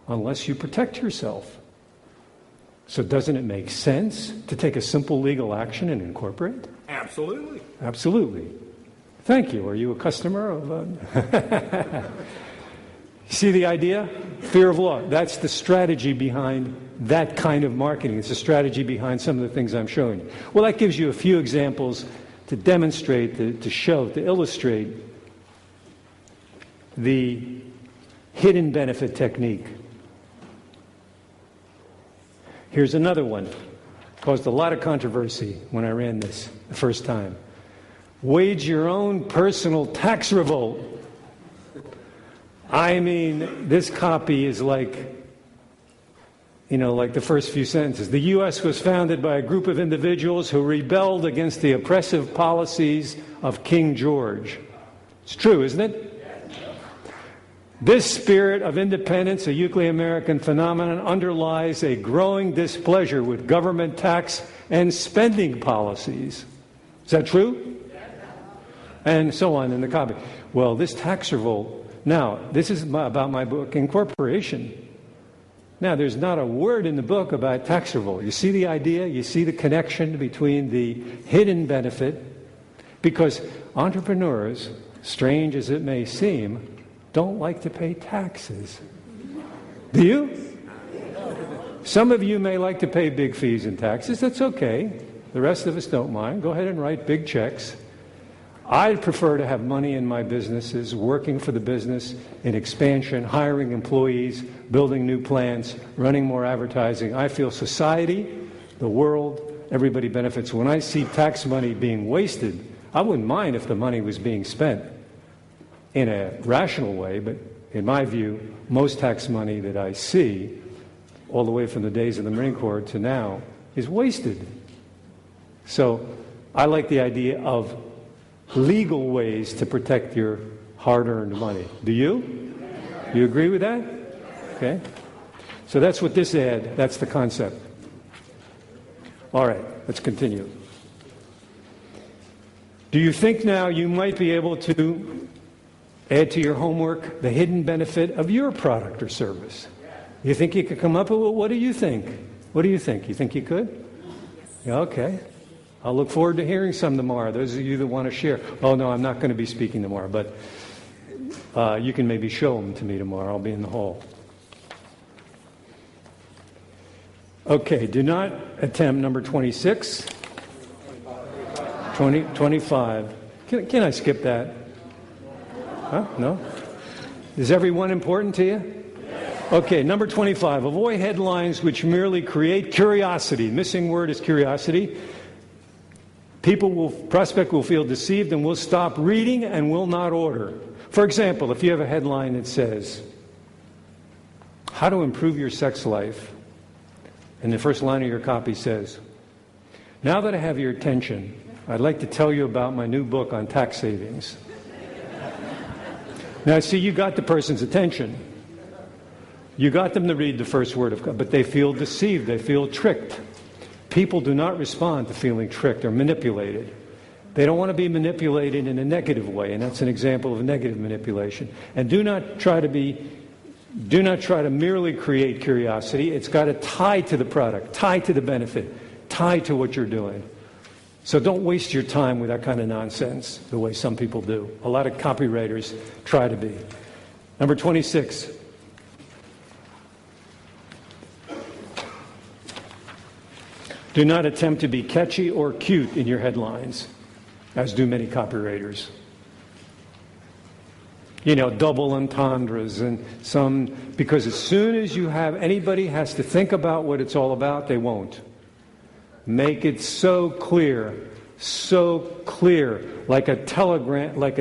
unless you protect yourself. So doesn't it make sense to take a simple legal action and incorporate? Absolutely. Absolutely. Thank you. Are you a customer of... See the idea? Fear of law. That's the strategy behind that kind of marketing. It's a strategy behind some of the things I'm showing you. Well, that gives you a few examples to demonstrate, to show, to illustrate the hidden benefit technique. Here's another one. Caused a lot of controversy when I ran this the first time. Wage your own personal tax revolt. I mean, this copy is like the first few sentences. The U.S. was founded by a group of individuals who rebelled against the oppressive policies of King George. It's true, isn't it? This spirit of independence, a uniquely American phenomenon, underlies a growing displeasure with government tax and spending policies. Is that true? and so on in the copy. Well, this tax revolt, now, this is about my book, Incorporation. Now, there's not a word in the book about tax revolt. You see the idea? You see the connection between the hidden benefit? Because entrepreneurs, strange as it may seem, don't like to pay taxes. Do you? Some of you may like to pay big fees and taxes. That's okay. The rest of us don't mind. Go ahead and write big checks. I prefer to have money in my businesses, working for the business in expansion, hiring employees, building new plants, running more advertising. I feel society, the world, everybody benefits. When I see tax money being wasted, I wouldn't mind if the money was being spent in a rational way, but in my view, most tax money that I see, all the way from the days of the Marine Corps to now, is wasted. So I like the idea of legal ways to protect your hard-earned money. Do you? You agree with that? Okay. So that's what this ad, that's the concept. All right, let's continue. Do you think now you might be able to add to your homework the hidden benefit of your product or service? You think you could come up with it? What do you think? What do you think? You think you could? Yeah, okay. I'll look forward to hearing some tomorrow, those of you that want to share. Oh, no, I'm not going to be speaking tomorrow, but you can maybe show them to me tomorrow. I'll be in the hall. Okay, do not attempt number 26. 25. Can I skip that? Huh? No? Is everyone important to you? Okay, number 25. Avoid headlines which merely create curiosity. Missing word is curiosity. Prospect will feel deceived and will stop reading and will not order. For example, if you have a headline that says, how to improve your sex life, and the first line of your copy says, now that I have your attention, I'd like to tell you about my new book on tax savings. Now, see, you got the person's attention. You got them to read the first word of God, but they feel deceived. They feel tricked. People do not respond to feeling tricked or manipulated. They don't want to be manipulated in a negative way, and that's an example of negative manipulation. And do not try to merely create curiosity. It's got to tie to the product, tie to the benefit, tie to what you're doing. So don't waste your time with that kind of nonsense the way some people do. A lot of copywriters try to be. Number 26. Do not attempt to be catchy or cute in your headlines, as do many copywriters. You know, double entendres and some, because as soon as anybody has to think about what it's all about, they won't. Make it so clear, like a telegraph, like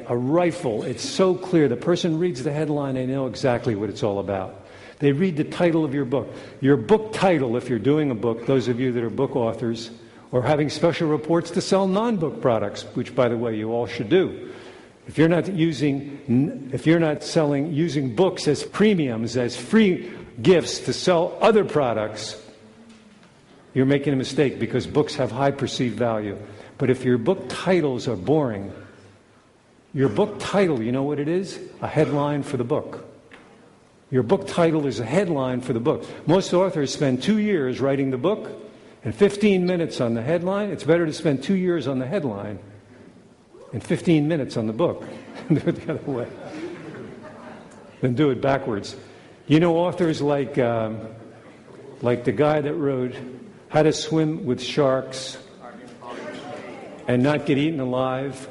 a rifle. It's so clear. The person reads the headline, they know exactly what it's all about. They read the title of your book. Your book title, if you're doing a book, those of you that are book authors, or having special reports to sell non-book products, which, by the way, you all should do. If you're not using books as premiums, as free gifts to sell other products, you're making a mistake, because books have high perceived value. But if your book titles are boring, your book title, you know what it is? A headline for the book. Your book title is a headline for the book. Most authors spend 2 years writing the book and 15 minutes on the headline. It's better to spend 2 years on the headline and 15 minutes on the book. Do it the other way. Then do it backwards. You know authors like the guy that wrote How to Swim with Sharks and Not Get Eaten Alive,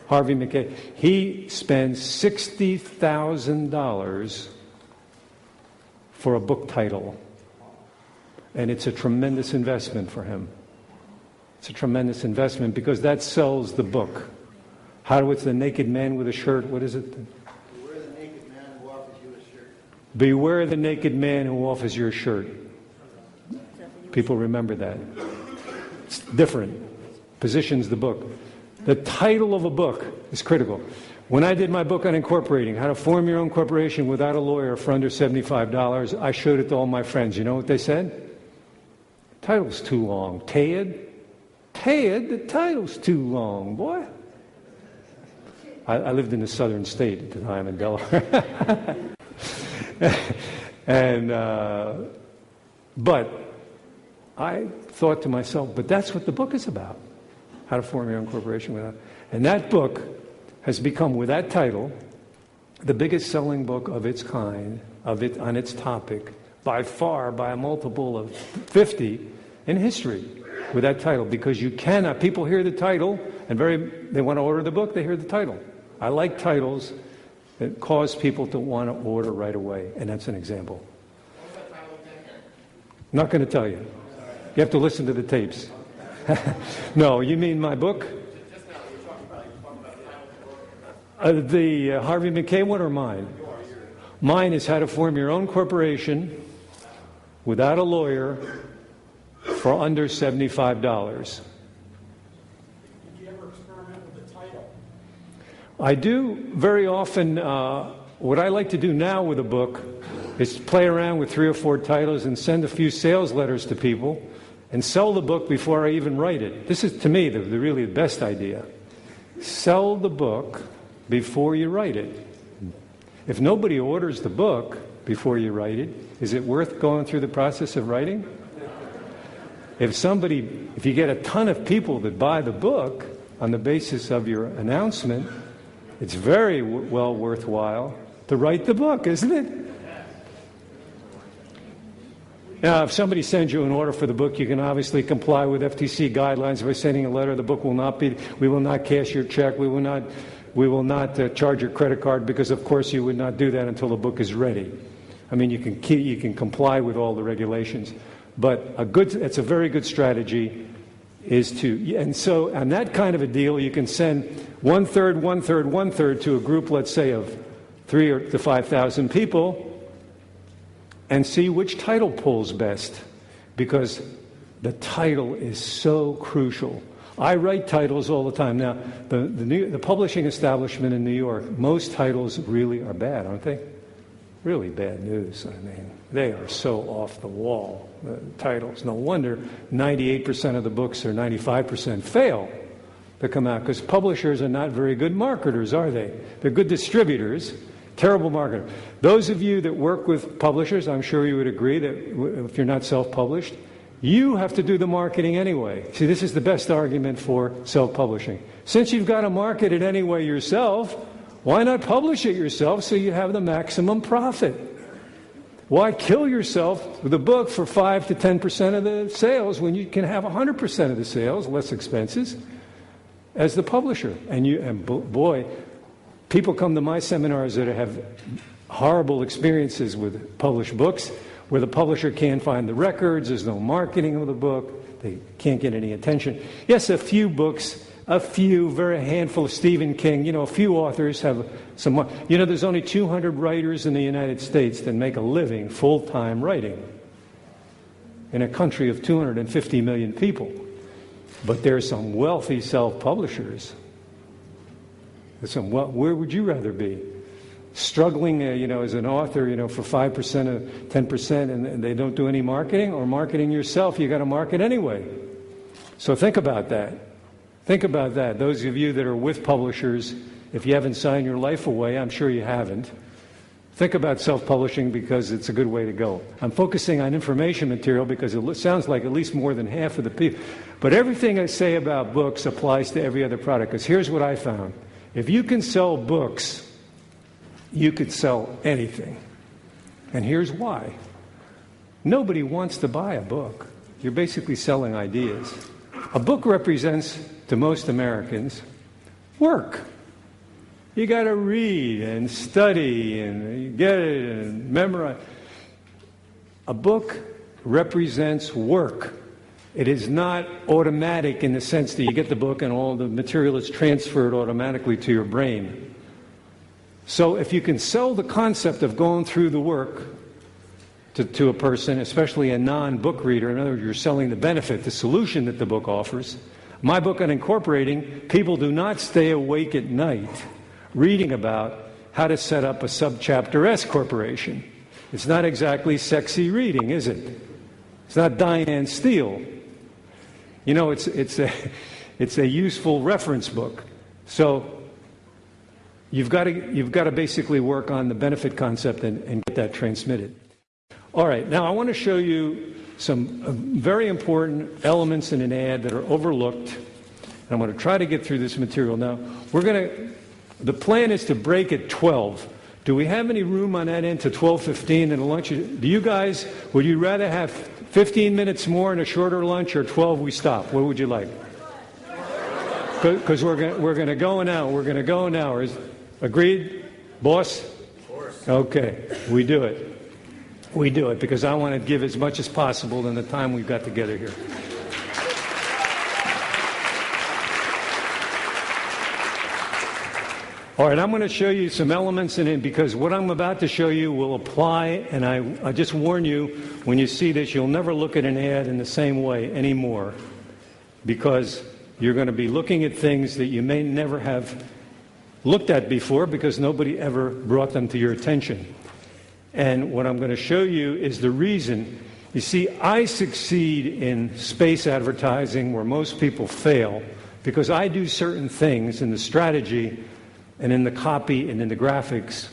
Harvey Mackay. He spends $60,000 for a book title. And it's a tremendous investment for him. It's a tremendous investment because that sells the book. It's the naked man with a shirt. What is it? Beware the naked man who offers you a shirt. Beware the naked man who offers you a shirt. People remember that. It's different. Positions the book. The title of a book is critical. When I did my book on incorporating, how to form your own corporation without a lawyer for under $75, I showed it to all my friends. You know what they said? The title's too long. TAID? Hey, Ed, the title's too long, boy. I lived in the southern state at the time in Delaware. And, but I thought to myself, but that's what the book is about. How to Form Your Own Corporation Without. And that book has become, with that title, the biggest selling book of its kind, on its topic, by far, by a multiple of 50 in history, with that title. Because you cannot, people hear the title, and they want to order the book, they hear the title. I like titles that cause people to want to order right away, and that's an example. I'm not going to tell you. You have to listen to the tapes. No, you mean my book? The Harvey Mackay one or mine? Mine is How to Form Your Own Corporation Without a Lawyer for Under $75. Did you ever experiment with the title? I do very often. What I like to do now with a book is play around with 3 or 4 titles and send a few sales letters to people and sell the book before I even write it. This is, to me, the really best idea. Sell the book before you write it. If nobody orders the book before you write it, is it worth going through the process of writing? If you get a ton of people that buy the book on the basis of your announcement, it's very well worthwhile to write the book, isn't it? Now, if somebody sends you an order for the book, you can obviously comply with FTC guidelines by sending a letter. The book will not be, we will not cash your check. We will not charge your credit card, because, of course, you would not do that until the book is ready. I mean, you can comply with all the regulations. But it's a very good strategy and so on that kind of a deal, you can send 1/3, 1/3, 1/3 to a group, let's say, of 3,000 to 5,000 people, and see which title pulls best, because the title is so crucial. I write titles all the time. Now, the publishing establishment in New York, most titles really are bad, aren't they? Really bad news. I mean, they are so off the wall, the titles. No wonder 98% of the books, or 95%, fail to come out, because publishers are not very good marketers, are they? They're good distributors, terrible marketers. Those of you that work with publishers, I'm sure you would agree that if you're not self-published, you have to do the marketing anyway. See, this is the best argument for self-publishing. Since you've got to market it anyway yourself, why not publish it yourself so you have the maximum profit? Why kill yourself with a book for 5 to 10% of the sales when you can have 100% of the sales, less expenses, as the publisher? And boy, people come to my seminars that have horrible experiences with published books, where the publisher can't find the records, there's no marketing of the book, they can't get any attention. Yes, a few books, very handful of Stephen King, a few authors have some. There's only 200 writers in the United States that make a living full-time writing in a country of 250 million people. But there's some wealthy self-publishers. Where would you rather be? Struggling, as an author, for 5% or 10%, and they don't do any marketing, or marketing yourself, you got to market anyway. So think about that. Think about that. Those of you that are with publishers, if you haven't signed your life away, I'm sure you haven't. Think about self-publishing, because it's a good way to go. I'm focusing on information material because it sounds like at least more than half of the people. But everything I say about books applies to every other product, because here's what I found. If you can sell books, you could sell anything. And here's why. Nobody wants to buy a book. You're basically selling ideas. A book represents, to most Americans, work. You got to read and study and get it and memorize. A book represents work. It is not automatic in the sense that you get the book and all the material is transferred automatically to your brain. So if you can sell the concept of going through the work to a person, especially a non-book reader, in other words, you're selling the benefit, the solution that the book offers. My book on incorporating, people do not stay awake at night reading about how to set up a subchapter S corporation. It's not exactly sexy reading, is it? It's not Diane Steele. You know, it's a useful reference book. So you've got to basically work on the benefit concept and get that transmitted. All right, now I want to show you some very important elements in an ad that are overlooked. And I'm going to try to get through this material. Now, the plan is to break at 12. Do we have any room on that end to 12:15 and a lunch? Do you guys, would you rather have 15 minutes more and a shorter lunch, or 12 we stop? What would you like? Because we're going to go an hour. We're going to go an hour. Agreed, boss? Of course. Okay, we do it. We do it because I want to give as much as possible in the time we've got together here. All right, I'm going to show you some elements in it because what I'm about to show you will apply, and I just warn you, when you see this, you'll never look at an ad in the same way anymore because you're going to be looking at things that you may never have looked at before because nobody ever brought them to your attention. And what I'm going to show you is the reason. You see, I succeed in space advertising where most people fail because I do certain things in the strategy and in the copy and in the graphics.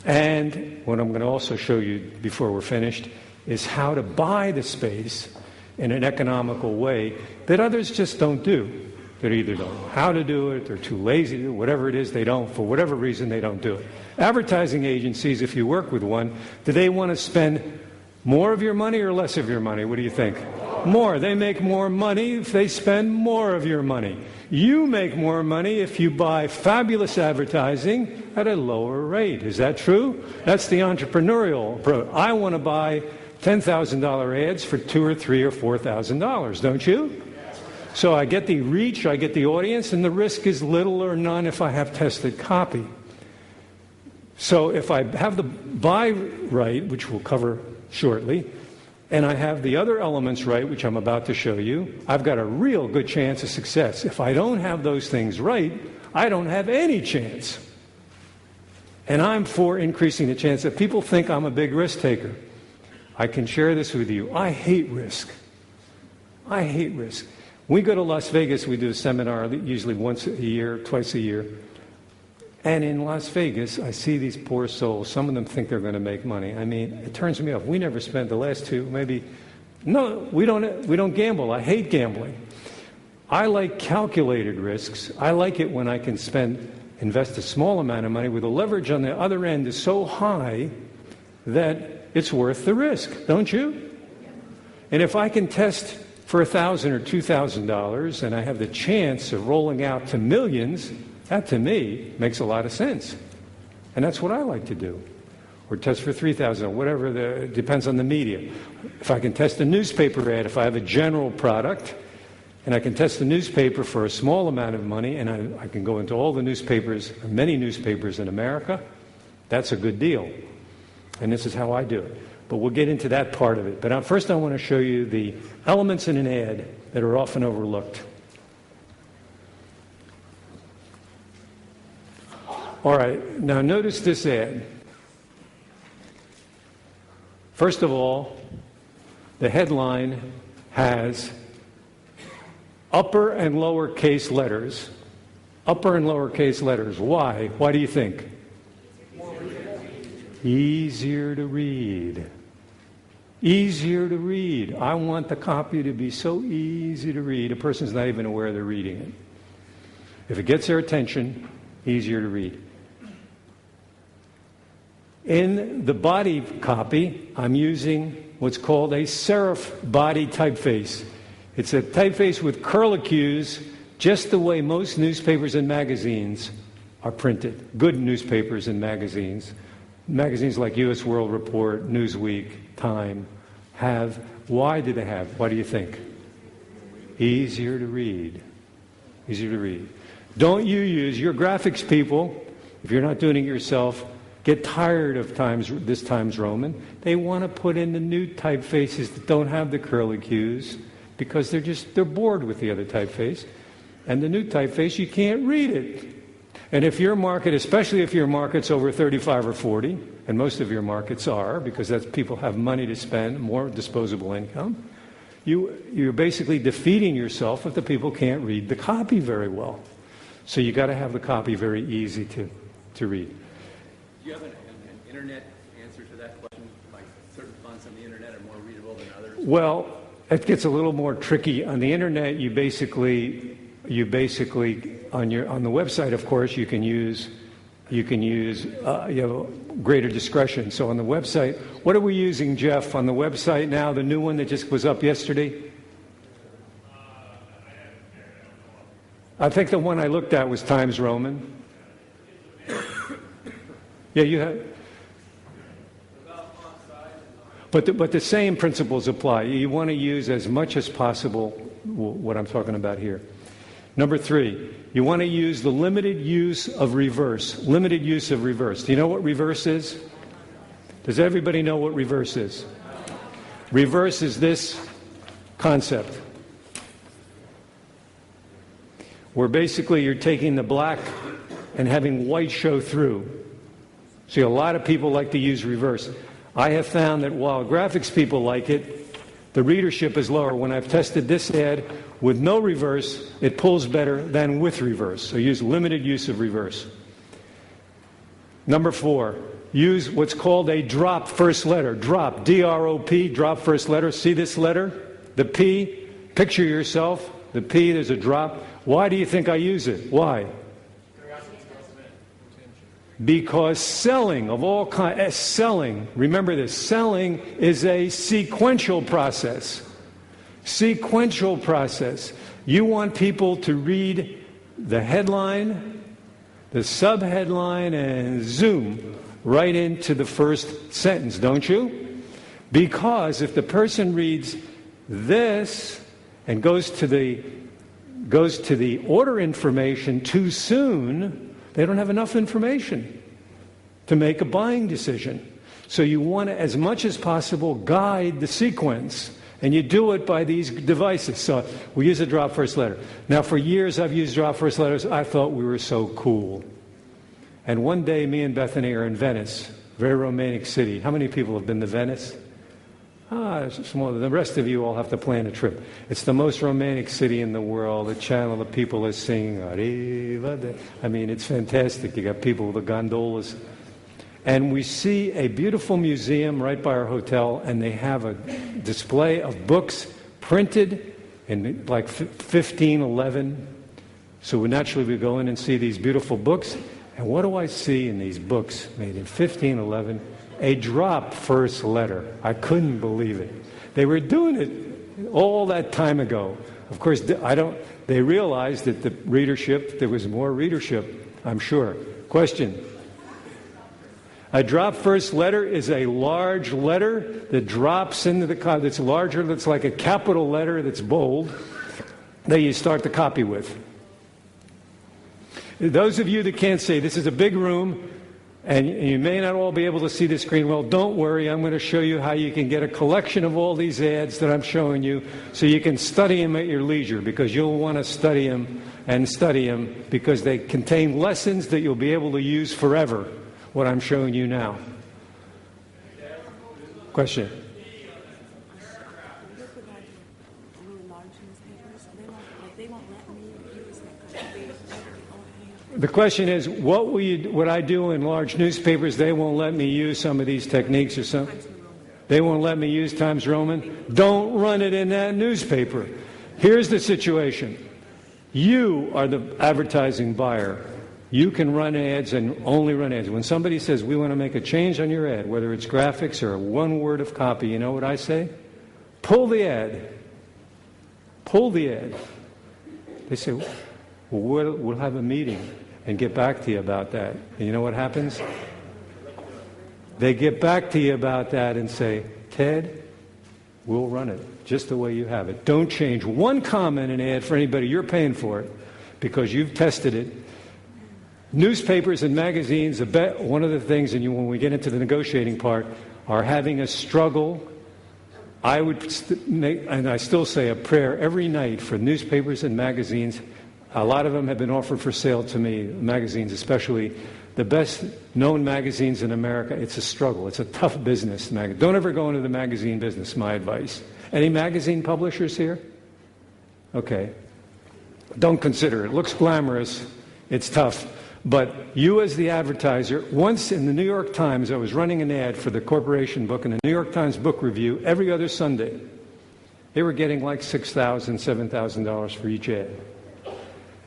And what I'm going to also show you before we're finished is how to buy the space in an economical way that others just don't do. They either don't know how to do it, they're too lazy to do it, whatever it is, they don't, for whatever reason, they don't do it. Advertising agencies, if you work with one, do they want to spend more of your money or less of your money? What do you think? More. They make more money if they spend more of your money. You make more money if you buy fabulous advertising at a lower rate. Is that true? That's the entrepreneurial approach. I want to buy $10,000 ads for $2,000 or $3,000 or $4,000, don't you? So I get the reach, I get the audience, and the risk is little or none if I have tested copy. So if I have the buy right, which we'll cover shortly, and I have the other elements right, which I'm about to show you, I've got a real good chance of success. If I don't have those things right, I don't have any chance. And I'm for increasing the chance that people think I'm a big risk taker. I can share this with you. I hate risk. I hate risk. When we go to Las Vegas, we do a seminar usually once a year, twice a year. And in Las Vegas, I see these poor souls. Some of them think they're going to make money. I mean, it turns me off. We never spent the last two, maybe. No, we don't gamble. I hate gambling. I like calculated risks. I like it when I can invest a small amount of money where the leverage on the other end is so high that it's worth the risk, don't you? And if I can test for $1,000 or $2,000 and I have the chance of rolling out to millions, that, to me, makes a lot of sense. And that's what I like to do. Or test for $3,000, whatever, depends on the media. If I can test a newspaper ad, if I have a general product, and I can test the newspaper for a small amount of money, and I can go into all the newspapers, many newspapers in America, that's a good deal. And this is how I do it. But we'll get into that part of it. But first I want to show you the elements in an ad that are often overlooked. All right, now notice this ad. First of all, the headline has upper and lower case letters. Upper and lower case letters. Why? Why do you think? Easier to read. Easier to read. I want the copy to be so easy to read, a person's not even aware they're reading it. If it gets their attention, easier to read. In the body copy, I'm using what's called a serif body typeface. It's a typeface with curlicues, just the way most newspapers and magazines are printed. Good newspapers and magazines. Magazines like U.S. World Report, Newsweek, Time have. Why do they have? Why do you think? Easier to read. Easier to read. Don't you use your graphics people, if you're not doing it yourself, get tired of this Times Roman. They want to put in the new typefaces that don't have the curlicues because they're bored with the other typeface. And the new typeface, you can't read it. And if your market, especially if your market's over 35 or 40, and most of your markets are, because people have money to spend, more disposable income, you're basically defeating yourself if the people can't read the copy very well. So you got to have the copy very easy to read. Do you have an internet answer to that question? Like certain fonts on the internet are more readable than others? Well, it gets a little more tricky. On the internet, you basically on the website, of course, you can use greater discretion. So on the website, what are we using, Jeff, on the website now? The new one that just was up yesterday? I think the one I looked at was Times Roman. Yeah, you have. But the same principles apply. You want to use as much as possible what I'm talking about here. Number 3, you want to use the limited use of reverse. Limited use of reverse. Do you know what reverse is? Does everybody know what reverse is? Reverse is this concept, where basically you're taking the black and having white show through. See, a lot of people like to use reverse. I have found that while graphics people like it, the readership is lower. When I've tested this ad with no reverse, it pulls better than with reverse. So use limited use of reverse. Number 4, use what's called a drop first letter. Drop, D-R-O-P, drop first letter. See this letter? The P, picture yourself. The P, there's a drop. Why do you think I use it? Why? Because selling of all kinds, selling, remember this, selling is a sequential process. Sequential process. You want people to read the headline, the subheadline, and zoom right into the first sentence, don't you? Because if the person reads this and goes to the order information too soon, they don't have enough information to make a buying decision. So you want to, as much as possible, guide the sequence. And you do it by these devices. So we use a drop first letter. Now, for years I've used drop first letters. I thought we were so cool. And one day, me and Bethany are in Venice, very romantic city. How many people have been to Venice? It's small. The rest of you all have to plan a trip. It's the most romantic city in the world. The channel, the people are singing. I mean, it's fantastic. You got people with the gondolas. And we see a beautiful museum right by our hotel, and they have a display of books printed in like 1511. So we naturally go in and see these beautiful books. And what do I see in these books made in 1511? A drop first letter. I couldn't believe it. They were doing it all that time ago. Of course, they realized that the readership, there was more readership, I'm sure. Question. A drop first letter is a large letter that drops into the copy. That's larger, that's like a capital letter that's bold, that you start the copy with. Those of you that can't see, this is a big room, and you may not all be able to see the screen well. Don't worry, I'm going to show you how you can get a collection of all these ads that I'm showing you so you can study them at your leisure, because you'll want to study them because they contain lessons that you'll be able to use forever, what I'm showing you now. Question? The question is, what would I do in large newspapers? They won't let me use some of these techniques or something. They won't let me use Times Roman. Don't run it in that newspaper. Here's the situation. You are the advertising buyer. You can run ads and only run ads. When somebody says, we want to make a change on your ad, whether it's graphics or one word of copy, you know what I say? Pull the ad. Pull the ad. They say, well, we'll have a meeting and get back to you about that. And you know what happens? They get back to you about that and say, Ted, we'll run it just the way you have it. Don't change one comment in an ad for anybody. You're paying for it because you've tested it. Newspapers and magazines, one of the things, and when we get into the negotiating part, are having a struggle. I would make, and I still say a prayer every night for newspapers and magazines. A lot of them have been offered for sale to me, magazines especially. The best known magazines in America, it's a struggle. It's a tough business. Don't ever go into the magazine business, my advice. Any magazine publishers here? Okay. Don't consider it. It looks glamorous. It's tough. But you as the advertiser, once in the New York Times, I was running an ad for the corporation book in the New York Times Book Review every other Sunday. They were getting like $6,000, $7,000 for each ad.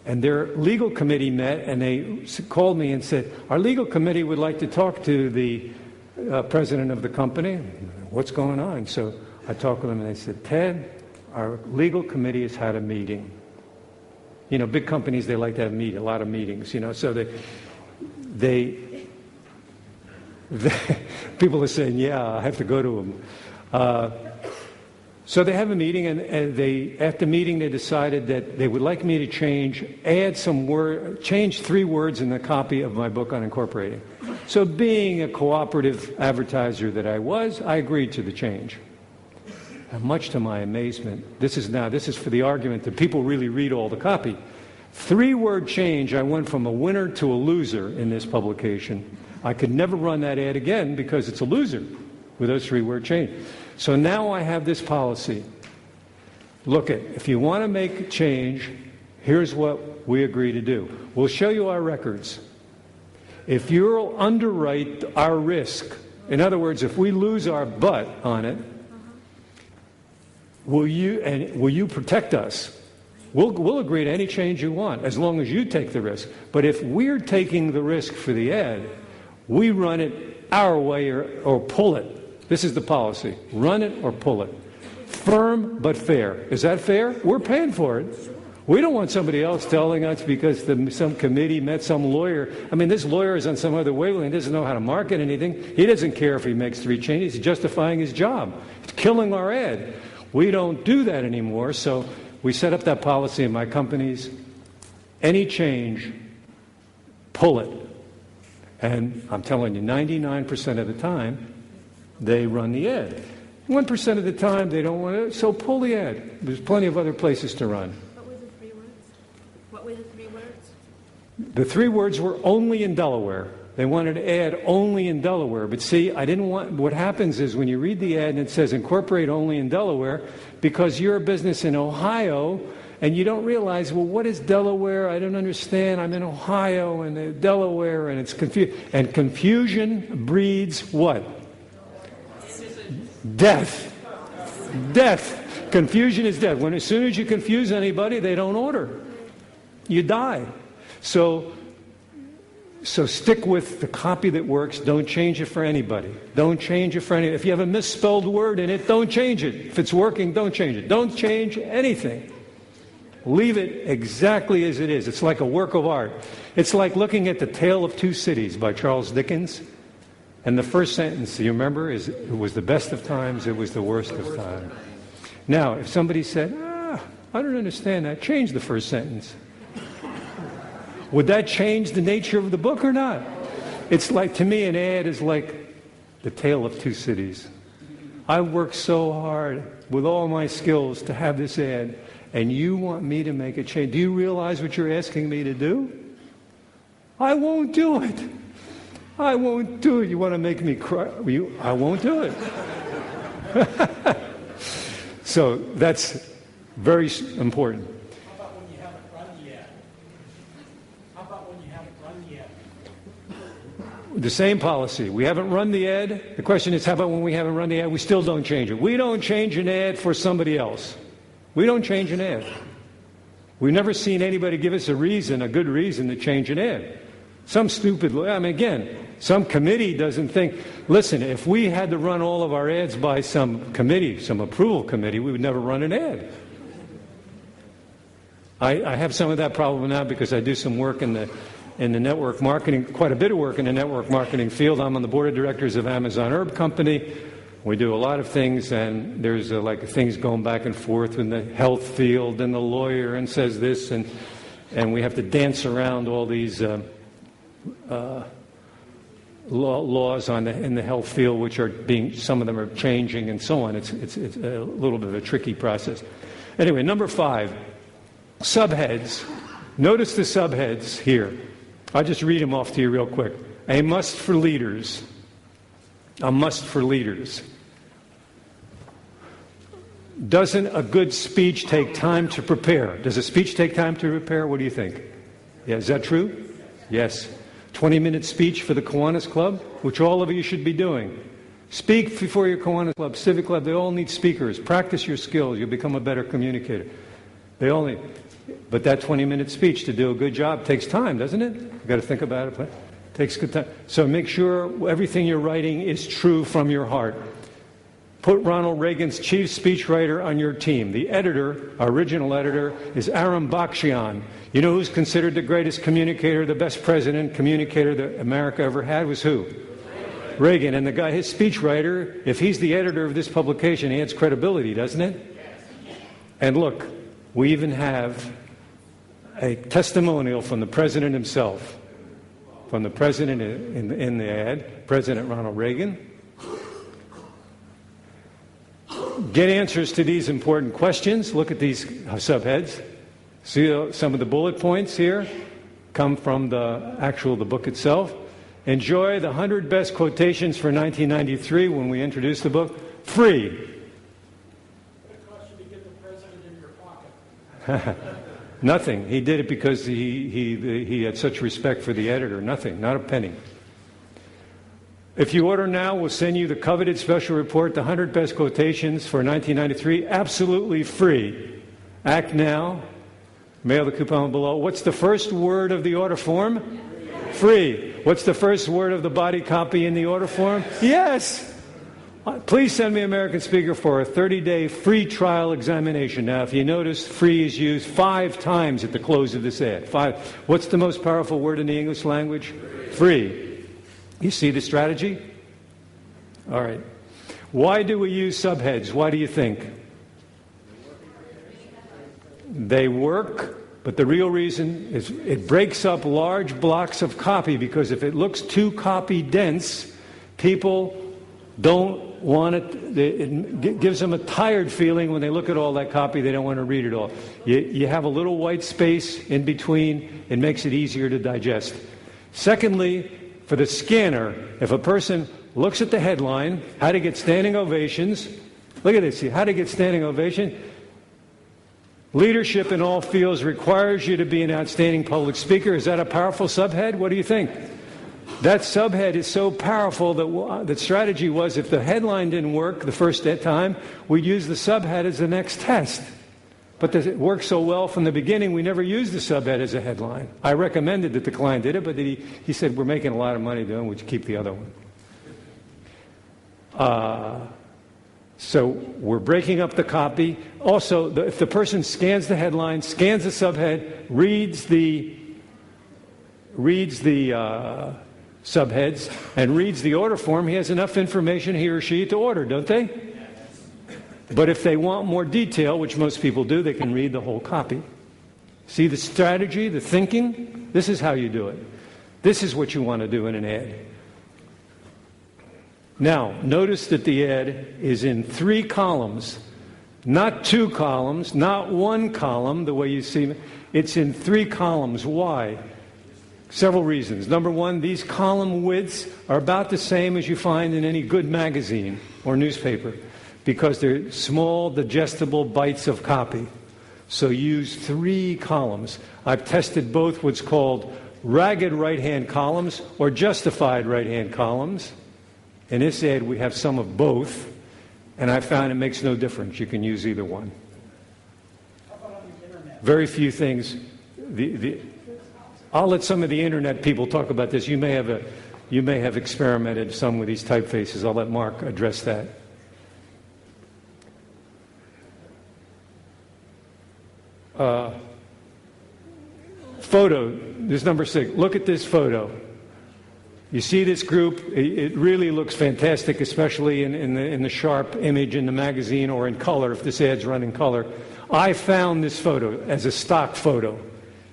And their legal committee met, and they called me and said, our legal committee would like to talk to the president of the company. What's going on? So I talked with them, and they said, Ted, our legal committee has had a meeting. You know, big companies, they like to have a lot of meetings, you know. So they people are saying, yeah, I have to go to them. So they have a meeting, and at the meeting they decided that they would like me to change 3 words in the copy of my book on incorporating. So being a cooperative advertiser that I was, I agreed to the change. And much to my amazement, this is for the argument that people really read all the copy. 3-word change, I went from a winner to a loser in this publication. I could never run that ad again because it's a loser with those 3-word change. So now I have this policy. Look, if you want to make a change, here's what we agree to do. We'll show you our records. If you'll underwrite our risk, in other words, if we lose our butt on it, will you protect us? We'll agree to any change you want, as long as you take the risk. But if we're taking the risk for the ad, we run it our way or pull it. This is the policy. Run it or pull it. Firm but fair. Is that fair? We're paying for it. We don't want somebody else telling us because some committee met some lawyer. I mean, this lawyer is on some other wavelength. He doesn't know how to market anything. He doesn't care if he makes 3 changes. He's justifying his job. It's killing our ad. We don't do that anymore, so we set up that policy in my companies. Any change, pull it. And I'm telling you, 99% of the time, they run the ad. 1% of the time, they don't want to, so pull the ad. There's plenty of other places to run. What were the 3 words? What were the 3 words? The 3 words were only in Delaware. They wanted to add only in Delaware. But see, what happens is when you read the ad and it says incorporate only in Delaware, because you're a business in Ohio and you don't realize, well, what is Delaware? I don't understand. I'm in Ohio and Delaware, and it's confused. And confusion breeds what? Death. Death. Confusion is death. As soon as you confuse anybody, they don't order. You die. So stick with the copy that works. Don't change it for anybody. Don't change it for any. If you have a misspelled word in it, don't change it. If it's working, don't change it. Don't change anything. Leave it exactly as it is. It's like a work of art. It's like looking at The Tale of Two Cities by Charles Dickens. And the first sentence, you remember, is it was the best of times, it was the worst of times. Now, if somebody said, I don't understand that, change the first sentence. Would that change the nature of the book or not? It's like, to me, an ad is like The Tale of Two Cities. I worked so hard with all my skills to have this ad, and you want me to make a change. Do you realize what you're asking me to do? I won't do it. I won't do it. You want to make me cry? I won't do it. So that's very important. How about when you haven't run the ad? How about when you haven't run the ad? The same policy. We haven't run the ad. The question is, how about when we haven't run the ad? We still don't change it. We don't change an ad for somebody else. We don't change an ad. We've never seen anybody give us a good reason to change an ad. Some some committee doesn't think, listen, if we had to run all of our ads by some committee, some approval committee, we would never run an ad. I have some of that problem now because I do some work in the network marketing, quite a bit of work in the network marketing field. I'm on the board of directors of Amazon Herb Company. We do a lot of things, and there's things going back and forth in the health field, and the lawyer and says this, and we have to dance around all these laws in the health field, which are some of them are changing and so on. It's a little bit of a tricky process. Anyway, number 5, subheads. Notice the subheads here. I'll just read them off to you real quick. A must for leaders. A must for leaders. Doesn't a good speech take time to prepare? Does a speech take time to prepare? What do you think? Yeah, is that true? Yes. 20-minute speech for the Kiwanis Club, which all of you should be doing. Speak before your Kiwanis Club, Civic Club. They all need speakers. Practice your skills. You'll become a better communicator. But that 20-minute speech to do a good job takes time, doesn't it? You've got to think about it. It takes good time. So make sure everything you're writing is true from your heart. Put Ronald Reagan's chief speechwriter on your team. The editor, our original editor, is Aram Bakshian. You know who's considered the greatest communicator, the best president communicator that America ever had was who? Reagan. And the guy, his speechwriter, if he's the editor of this publication, he adds credibility, doesn't it? And look, we even have a testimonial from the president himself, from the president in the ad, President Ronald Reagan. Get answers to these important questions. Look at these subheads. See some of the bullet points here come from the book itself. Enjoy the 100 best quotations for 1993 when we introduced the book. Free. What cost you to get the president in your pocket? Nothing. He did it because he had such respect for the editor. Nothing. Not a penny. If you order now, we'll send you the coveted special report, the 100 best quotations for 1993, absolutely free. Act now. Mail the coupon below. What's the first word of the order form? Free. What's the first word of the body copy in the order form? Yes. Please send me American Speaker for a 30-day free trial examination. Now, if you notice, free is used 5 times at the close of this ad. 5. What's the most powerful word in the English language? Free. You see the strategy? All right. Why do we use subheads? Why do you think? They work, but the real reason is it breaks up large blocks of copy, because if it looks too copy dense, people don't want it. It gives them a tired feeling when they look at all that copy. They don't want to read it all. You have a little white space in between. It makes it easier to digest. Secondly, for the scanner, if a person looks at the headline, how to get standing ovations, look at this, see, how to get standing ovation. Leadership in all fields requires you to be an outstanding public speaker. Is that a powerful subhead? What do you think? That subhead is so powerful that the strategy was, if the headline didn't work the first time, we'd use the subhead as the next test. But it worked so well from the beginning, we never used the subhead as a headline. I recommended that the client did it, but he said, we're making a lot of money doing it, we should keep the other one. So we're breaking up the copy. Also, if the person scans the headline, scans the subhead, reads the subheads, and reads the order form, he has enough information, he or she, to order, don't they? But if they want more detail, which most people do, they can read the whole copy. See the strategy, the thinking? This is how you do it. This is what you want to do in an ad. Now, notice that the ad is in 3 columns, not 2 columns, not 1 column, the way you see it. It's in 3 columns. Why? Several reasons. Number one, these column widths are about the same as you find in any good magazine or newspaper, because they're small, digestible bites of copy. So use 3 columns. I've tested both what's called ragged right-hand columns or justified right-hand columns. In this ad, we have some of both, and I found it makes no difference. You can use either one. Very few things. I'll let some of the internet people talk about this. You may have experimented some with these typefaces. I'll let Mark address that. Photo. This is number 6. Look at this photo. You see this group. It really looks fantastic, especially in the sharp image in the magazine or in color, if this ad's run in color. I found this photo as a stock photo.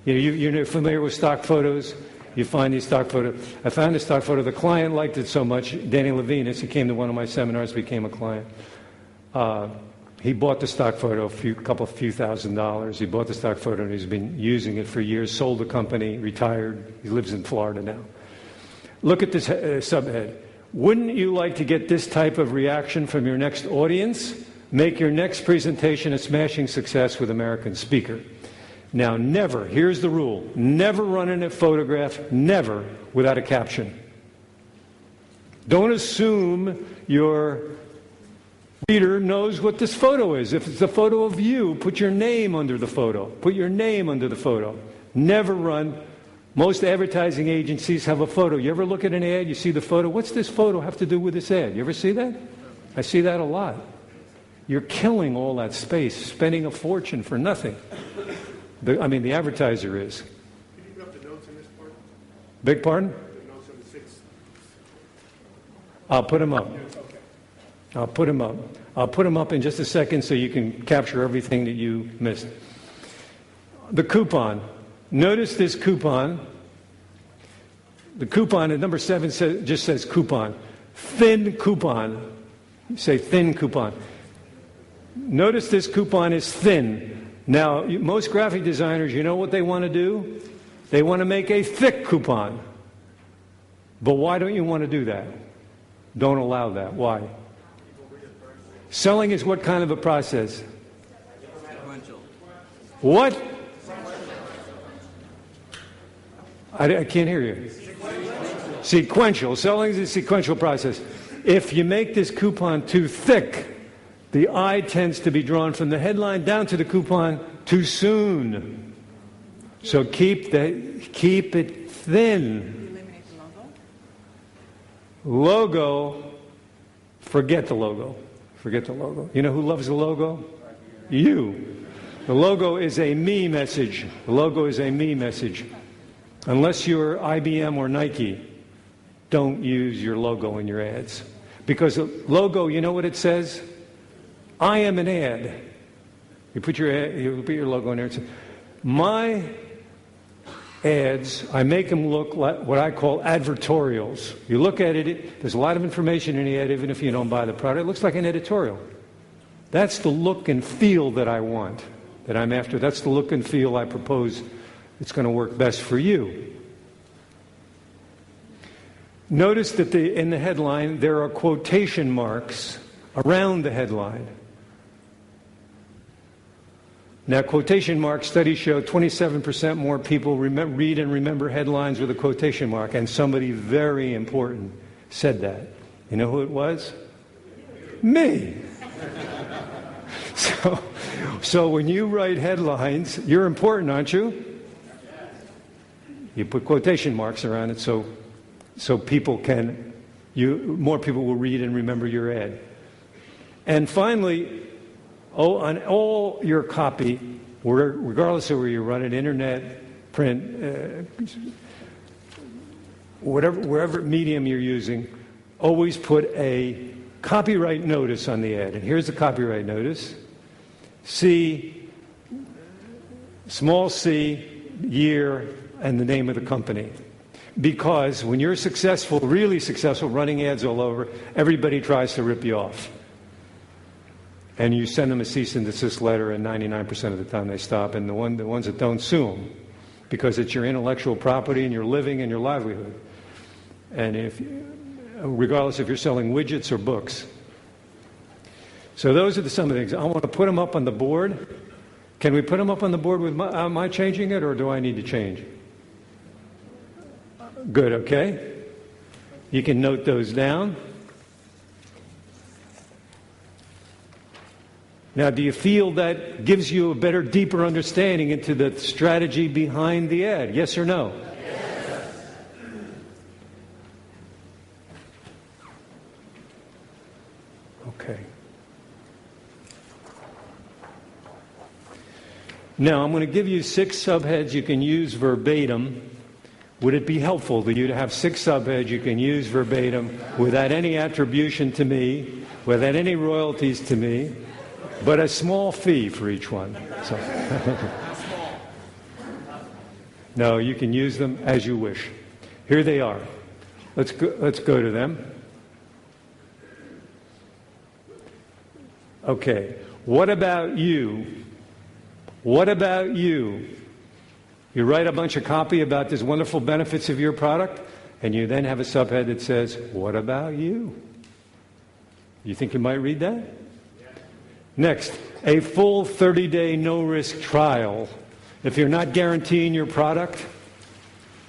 You're familiar with stock photos? You find these stock photos. I found this stock photo. The client liked it so much. Danny Levinas, he came to one of my seminars, became a client. He bought the stock photo, a few $1,000. He bought the stock photo and he's been using it for years, sold the company, retired. He lives in Florida now. Look at this subhead. Wouldn't you like to get this type of reaction from your next audience? make your next presentation a smashing success with American Speaker. Now, never, here's the rule, never run in a photograph, never, without a caption. Don't assume your reader knows what this photo is. If it's a photo of you, put your name under the photo. Put your name under the photo. Never run. Most advertising agencies have a photo. You ever look at an ad, you see the photo, what's this photo have to do with this ad? You ever see that? I see that a lot. You're killing all that space, spending a fortune for nothing. The advertiser is. Can you put up the notes in this part? Beg pardon? The notes on the 6. I'll put them up. Okay. I'll put them up. I'll put them up in just a second so you can capture everything that you missed. The coupon. Notice this coupon. The coupon at number 7 just says coupon. Thin coupon. Say thin coupon. Notice this coupon is thin. Now, most graphic designers, you know what they want to do? They want to make a thick coupon. But why don't you want to do that? Don't allow that. Why? Selling is what kind of a process? Sequential. What? I can't hear you. Sequential. Selling is a sequential process. If you make this coupon too thick, the eye tends to be drawn from the headline down to the coupon too soon. So keep it thin. Eliminate the logo? Logo, forget the logo. Forget the logo. You know who loves the logo? You. The logo is a me message. The logo is a me message. Unless you're IBM or Nike, don't use your logo in your ads. Because the logo, you know what it says? I am an ad. You put your logo in there. And say, my ads, I make them look like what I call advertorials. You look at it, there's a lot of information in the ad, even if you don't buy the product. It looks like an editorial. That's the look and feel that I want, that I'm after. That's the look and feel I propose it's going to work best for you. Notice that in the headline, there are quotation marks around the headline. Now, quotation mark studies show 27% more people read and remember headlines with a quotation mark, and somebody very important said that. You know who it was? Me. So when you write headlines, you're important, aren't you? You put quotation marks around it so more people will read and remember your ad. And finally, on all your copy, regardless of where you run it, internet, print, wherever medium you're using, always put a copyright notice on the ad. And here's the copyright notice. C, small c, year, and the name of the company. Because when you're successful, really successful, running ads all over, everybody tries to rip you off. And you send them a cease and desist letter, and 99% of the time they stop. And the ones that don't, sue them, because it's your intellectual property and your living and your livelihood. And regardless if you're selling widgets or books. So those are some of the things. I want to put them up on the board. Can we put them up on the board with am I changing it, or do I need to change? Good, okay. You can note those down. Now, do you feel that gives you a better, deeper understanding into the strategy behind the ad? Yes or no? Yes. Okay. Now, I'm going to give you 6 subheads you can use verbatim. Would it be helpful to you to have 6 subheads you can use verbatim without any attribution to me, without any royalties to me, but a small fee for each one? So. No, you can use them as you wish. Here they are. Let's go to them. Okay. What about you? What about you? You write a bunch of copy about these wonderful benefits of your product, and you then have a subhead that says, what about you? You think you might read that? Next, a full 30-day no-risk trial. If you're not guaranteeing your product,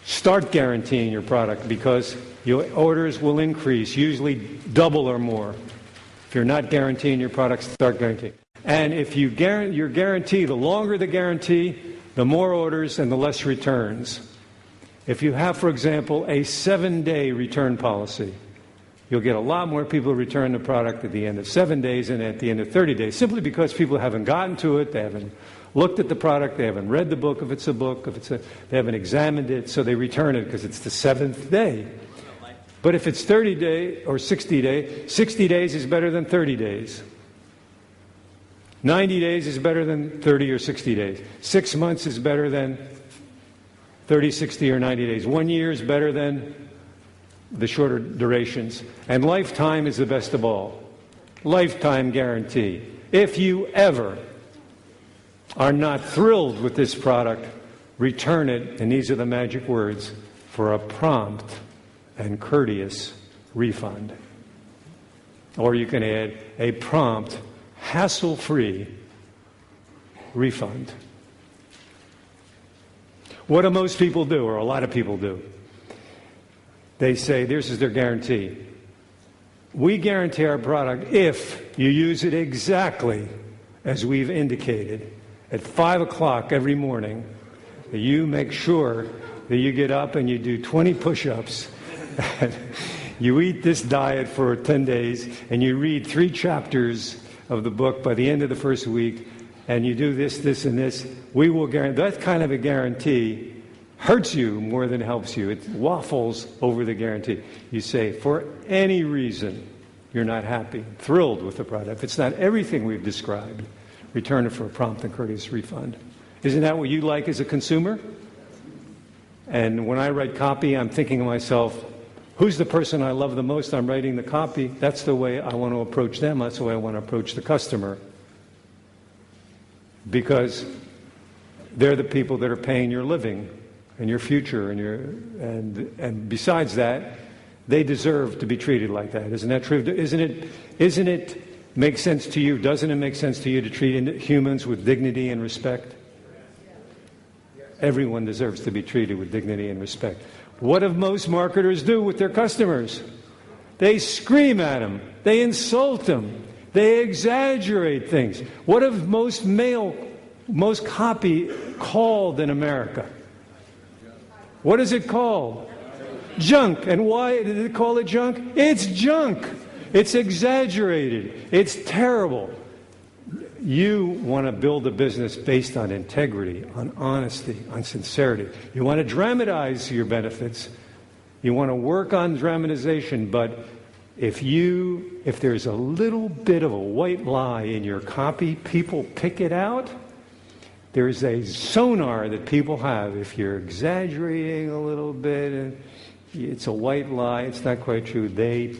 start guaranteeing your product because your orders will increase, usually double or more. If you're not guaranteeing your product, start guaranteeing. And if your guarantee, the longer the guarantee, the more orders and the less returns. If you have, for example, a 7-day return policy, you'll get a lot more people who return the product at the end of 7 days than at the end of 30 days, simply because people haven't gotten to it, they haven't looked at the product, they haven't read the book if it's a book, they haven't examined it, so they return it because it's the 7th day. But if it's 30 day or 60 day, 60 days is better than 30 days. 90 days is better than 30 or 60 days. 6 months is better than 30, 60, or 90 days. 1 year is better than the shorter durations. And lifetime is the best of all. Lifetime guarantee. If you ever are not thrilled with this product, return it, and these are the magic words, for a prompt and courteous refund. Or you can add a prompt, hassle-free refund. What do most people do, or a lot of people do? They say, this is their guarantee. We guarantee our product if you use it exactly as we've indicated. At 5 o'clock every morning, you make sure that you get up and you do 20 push-ups. You eat this diet for 10 days, and you read 3 chapters of the book by the end of the first week, and you do this, this, and this. We will guarantee. That kind of a guarantee hurts you more than helps you. It waffles over the guarantee. You say, for any reason, you're not happy, thrilled with the product. If it's not everything we've described, return it for a prompt and courteous refund. Isn't that what you like as a consumer? And when I write copy, I'm thinking to myself, who's the person I love the most? I'm writing the copy. That's the way I want to approach them. That's the way I want to approach the customer. Because they're the people that are paying your living and your future and besides that, they deserve to be treated like that. Isn't that true? Isn't it make sense to you? Doesn't it make sense to you to treat humans with dignity and respect? Everyone deserves to be treated with dignity and respect. What do most marketers do with their customers? They scream at them. They insult them. They exaggerate things. What have most copy called in America? What is it called? Junk. And why did it call it junk? It's junk. It's exaggerated. It's terrible. You want to build a business based on integrity, on honesty, on sincerity. You want to dramatize your benefits. You want to work on dramatization, but if there's a little bit of a white lie in your copy, people pick it out. There's a sonar that people have. If you're exaggerating a little bit, it's a white lie, it's not quite true.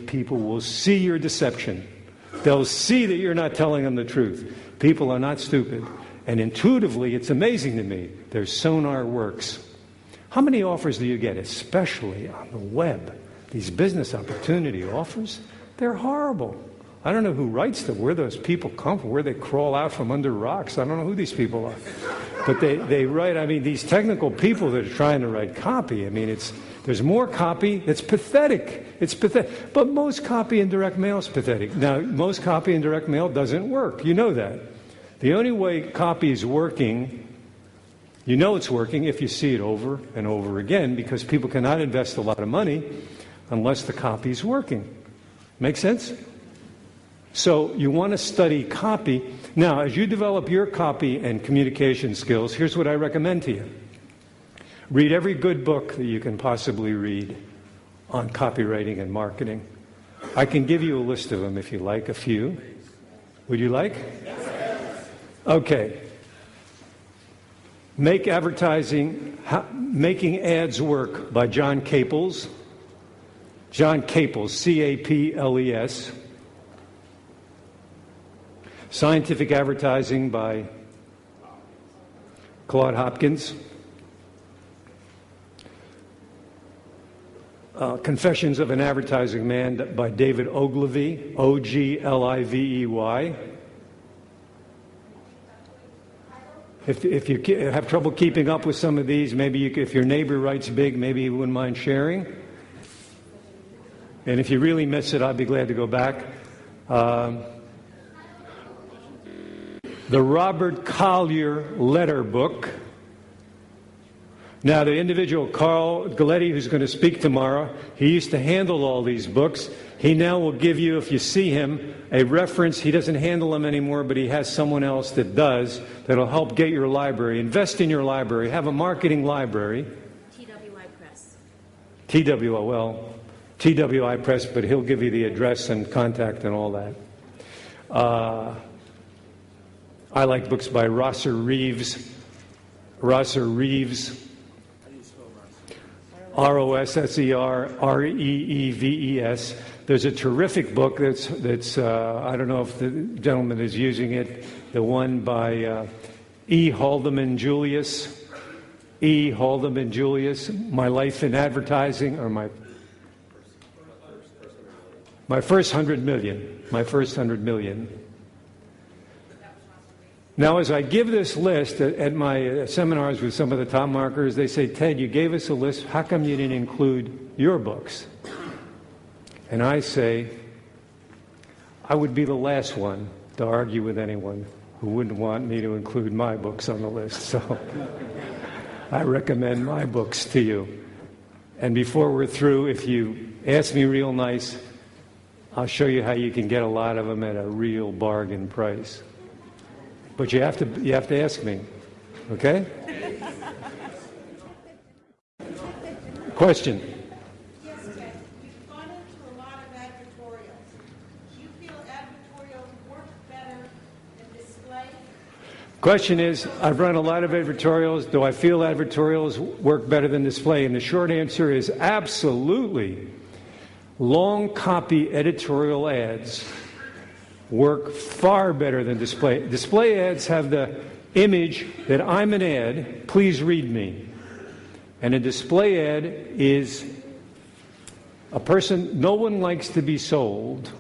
People will see your deception. They'll see that you're not telling them the truth. People are not stupid. And intuitively, it's amazing to me. Their sonar works. How many offers do you get, especially on the web? These business opportunity offers, they're horrible. I don't know who writes them, where those people come from, where they crawl out from under rocks. I don't know who these people are. But they write, these technical people that are trying to write copy, there's more copy that's pathetic. It's pathetic. But most copy in direct mail is pathetic. Now, most copy in direct mail doesn't work. You know that. The only way copy is working, you know it's working if you see it over and over again, because people cannot invest a lot of money unless the copy is working. Make sense? So you want to study copy. Now, as you develop your copy and communication skills, here's what I recommend to you. Read every good book that you can possibly read on copywriting and marketing. I can give you a list of them if you like, a few. Would you like? Yes. Okay. Making Ads Work by John Caples. John Caples, C-A-P-L-E-S. Scientific Advertising by Claude Hopkins. Confessions of an Advertising Man by David Ogilvy, O-G-L-I-V-E-Y. If you have trouble keeping up with some of these, maybe if your neighbor writes big, maybe you wouldn't mind sharing. And if you really miss it, I'd be glad to go back. The Robert Collier Letter Book. Now, the individual, Carl Galletti, who's going to speak tomorrow, he used to handle all these books. He now will give you, if you see him, a reference. He doesn't handle them anymore, but he has someone else that does, that'll help get your library. Invest in your library. Have a marketing library. TWI Press. TWI Press, but he'll give you the address and contact and all that. I like books by Rosser Reeves. Rosser Reeves. Rosser Reeves. There's a terrific book that's I don't know if the gentleman is using it. The one by E. Haldeman Julius. E. Haldeman Julius. My Life in Advertising, or my first 100 million. My first 100 million. Now, as I give this list at my seminars with some of the top marketers, they say, Ted, you gave us a list. How come you didn't include your books? And I say, I would be the last one to argue with anyone who wouldn't want me to include my books on the list. So I recommend my books to you. And before we're through, if you ask me real nice, I'll show you how you can get a lot of them at a real bargain price. But you have to ask me, okay? Question. Yes, Ted. You've gone into a lot of advertorials. Do you feel advertorials work better than display? Question is, I've run a lot of advertorials. Do I feel advertorials work better than display? And the short answer is absolutely. Long copy editorial ads work far better than display. Display ads have the image that I'm an ad, please read me. And a display ad is a person, no one likes to be sold.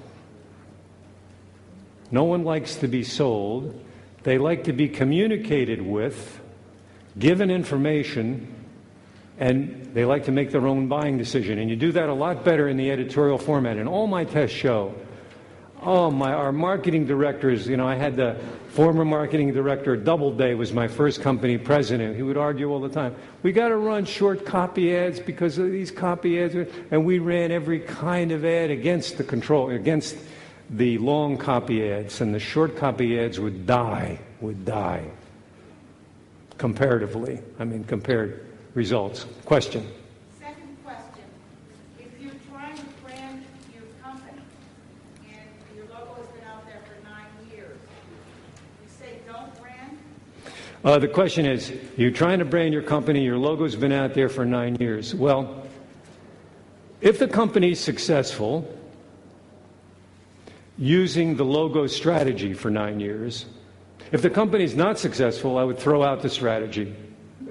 No one likes to be sold. They like to be communicated with, given information, and they like to make their own buying decision. And you do that a lot better in the editorial format. And all my tests show, our marketing directors, I had the former marketing director, Doubleday was my first company president. He would argue all the time, we got to run short copy ads because of these copy ads. And we ran every kind of ad against the long copy ads. And the short copy ads would die. Comparatively. Compared results. Question. Second question. If you're trying to brand your company and your logo has been out there for 9 years, you say don't brand? The question is, you're trying to brand your company, your logo's been out there for 9 years. Well, if the company's successful using the logo strategy for 9 years, if the company's not successful, I would throw out the strategy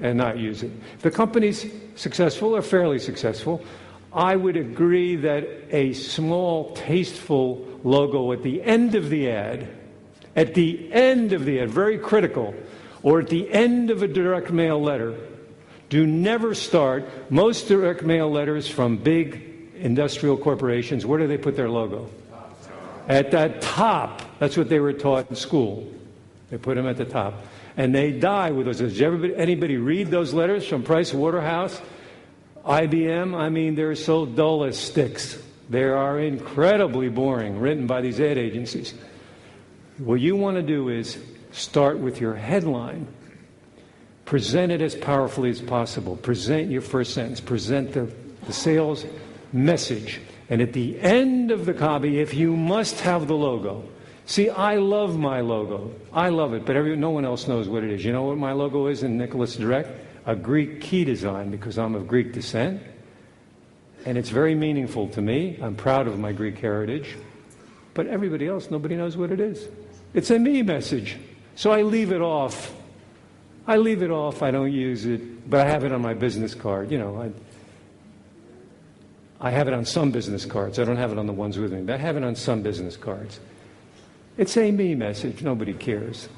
and not use it. If the company's successful or fairly successful, I would agree that a small, tasteful logo at the end of the ad, very critical, or at the end of a direct mail letter, do never start. Most direct mail letters from big industrial corporations, where do they put their logo? At that top. That's what they were taught in school. They put them at the top. And they die with those. Does anybody read those letters from Price Waterhouse, IBM? They're so dull as sticks. They are incredibly boring, written by these ad agencies. What you want to do is start with your headline. Present it as powerfully as possible. Present your first sentence. Present the sales message. And at the end of the copy, if you must have the logo. See, I love my logo. I love it, but no one else knows what it is. You know what my logo is in Nicholas Direct? A Greek key design, because I'm of Greek descent. And it's very meaningful to me. I'm proud of my Greek heritage. But everybody else, nobody knows what it is. It's a me message. So I leave it off. I don't use it, but I have it on my business card. I have it on some business cards. I don't have it on the ones with me, but I have it on some business cards. It's a me message. Nobody cares.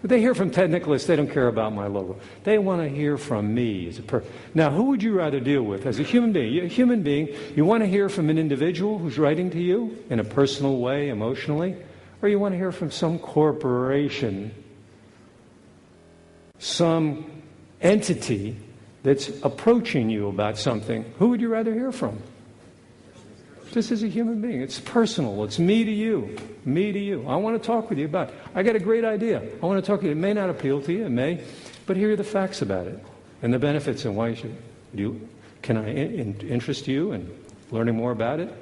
They hear from Ted Nicholas, they don't care about my logo. They want to hear from me as a person. Now, who would you rather deal with as a human being? A human being, you want to hear from an individual who's writing to you in a personal way, emotionally, or you want to hear from some corporation, some entity that's approaching you about something? Who would you rather hear from? Just as a human being. It's personal. It's me to you. Me to you. I want to talk with you about it. I got a great idea. I want to talk to you. It may not appeal to you. It may. But here are the facts about it and the benefits and why you should. Can I interest you in learning more about it?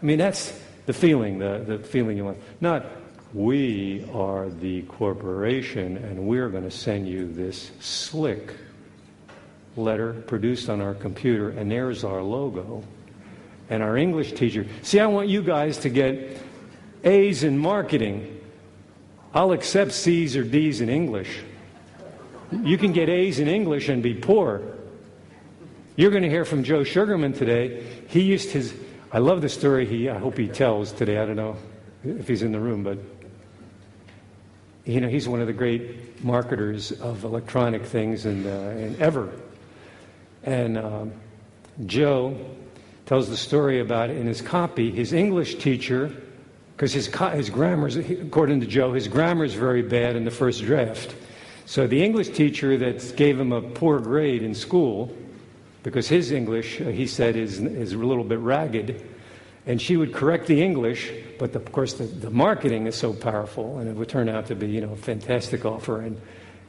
I mean, that's the feeling, the feeling you want. Not, we are the corporation and we're going to send you this slick letter produced on our computer and there's our logo. And our English teacher. See, I want you guys to get A's in marketing. I'll accept C's or D's in English. You can get A's in English and be poor. You're going to hear from Joe Sugarman today. He used his, I love the story I hope he tells today. I don't know if he's in the room, but he's one of the great marketers of electronic things and ever. And Joe tells the story about in his copy, his English teacher, because his grammar, according to Joe, his grammar is very bad in the first draft. So the English teacher that gave him a poor grade in school, because his English, he said, is a little bit ragged, and she would correct the English, but of course the marketing is so powerful, and it would turn out to be a fantastic offer and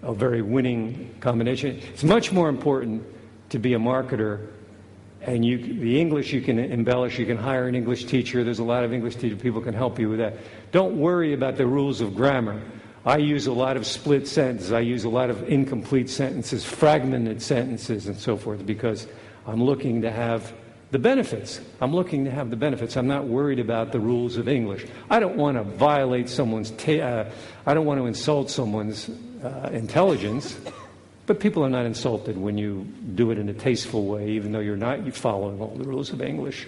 a very winning combination. It's much more important to be a marketer. And the English you can embellish. You can hire an English teacher. There's a lot of English teacher people can help you with that. Don't worry about the rules of grammar. I use a lot of split sentences. I use a lot of incomplete sentences, fragmented sentences, and so forth, because I'm looking to have the benefits. I'm not worried about the rules of English. I don't want to violate someone's. I don't want to insult someone's intelligence. But people are not insulted when you do it in a tasteful way, even though you're following all the rules of English.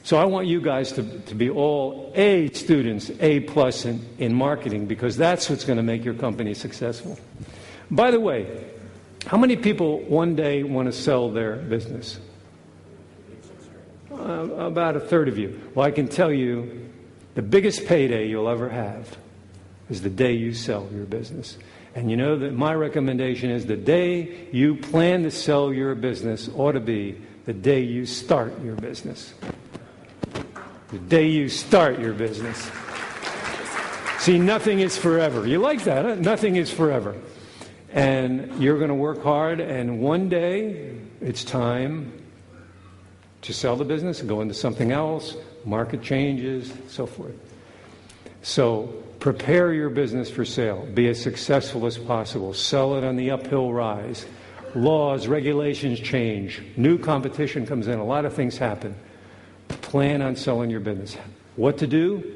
So I want you guys to be all A students, A plus in marketing, because that's what's going to make your company successful. By the way, how many people one day want to sell their business? About a third of you. Well, I can tell you the biggest payday you'll ever have is the day you sell your business. And you know that my recommendation is the day you plan to sell your business ought to be the day you start your business. The day you start your business. See, nothing is forever. You like that, huh? Nothing is forever. And you're going to work hard, and one day it's time to sell the business and go into something else, market changes, so forth. So prepare your business for sale. Be as successful as possible. Sell it on the uphill rise. Laws, regulations change. New competition comes in. A lot of things happen. Plan on selling your business. What to do?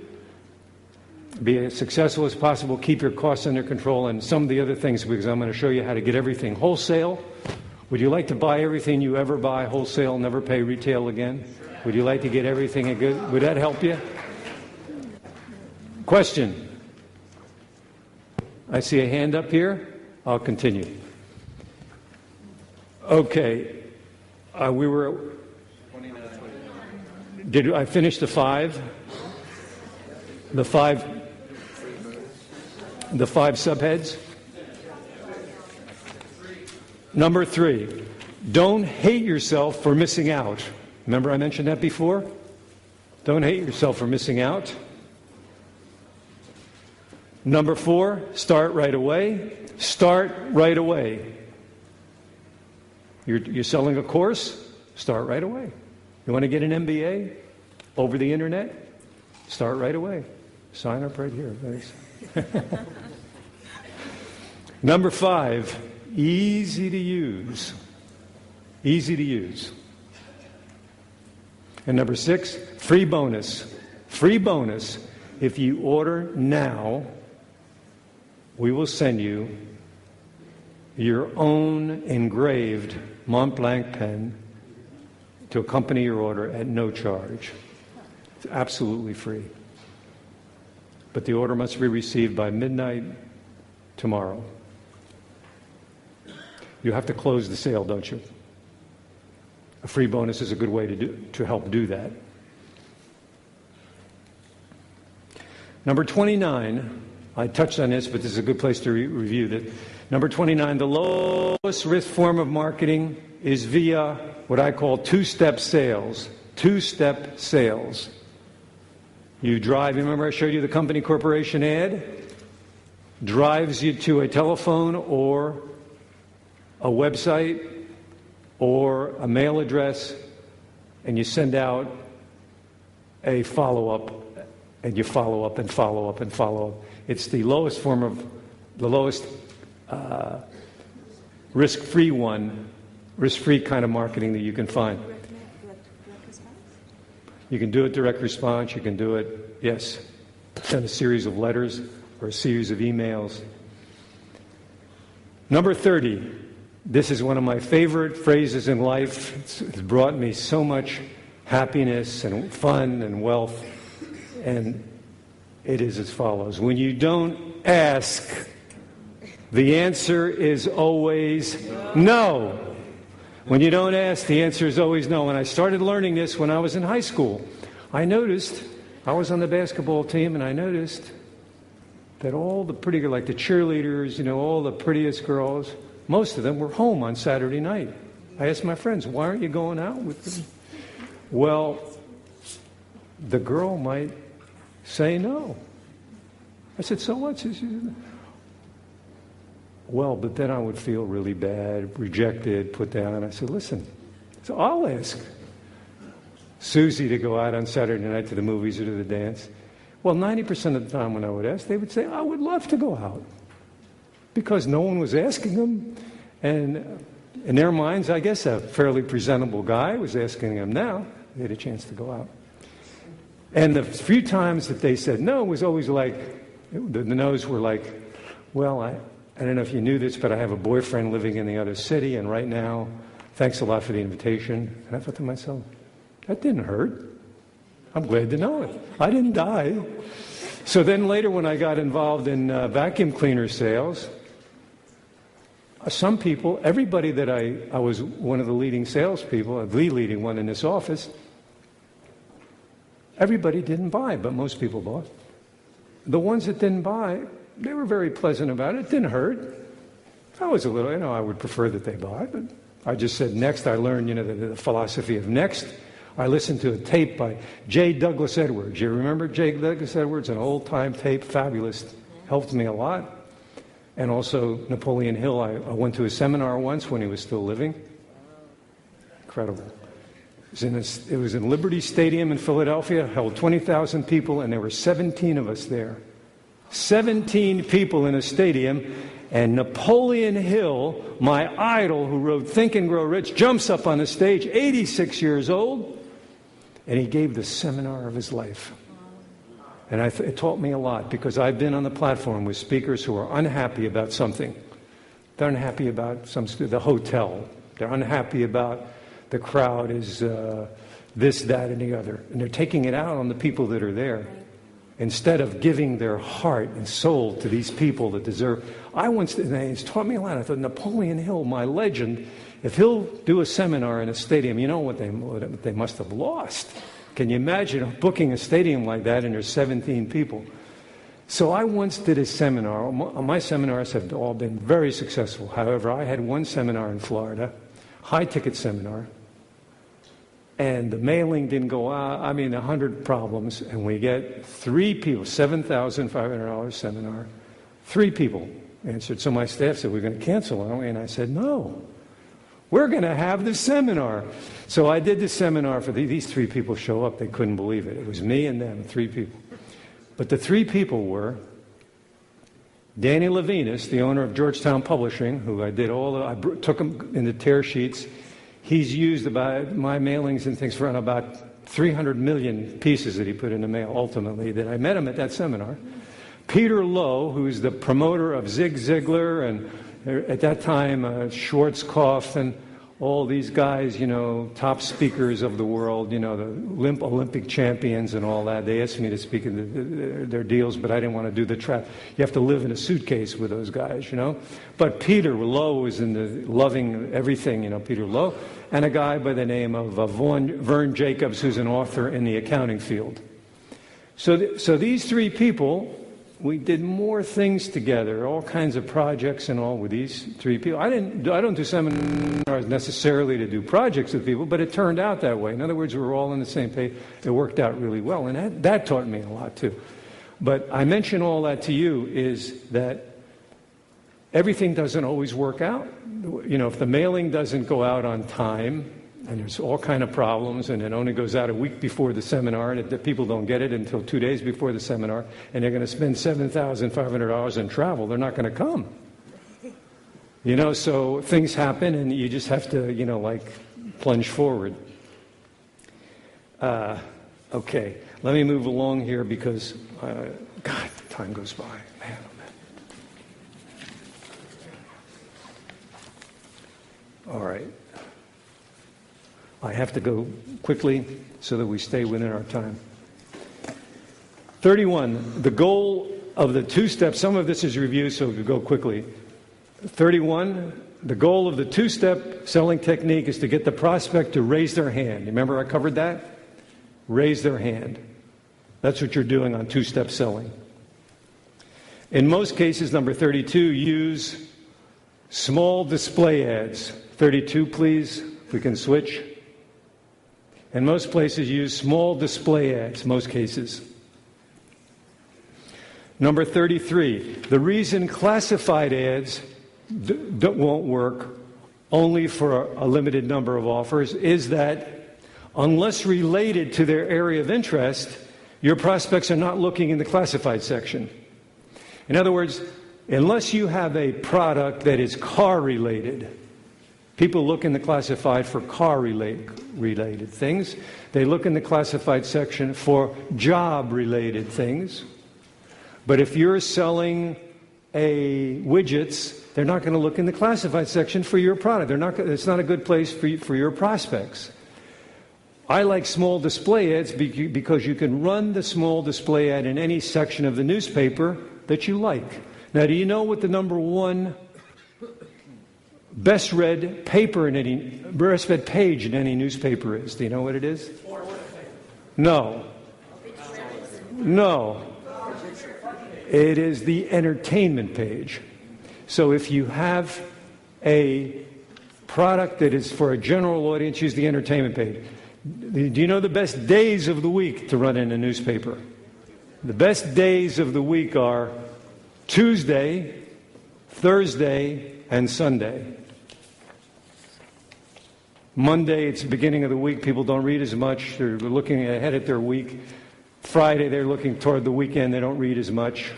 Be as successful as possible. Keep your costs under control, and some of the other things, because I'm going to show you how to get everything wholesale. Would you like to buy everything you ever buy wholesale, never pay retail again? Would you like to get everything at good? Would that help you? Question. I see a hand up here. I'll continue. Okay. We were... Did I finish the five? The five subheads? Number 3, don't hate yourself for missing out. Remember I mentioned that before? Don't hate yourself for missing out. Number 4, start right away. Start right away. You're selling a course? Start right away. You want to get an MBA over the internet? Start right away. Sign up right here. Number 5, easy to use. Easy to use. And number 6, free bonus. Free bonus. If you order now, we will send you your own engraved Mont Blanc pen to accompany your order at no charge. It's absolutely free. But the order must be received by midnight tomorrow. You have to close the sale, don't you? A free bonus is a good way to help do that. Number 29, I touched on this, but this is a good place to review that. Number 29, the lowest risk form of marketing is via what I call two-step sales. Two-step sales. You drive, remember I showed you the company corporation ad? Drives you to a telephone or a website or a mail address, and you send out a follow-up, and you follow up and follow up and follow up. It's the lowest form of, the lowest risk-free kind of marketing that you can find. You can do it direct response, you can do it, yes, send a series of letters or a series of emails. Number 30, this is one of my favorite phrases in life. It's brought me so much happiness and fun and wealth, and it is as follows. When you don't ask, the answer is always no. When you don't ask, the answer is always no. And I started learning this when I was in high school. I noticed, I was on the basketball team, and I noticed that all the pretty, like the cheerleaders, all the prettiest girls, most of them were home on Saturday night. I asked my friends, why aren't you going out with them? Well, the girl might say no. I said, so what? She said, well, but then I would feel really bad, rejected, put down. I said, listen, so I'll ask Susie to go out on Saturday night to the movies or to the dance. Well, 90% of the time when I would ask, they would say, I would love to go out. Because no one was asking them. And in their minds, I guess a fairly presentable guy was asking them now. They had a chance to go out. And the few times that they said no was always like, the no's were like, well, I don't know if you knew this, but I have a boyfriend living in the other city, and right now, thanks a lot for the invitation. And I thought to myself, that didn't hurt. I'm glad to know it. I didn't die. So then later when I got involved in vacuum cleaner sales, some people, everybody that I was one of the leading salespeople, the leading one in this office, everybody didn't buy, but most people bought. The ones that didn't buy, they were very pleasant about it. It didn't hurt. I was a little, I would prefer that they buy, but I just said next. I learned, the philosophy of next. I listened to a tape by J. Douglas Edwards. You remember J. Douglas Edwards? An old-time tape, fabulous. Helped me a lot. And also Napoleon Hill. I went to a seminar once when he was still living. Incredible. It was in Liberty Stadium in Philadelphia, held 20,000 people, and there were 17 of us there. 17 people in a stadium, and Napoleon Hill, my idol who wrote Think and Grow Rich, jumps up on the stage, 86 years old, and he gave the seminar of his life. And it taught me a lot, because I've been on the platform with speakers who are unhappy about something. They're unhappy about the hotel. They're unhappy about the crowd is this, that, and the other. And they're taking it out on the people that are there. Instead of giving their heart and soul to these people that deserve. And it's taught me a lot. I thought, Napoleon Hill, my legend, if he'll do a seminar in a stadium, you know what they must have lost. Can you imagine booking a stadium like that and there's 17 people? So I once did a seminar. My seminars have all been very successful. However, I had one seminar in Florida, high-ticket seminar, and the mailing didn't go out. 100 problems, and we get 3 people, $7,500 seminar. 3 people answered. So my staff said, we're going to cancel, aren't we? And I said, no, we're going to have the seminar. So I did the seminar for these 3 people show up. They couldn't believe it. It was me and them, 3 people. But the 3 people were Danny Levinas, the owner of Georgetown Publishing, who I took him in the tear sheets. He's used about my mailings and things for about 300 million pieces that he put in the mail, ultimately, that I met him at that seminar. Peter Lowe, who's the promoter of Zig Ziglar and at that time Schwarzkopf and all these guys, top speakers of the world, the Olympic champions and all that. They asked me to speak in their deals, but I didn't want to do the trap. You have to live in a suitcase with those guys, But Peter Lowe was in the loving everything, Peter Lowe, and a guy by the name of Vern Jacobs, who's an author in the accounting field. So these three people, we did more things together, all kinds of projects and all with these three people. I don't do seminars necessarily to do projects with people, but it turned out that way. In other words, we were all on the same page. It worked out really well, and that taught me a lot too. But I mention all that to you is that everything doesn't always work out. If the mailing doesn't go out on time, and there's all kind of problems, and it only goes out a week before the seminar, and the people don't get it until 2 days before the seminar, and they're going to spend $7,500 in travel. They're not going to come. So things happen, and you just have to, plunge forward. Okay, let me move along here because, God, time goes by. Man, oh man. All right. I have to go quickly so that we stay within our time. 31, the goal of the two-step, some of this is review, so we'll go quickly. 31, the goal of the two-step selling technique is to get the prospect to raise their hand. Remember I covered that? Raise their hand. That's what you're doing on two-step selling. In most cases, number 32, use small display ads. 32, please, if we can switch. In most places, use small display ads, most cases. Number 33, the reason classified ads won't work only for a limited number of offers is that unless related to their area of interest, your prospects are not looking in the classified section. In other words, unless you have a product that is car-related, people look in the classified for car-related things. They look in the classified section for job-related things. But if you're selling widgets, they're not going to look in the classified section for your product. It's not a good place for your prospects. I like small display ads because you can run the small display ad in any section of the newspaper that you like. Now, do you know what the number one best read page in any newspaper is? Do you know what it is? No. It is the entertainment page. So if you have a product that is for a general audience, use the entertainment page. Do you know the best days of the week to run in a newspaper? The best days of the week are Tuesday, Thursday, and Sunday. Monday, it's the beginning of the week. People don't read as much. They're looking ahead at their week. Friday, they're looking toward the weekend. They don't read as much.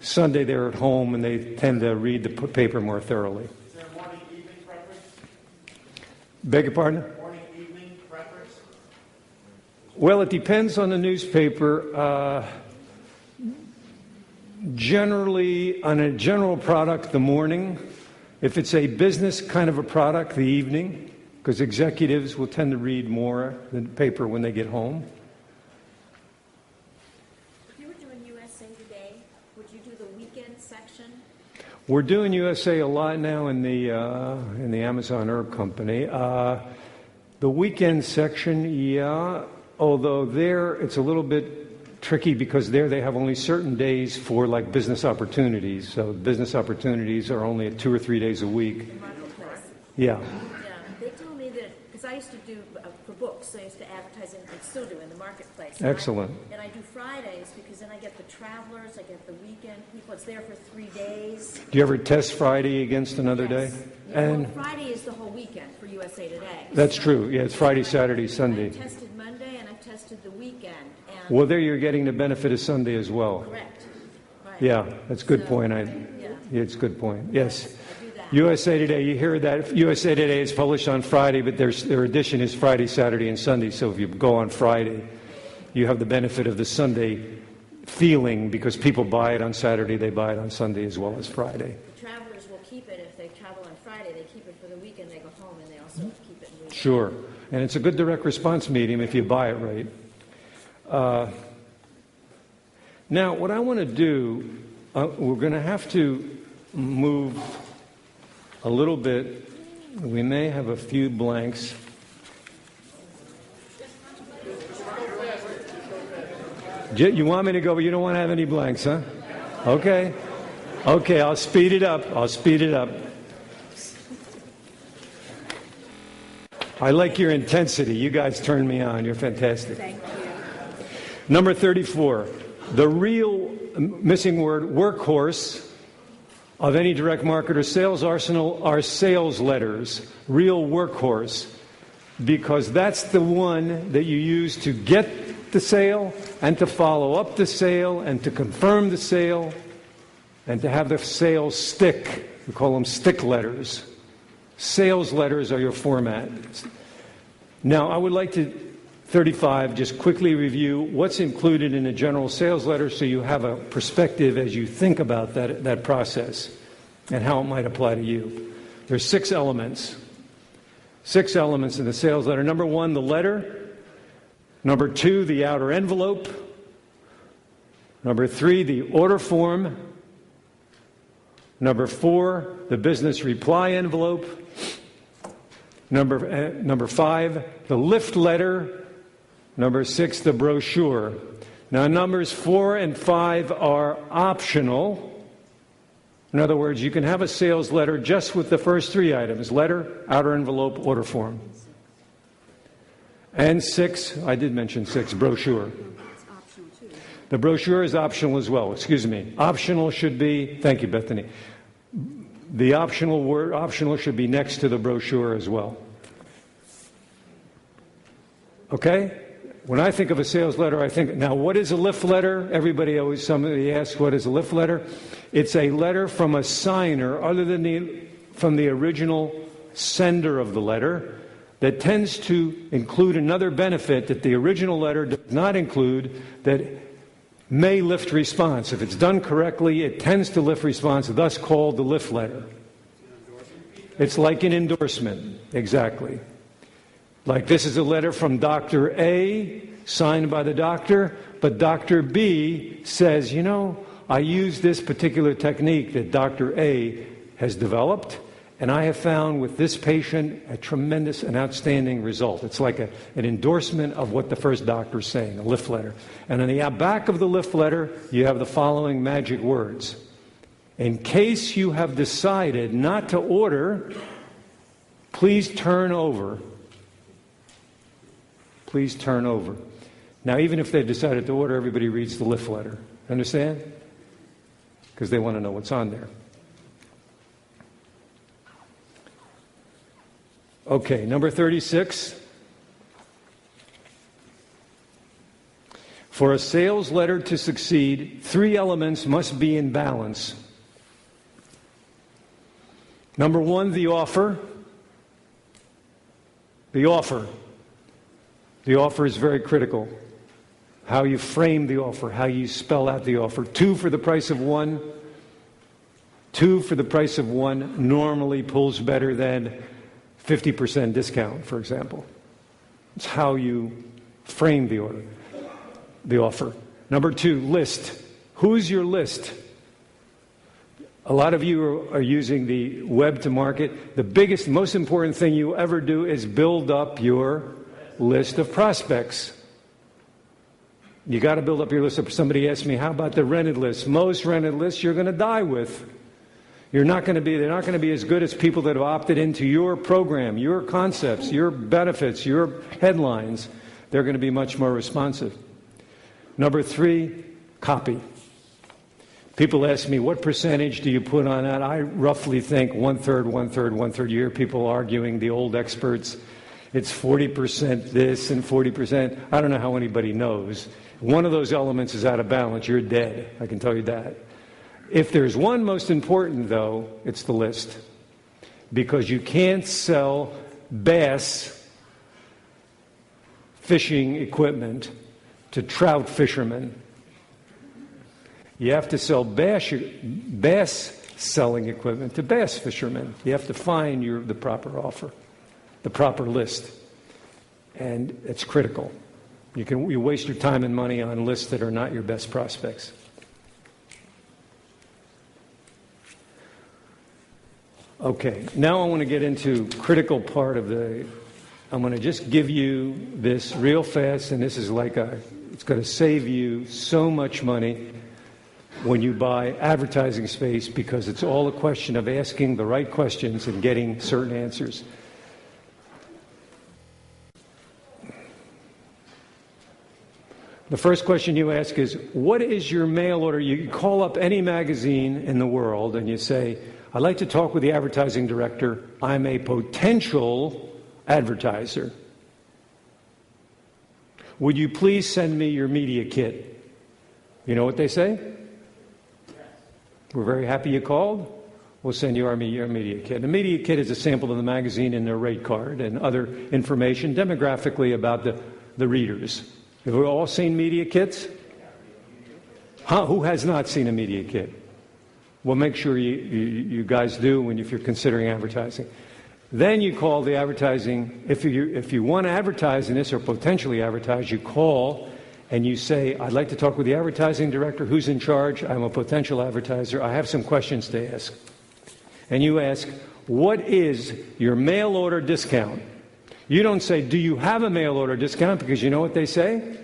Sunday, they're at home, and they tend to read the paper more thoroughly. Is there a morning, evening preference? Beg your pardon? Morning, evening preference? Well, it depends on the newspaper. Generally, on a general product, the morning. If it's a business kind of a product, the evening, because executives will tend to read more the paper when they get home. If you were doing USA Today, would you do the weekend section? We're doing USA a lot now in the Amazon Herb Company. The weekend section, yeah, although there it's a little bit tricky because there they have only certain days for like business opportunities. So business opportunities are only 2 or 3 days a week. Marketplace. Yeah. Yeah, they told me that, because I used to do, for books, I used to advertise, and I still do, in the marketplace. Excellent. And I do Fridays, because then I get the travelers, I get the weekend people, it's there for 3 days. Do you ever test Friday against another day? Yes. Yeah, And well, Friday is the whole weekend for USA Today. that's So- true. Yeah, it's Friday, Saturday, Sunday. I tested Monday, and I tested the weekend, and... Well, there you're getting the benefit of Sunday as well. Correct. Right. Yeah, that's a good So, point. yeah. It's a good point. Yes. I do that. USA Today, you hear that USA Today is published on Friday, but their edition is Friday, Saturday, and Sunday. So if you go on Friday, you have the benefit of the Sunday feeling because people buy it on Saturday, they buy it on Sunday as well as Friday. The travelers will keep keep it, if they travel on Friday, they keep it for the weekend, they go home, and they also keep it in the weekend. Sure. And it's a good direct response medium if you buy it right. Now, what I want to do, we're going to have to move a little bit. We may have a few blanks. You want me to go, but you don't want to have any blanks, huh? Okay. Okay, I'll speed it up. I like your intensity. You guys turn me on. You're fantastic. Thank you. Number 34. The real missing word, workhorse, of any direct marketer sales arsenal are sales letters. Real workhorse. Because that's the one that you use to get the sale and to follow up the sale and to confirm the sale and to have the sale stick. We call them stick letters. Sales letters are your format. Now, I would like to, 35, just quickly review what's included in a general sales letter so you have a perspective as you think about that process and how it might apply to you. There's 6 elements. 6 elements in the sales letter. Number 1, the letter. Number 2, the outer envelope. Number 3, the order form. Number 4, the business reply envelope. Number 5, the lift letter. Number 6, the brochure. Now, numbers 4 and 5 are optional. In other words, you can have a sales letter just with the first 3 items: letter, outer envelope, order form. And 6, I did mention 6, brochure. It's optional too. The brochure is optional as well. Excuse me. Optional should be, thank you, Bethany. The optional word, optional, should be next to the brochure as well. Okay? When I think of a sales letter, I think, now what is a lift letter? Somebody asks, what is a lift letter? It's a letter from a signer other than from the original sender of the letter that tends to include another benefit that the original letter does not include that may lift response. If it's done correctly, it tends to lift response, thus called the lift letter. It's like an endorsement, exactly. Like, this is a letter from Dr. A, signed by the doctor, but Dr. B says, you know, I use this particular technique that Dr. A has developed, and I have found with this patient a tremendous and outstanding result. It's like an endorsement of what the first doctor is saying, a lift letter. And on the back of the lift letter, you have the following magic words. In case you have decided not to order, please turn over. Please turn over. Now, even if they've decided to order, everybody reads the lift letter. Understand? Because they want to know what's on there. Okay, number 36. For a sales letter to succeed, 3 elements must be in balance. Number 1, the offer. The offer. The offer is very critical. How you frame the offer, how you spell out the offer. 2 for the price of 1. 2 for the price of 1 normally pulls better than 50% discount, for example. It's how you frame the offer. Number 2, list. Who's your list? A lot of you are using the web to market. The biggest, most important thing you ever do is build up your list of prospects. You got to build up your list. Somebody asked me, how about the rented list? Most rented lists you're going to die with. They're not going to be as good as people that have opted into your program, your concepts, your benefits, your headlines. They're going to be much more responsive. Number 3, copy. People ask me, what percentage do you put on that? I roughly think 1/3, 1/3, 1/3 year. People arguing, the old experts, it's 40% this and 40%. I don't know how anybody knows. One of those elements is out of balance. You're dead. I can tell you that. If there's one most important, though, it's the list. Because you can't sell bass fishing equipment to trout fishermen. You have to sell bass selling equipment to bass fishermen. You have to find the proper offer, the proper list. And it's critical. You waste your time and money on lists that are not your best prospects. Okay, now I want to get into critical part of I'm going to just give you this real fast, and this is it's going to save you so much money when you buy advertising space, because it's all a question of asking the right questions and getting certain answers. The first question you ask is, what is your mail order? You call up any magazine in the world and you say, I'd like to talk with the advertising director. I'm a potential advertiser. Would you please send me your media kit? You know what they say? We're very happy you called. We'll send you our media kit. The media kit is a sample of the magazine and their rate card and other information demographically about the readers. Have we all seen media kits? Who has not seen a media kit? Well, make sure you guys do if you're considering advertising. Then you call the advertising. If you want to advertise in this or potentially advertise, you call and you say, I'd like to talk with the advertising director. Who's in charge? I'm a potential advertiser. I have some questions to ask. And you ask, what is your mail order discount? You don't say, do you have a mail order discount? Because you know what they say?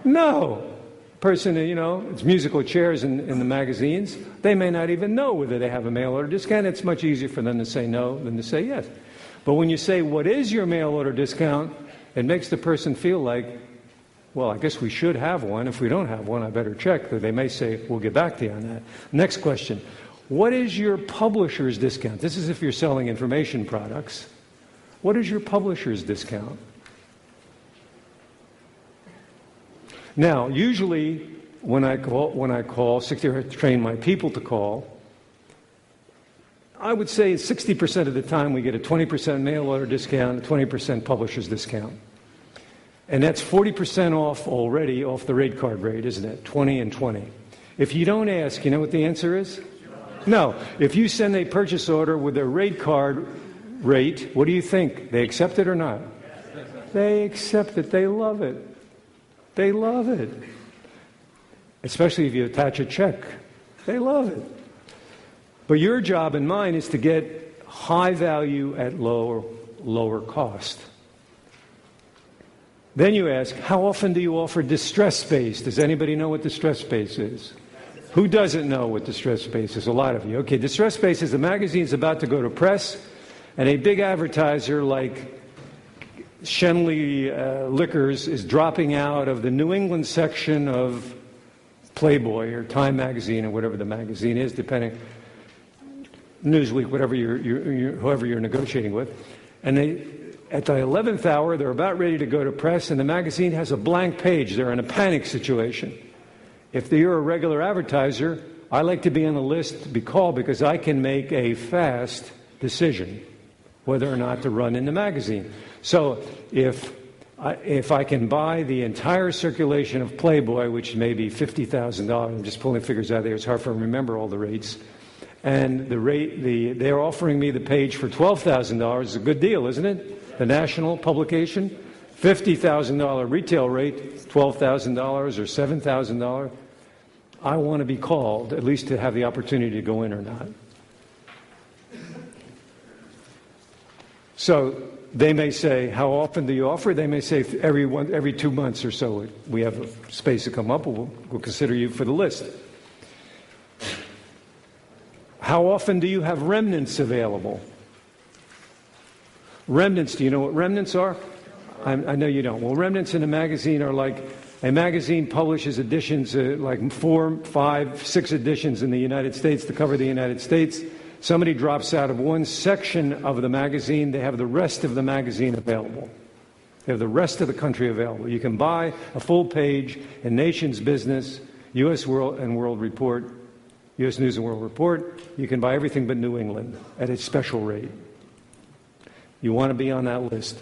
No. Person, it's musical chairs in the magazines. They may not even know whether they have a mail order discount. It's much easier for them to say no than to say yes. But when you say, what is your mail order discount? It makes the person feel like, well, I guess we should have one. If we don't have one, I better check. They may say, we'll get back to you on that. Next question. What is your publisher's discount? This is if you're selling information products. What is your publisher's discount? Now, usually when I call 60, or train my people to call, I would say 60% of the time we get a 20% mail order discount, a 20% publisher's discount. And that's 40% off already off the rate card rate, isn't it? 20 and 20. If you don't ask, you know what the answer is? No. If you send a purchase order with a rate card rate, what do you think? They accept it or not? They accept it. They love it. They love it. Especially if you attach a check. They love it. But your job and mine is to get high value at lower cost. Then you ask, how often do you offer distress space? Does anybody know what distress space is? Who doesn't know what distress space is? A lot of you. Okay, distress space is the magazine's about to go to press, and a big advertiser like Shenley Liquors is dropping out of the New England section of Playboy or Time magazine or whatever the magazine is, depending, Newsweek, whatever whoever you're negotiating with. And at the 11th hour, they're about ready to go to press, and the magazine has a blank page. They're in a panic situation. If you're a regular advertiser, I like to be on the list to be called because I can make a fast decision whether or not to run in the magazine. So if I can buy the entire circulation of Playboy, which may be $50,000, I'm just pulling figures out there, it's hard for me to remember all the rates, and they're offering me the page for $12,000, it's a good deal, isn't it? The national publication, $50,000 retail rate, $12,000 or $7,000. I want to be called, at least to have the opportunity to go in or not. So they may say, how often do you offer? They may say every 2 months or so we have a space to come up, we'll consider you for the list. How often do you have remnants available? Remnants, do you know what remnants are? I know you don't. Well, remnants in a magazine are like, a magazine publishes editions, like 4, 5, 6 editions in the United States to cover the United States. Somebody drops out of one section of the magazine, they have the rest of the magazine available. They have the rest of the country available. You can buy a full page in Nation's Business, U.S. News and World Report. You can buy everything but New England at a special rate. You want to be on that list.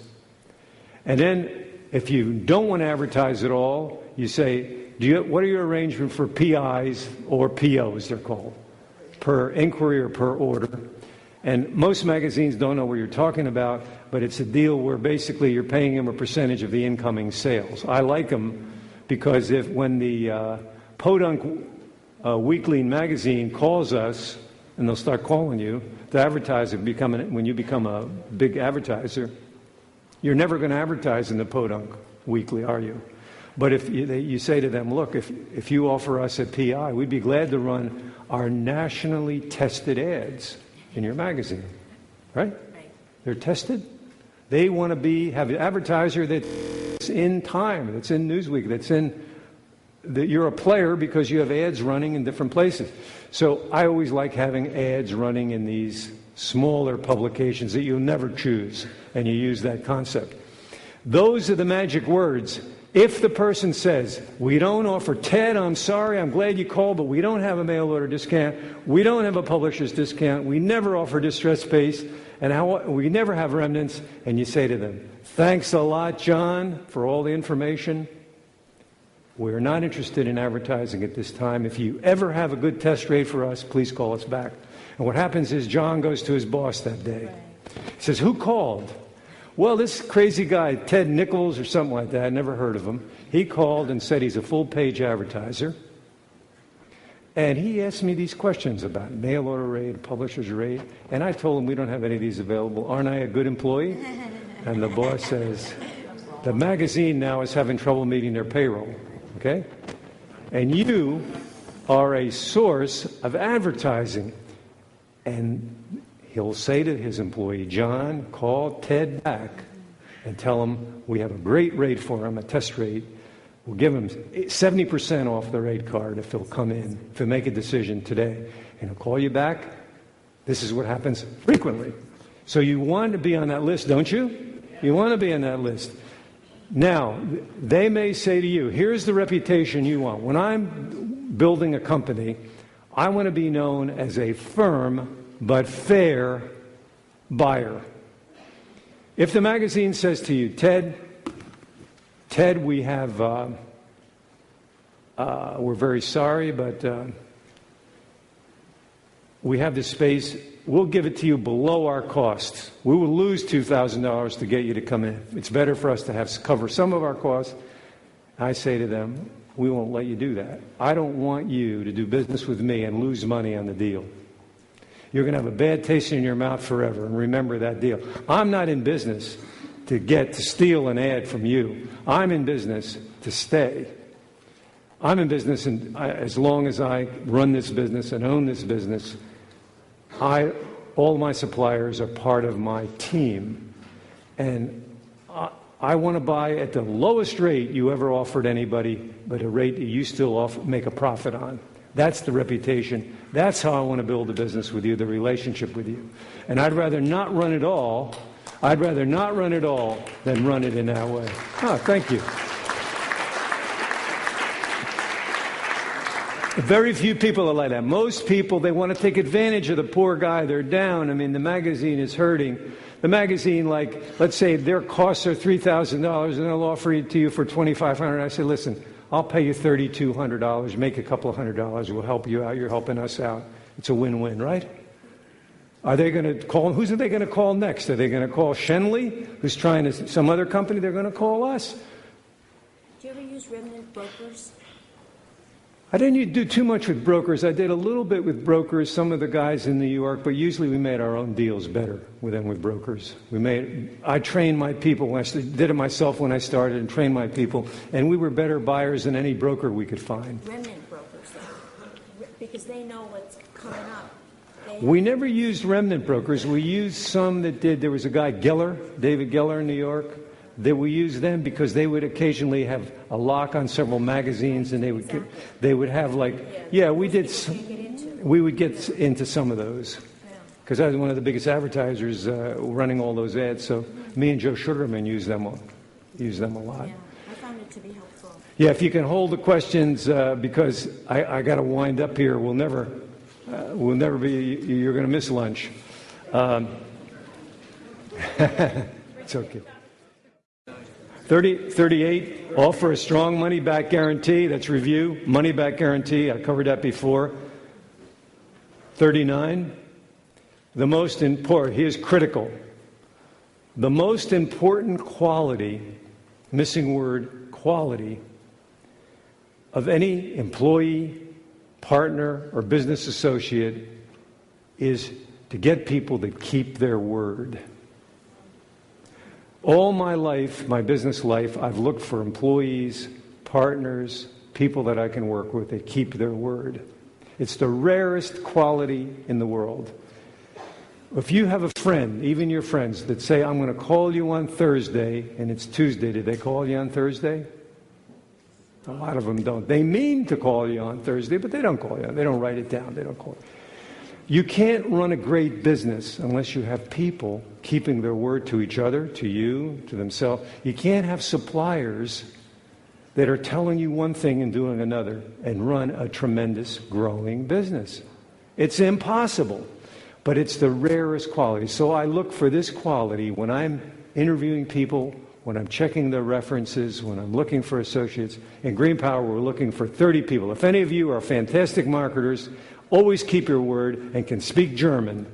And then, if you don't want to advertise at all, you say, what are your arrangements for PIs or POs, they're called? per inquiry or per order. And most magazines don't know what you're talking about, but it's a deal where basically you're paying them a percentage of the incoming sales. I like them because when the Podunk Weekly magazine calls us, and they'll start calling you to advertise, when you become a big advertiser, you're never going to advertise in the Podunk Weekly, are you? But if you say to them, look, if you offer us a PI, we'd be glad to run our nationally tested ads in your magazine, right? They're tested. They want to have an advertiser that's in Time, that's in Newsweek, that you're a player because you have ads running in different places. So I always like having ads running in these smaller publications that you'll never choose, and you use that concept. Those are the magic words. If the person says, we don't offer, Ted, I'm sorry, I'm glad you called, but we don't have a mail order discount, we don't have a publisher's discount, we never offer distress space, and we never have remnants, and you say to them, thanks a lot, John, for all the information. We're not interested in advertising at this time. If you ever have a good test rate for us, please call us back. And what happens is John goes to his boss that day. He says, who called? Well, this crazy guy, Ted Nichols or something like that, never heard of him. He called and said he's a full-page advertiser. And he asked me these questions about mail order rate, publisher's rate, and I told him we don't have any of these available. Aren't I a good employee? And the boss says, the magazine now is having trouble meeting their payroll, okay? And you are a source of advertising. And he'll say to his employee, John, call Ted back and tell him we have a great rate for him, a test rate. We'll give him 70% off the rate card if he'll come in, if he'll make a decision today. And he'll call you back. This is what happens frequently. So you want to be on that list, don't you? You want to be on that list. Now, they may say to you, here's the reputation you want. When I'm building a company, I want to be known as a firm but fair buyer. If the magazine says to you, Ted, we have, we're very sorry, but we have this space. We'll give it to you below our costs. We will lose $2,000 to get you to come in. It's better for us to cover some of our costs. I say to them, we won't let you do that. I don't want you to do business with me and lose money on the deal. You're going to have a bad taste in your mouth forever, and remember that deal. I'm not in business to steal an ad from you. I'm in business to stay. I'm in business, and as long as I run this business and own this business, all my suppliers are part of my team, and I want to buy at the lowest rate you ever offered anybody, but a rate that you still make a profit on. That's the reputation. That's how I want to build a business with you, the relationship with you. And I'd rather not run it all. I'd rather not run it all than run it in that way. Oh, thank you. Very few people are like that. Most people, they want to take advantage of the poor guy. They're down. I mean, the magazine is hurting. The magazine, like, let's say their costs are $3,000 and they'll offer it to you for $2,500. I say, listen, I'll pay you $3,200, make a couple of $100. We'll help you out. You're helping us out. It's a win-win, right? Are they going to call? Who's are they going to call next? Are they going to call Shenley, who's trying to, some other company? They're going to call us. Do you ever use remnant brokers? I didn't do too much with brokers. I did a little bit with brokers, some of the guys in New York, but usually we made our own deals better than with brokers. I trained my people. I did it myself when I started and trained my people, and we were better buyers than any broker we could find. Remnant brokers, though, because they know what's coming up. We never used remnant brokers. We used some that did. There was a guy, Geller, David Geller in New York, that we used them because they would occasionally have a lock on several magazines, and they would have like, we would get into some of those because I was one of the biggest advertisers running all those ads. So me and Joe Sugarman use them a lot. Yeah, I found it to be helpful. Yeah, if you can hold the questions because I got to wind up here. We'll never be. You're going to miss lunch. It's okay. 38, offer a strong money-back guarantee. That's review, money-back guarantee. I covered that before. 39, the most important, here's critical. The most important quality, missing word, quality, of any employee, partner, or business associate is to get people to keep their word. All my life, my business life, I've looked for employees, partners, people that I can work with that keep their word. It's the rarest quality in the world. If you have a friend, even your friends, that say, I'm going to call you on Thursday, and it's Tuesday, did they call you on Thursday? A lot of them don't. They mean to call you on Thursday, but they don't call you. They don't write it down. They don't call you. You can't run a great business unless you have people keeping their word to each other, to you, to themselves. You can't have suppliers that are telling you one thing and doing another and run a tremendous growing business. It's impossible, but it's the rarest quality. So I look for this quality when I'm interviewing people, when I'm checking their references, when I'm looking for associates. In Green Power, we're looking for 30 people. If any of you are fantastic marketers, always keep your word, and can speak German,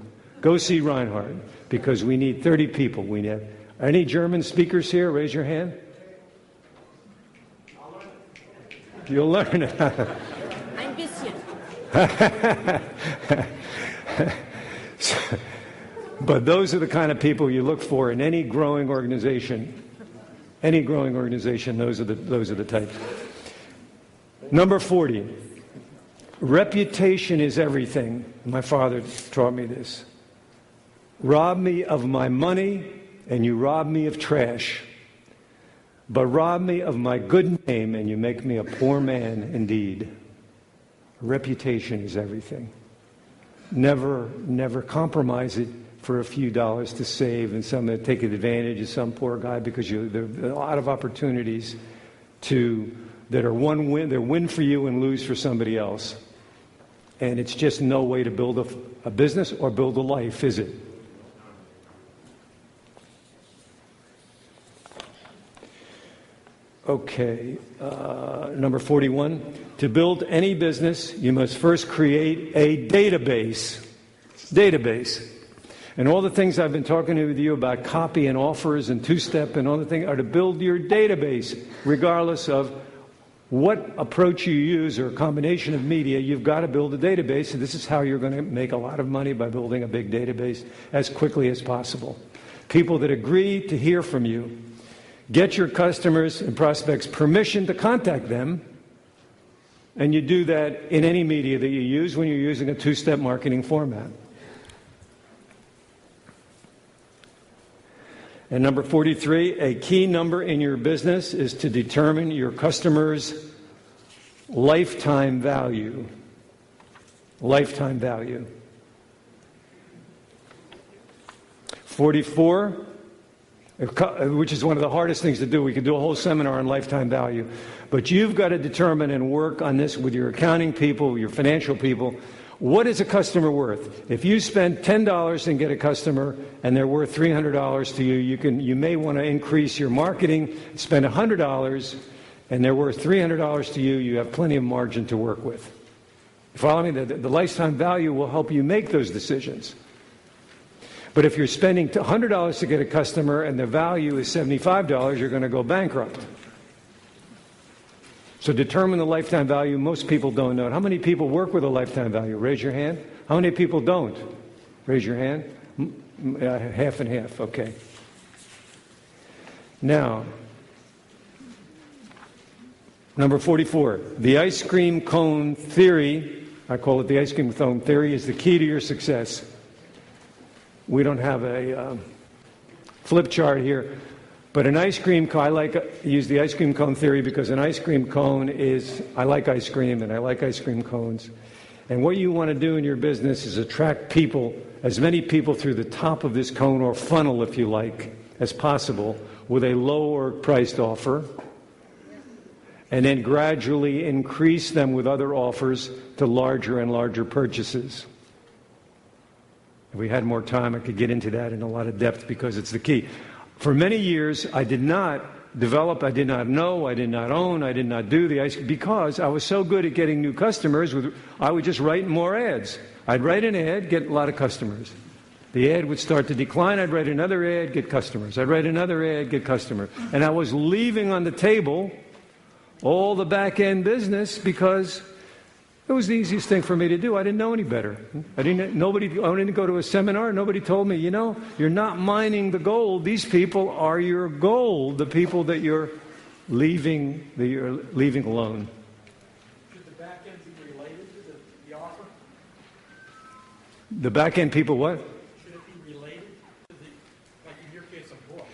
go see Reinhard, because we need 30 people. We need any German speakers here? Raise your hand. You'll learn it. Ein bisschen. But those are the kind of people you look for in any growing organization. Any growing organization, those are the types. Number 40. Reputation is everything. My father taught me this. Rob me of my money, and you rob me of trash. But rob me of my good name, and you make me a poor man indeed. Reputation is everything. Never compromise it for a few dollars to save and some that take advantage of some poor guy, because there are a lot of opportunities that are they're win for you and lose for somebody else. And it's just no way to build a business or build a life, is it? Okay, number 41. To build any business, you must first create a database. And all the things I've been talking with you about, copy and offers and two-step and all the things, are to build your database, regardless of what approach you use or a combination of media. You've got to build a database, and this is how you're going to make a lot of money, by building a big database as quickly as possible. People that agree to hear from you. Get your customers and prospects permission to contact them, and you do that in any media that you use when you're using a two-step marketing format. And number 43, a key number in your business is to determine your customer's lifetime value. Lifetime value. 44, which is one of the hardest things to do. We could do a whole seminar on lifetime value. But you've got to determine and work on this with your accounting people, your financial people. What is a customer worth? If you spend $10 and get a customer and they're worth $300 to you, you may want to increase your marketing, spend $100 and they're worth $300 to you. You have plenty of margin to work with. You follow me? The lifetime value will help you make those decisions. But if you're spending $100 to get a customer and the value is $75, you're going to go bankrupt. So determine the lifetime value. Most people don't know it. How many people work with a lifetime value? Raise your hand. How many people don't? Raise your hand. Half and half. Okay. Now, number 44. The ice cream cone theory, I call it the ice cream cone theory, is the key to your success. We don't have a flip chart here. But an ice cream cone, I use the ice cream cone theory because an ice cream cone I like ice cream and I like ice cream cones. And what you want to do in your business is attract people, as many people through the top of this cone, or funnel if you like, as possible, with a lower priced offer. And then gradually increase them with other offers to larger and larger purchases. If we had more time, I could get into that in a lot of depth because it's the key. For many years, I did not develop, I did not know, I did not own, I did not do the ice because I was so good at getting new customers. I would just write more ads. I'd write an ad, get a lot of customers. The ad would start to decline. I'd write another ad, get customers. I'd write another ad, get customers. And I was leaving on the table all the back-end business because it was the easiest thing for me to do. I didn't know any better. I didn't go to a seminar. Nobody told me, you're not mining the gold. These people are your gold, the people that you're leaving alone. Should the back end be related to the offer? The back-end people what? Should it be related to like in your case, a book?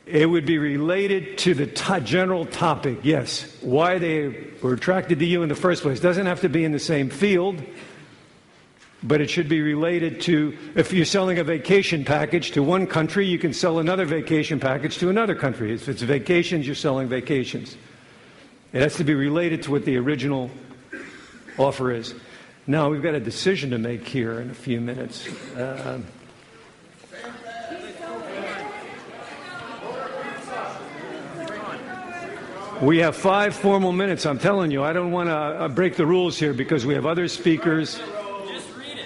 It would be related to the general topic, yes. Why they were attracted to you in the first place. Doesn't have to be in the same field, but it should be related to, if you're selling a vacation package to one country, you can sell another vacation package to another country. If it's vacations, you're selling vacations. It has to be related to what the original offer is. Now, we've got a decision to make here in a few minutes. We have 5 formal minutes. I'm telling you, I don't want to break the rules here because we have other speakers. Just read it.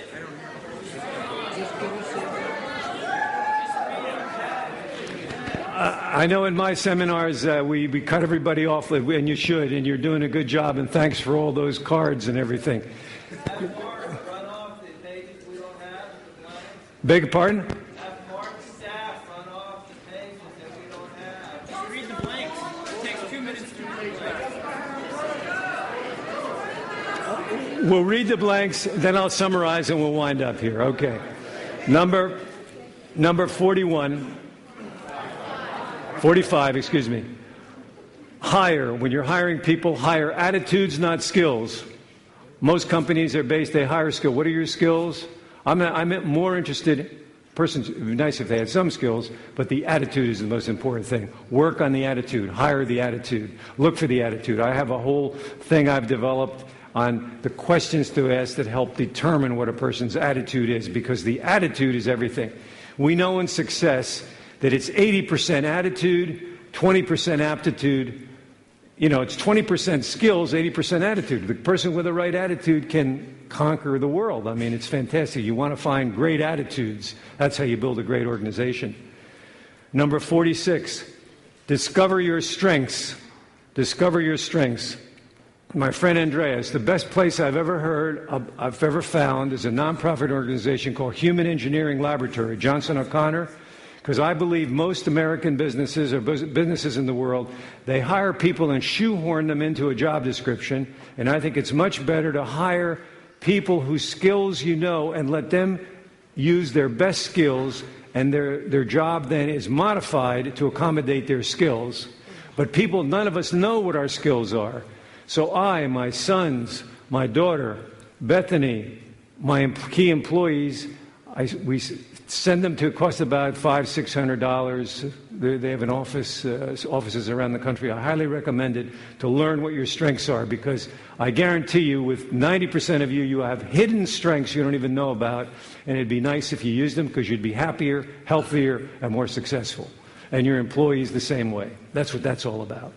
I know in my seminars we cut everybody off, and you should, and you're doing a good job, and thanks for all those cards and everything. Beg your pardon? We'll read the blanks, then I'll summarize and we'll wind up here. Okay. Number 45, excuse me. Hire. When you're hiring people, hire attitudes, not skills. Most companies they hire skill. What are your skills? I'm more interested, it would be nice if they had some skills, but the attitude is the most important thing. Work on the attitude. Hire the attitude. Look for the attitude. I have a whole thing I've developed on the questions to ask that help determine what a person's attitude is, because the attitude is everything. We know in success that it's 80% attitude, 20% aptitude. It's 20% skills, 80% attitude. The person with the right attitude can conquer the world. I mean, it's fantastic. You want to find great attitudes. That's how you build a great organization. Number 46, discover your strengths. Discover your strengths. My friend Andreas, the best place I've ever found is a nonprofit organization called Human Engineering Laboratory, Johnson O'Connor, because I believe most American businesses or businesses in the world, they hire people and shoehorn them into a job description, and I think it's much better to hire people whose skills and let them use their best skills, and their job then is modified to accommodate their skills. But none of us know what our skills are. So my sons, my daughter, Bethany, my key employees, we send them to, it costs about $500-600. They have offices around the country. I highly recommend it to learn what your strengths are, because I guarantee you with 90% of you have hidden strengths you don't even know about, and it'd be nice if you used them because you'd be happier, healthier, and more successful. And your employees the same way. That's what that's all about.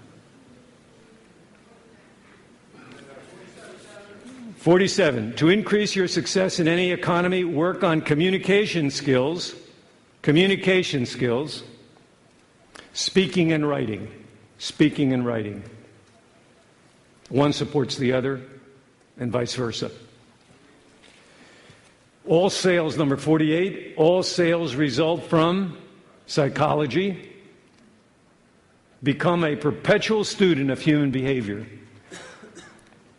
47, to increase your success in any economy, work on communication skills, speaking and writing. One supports the other, and vice versa. All sales, number 48, all sales result from psychology. Become a perpetual student of human behavior.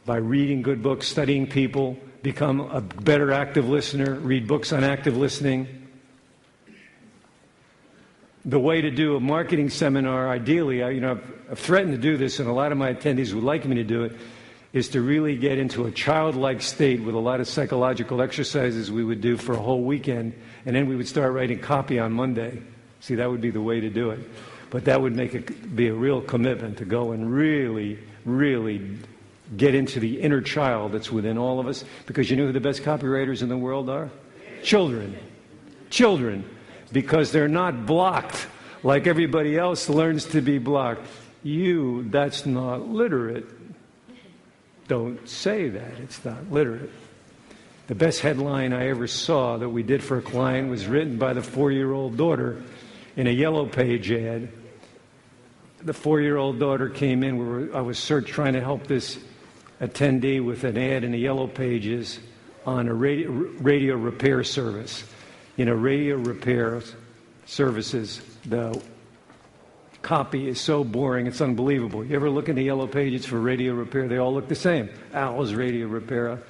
By reading good books, studying people, become a better active listener, read books on active listening. The way to do a marketing seminar, ideally, I've threatened to do this, and a lot of my attendees would like me to do it, is to really get into a childlike state with a lot of psychological exercises we would do for a whole weekend, and then we would start writing copy on Monday. See, that would be the way to do it. But that would make it be a real commitment to go and really, really get into the inner child that's within all of us, because you know who the best copywriters in the world are? Children. Because they're not blocked like everybody else, learns to be blocked. You, that's not literate. Don't say that. It's not literate. The best headline I ever saw that we did for a client was written by the 4-year-old daughter in a Yellow Page ad. The 4-year-old daughter came in. I was trying to help this attendee with an ad in the Yellow Pages on a radio repair service. You know, radio repair services, the copy is so boring, it's unbelievable. You ever look in the Yellow Pages for radio repair? They all look the same. Al's Radio Repair.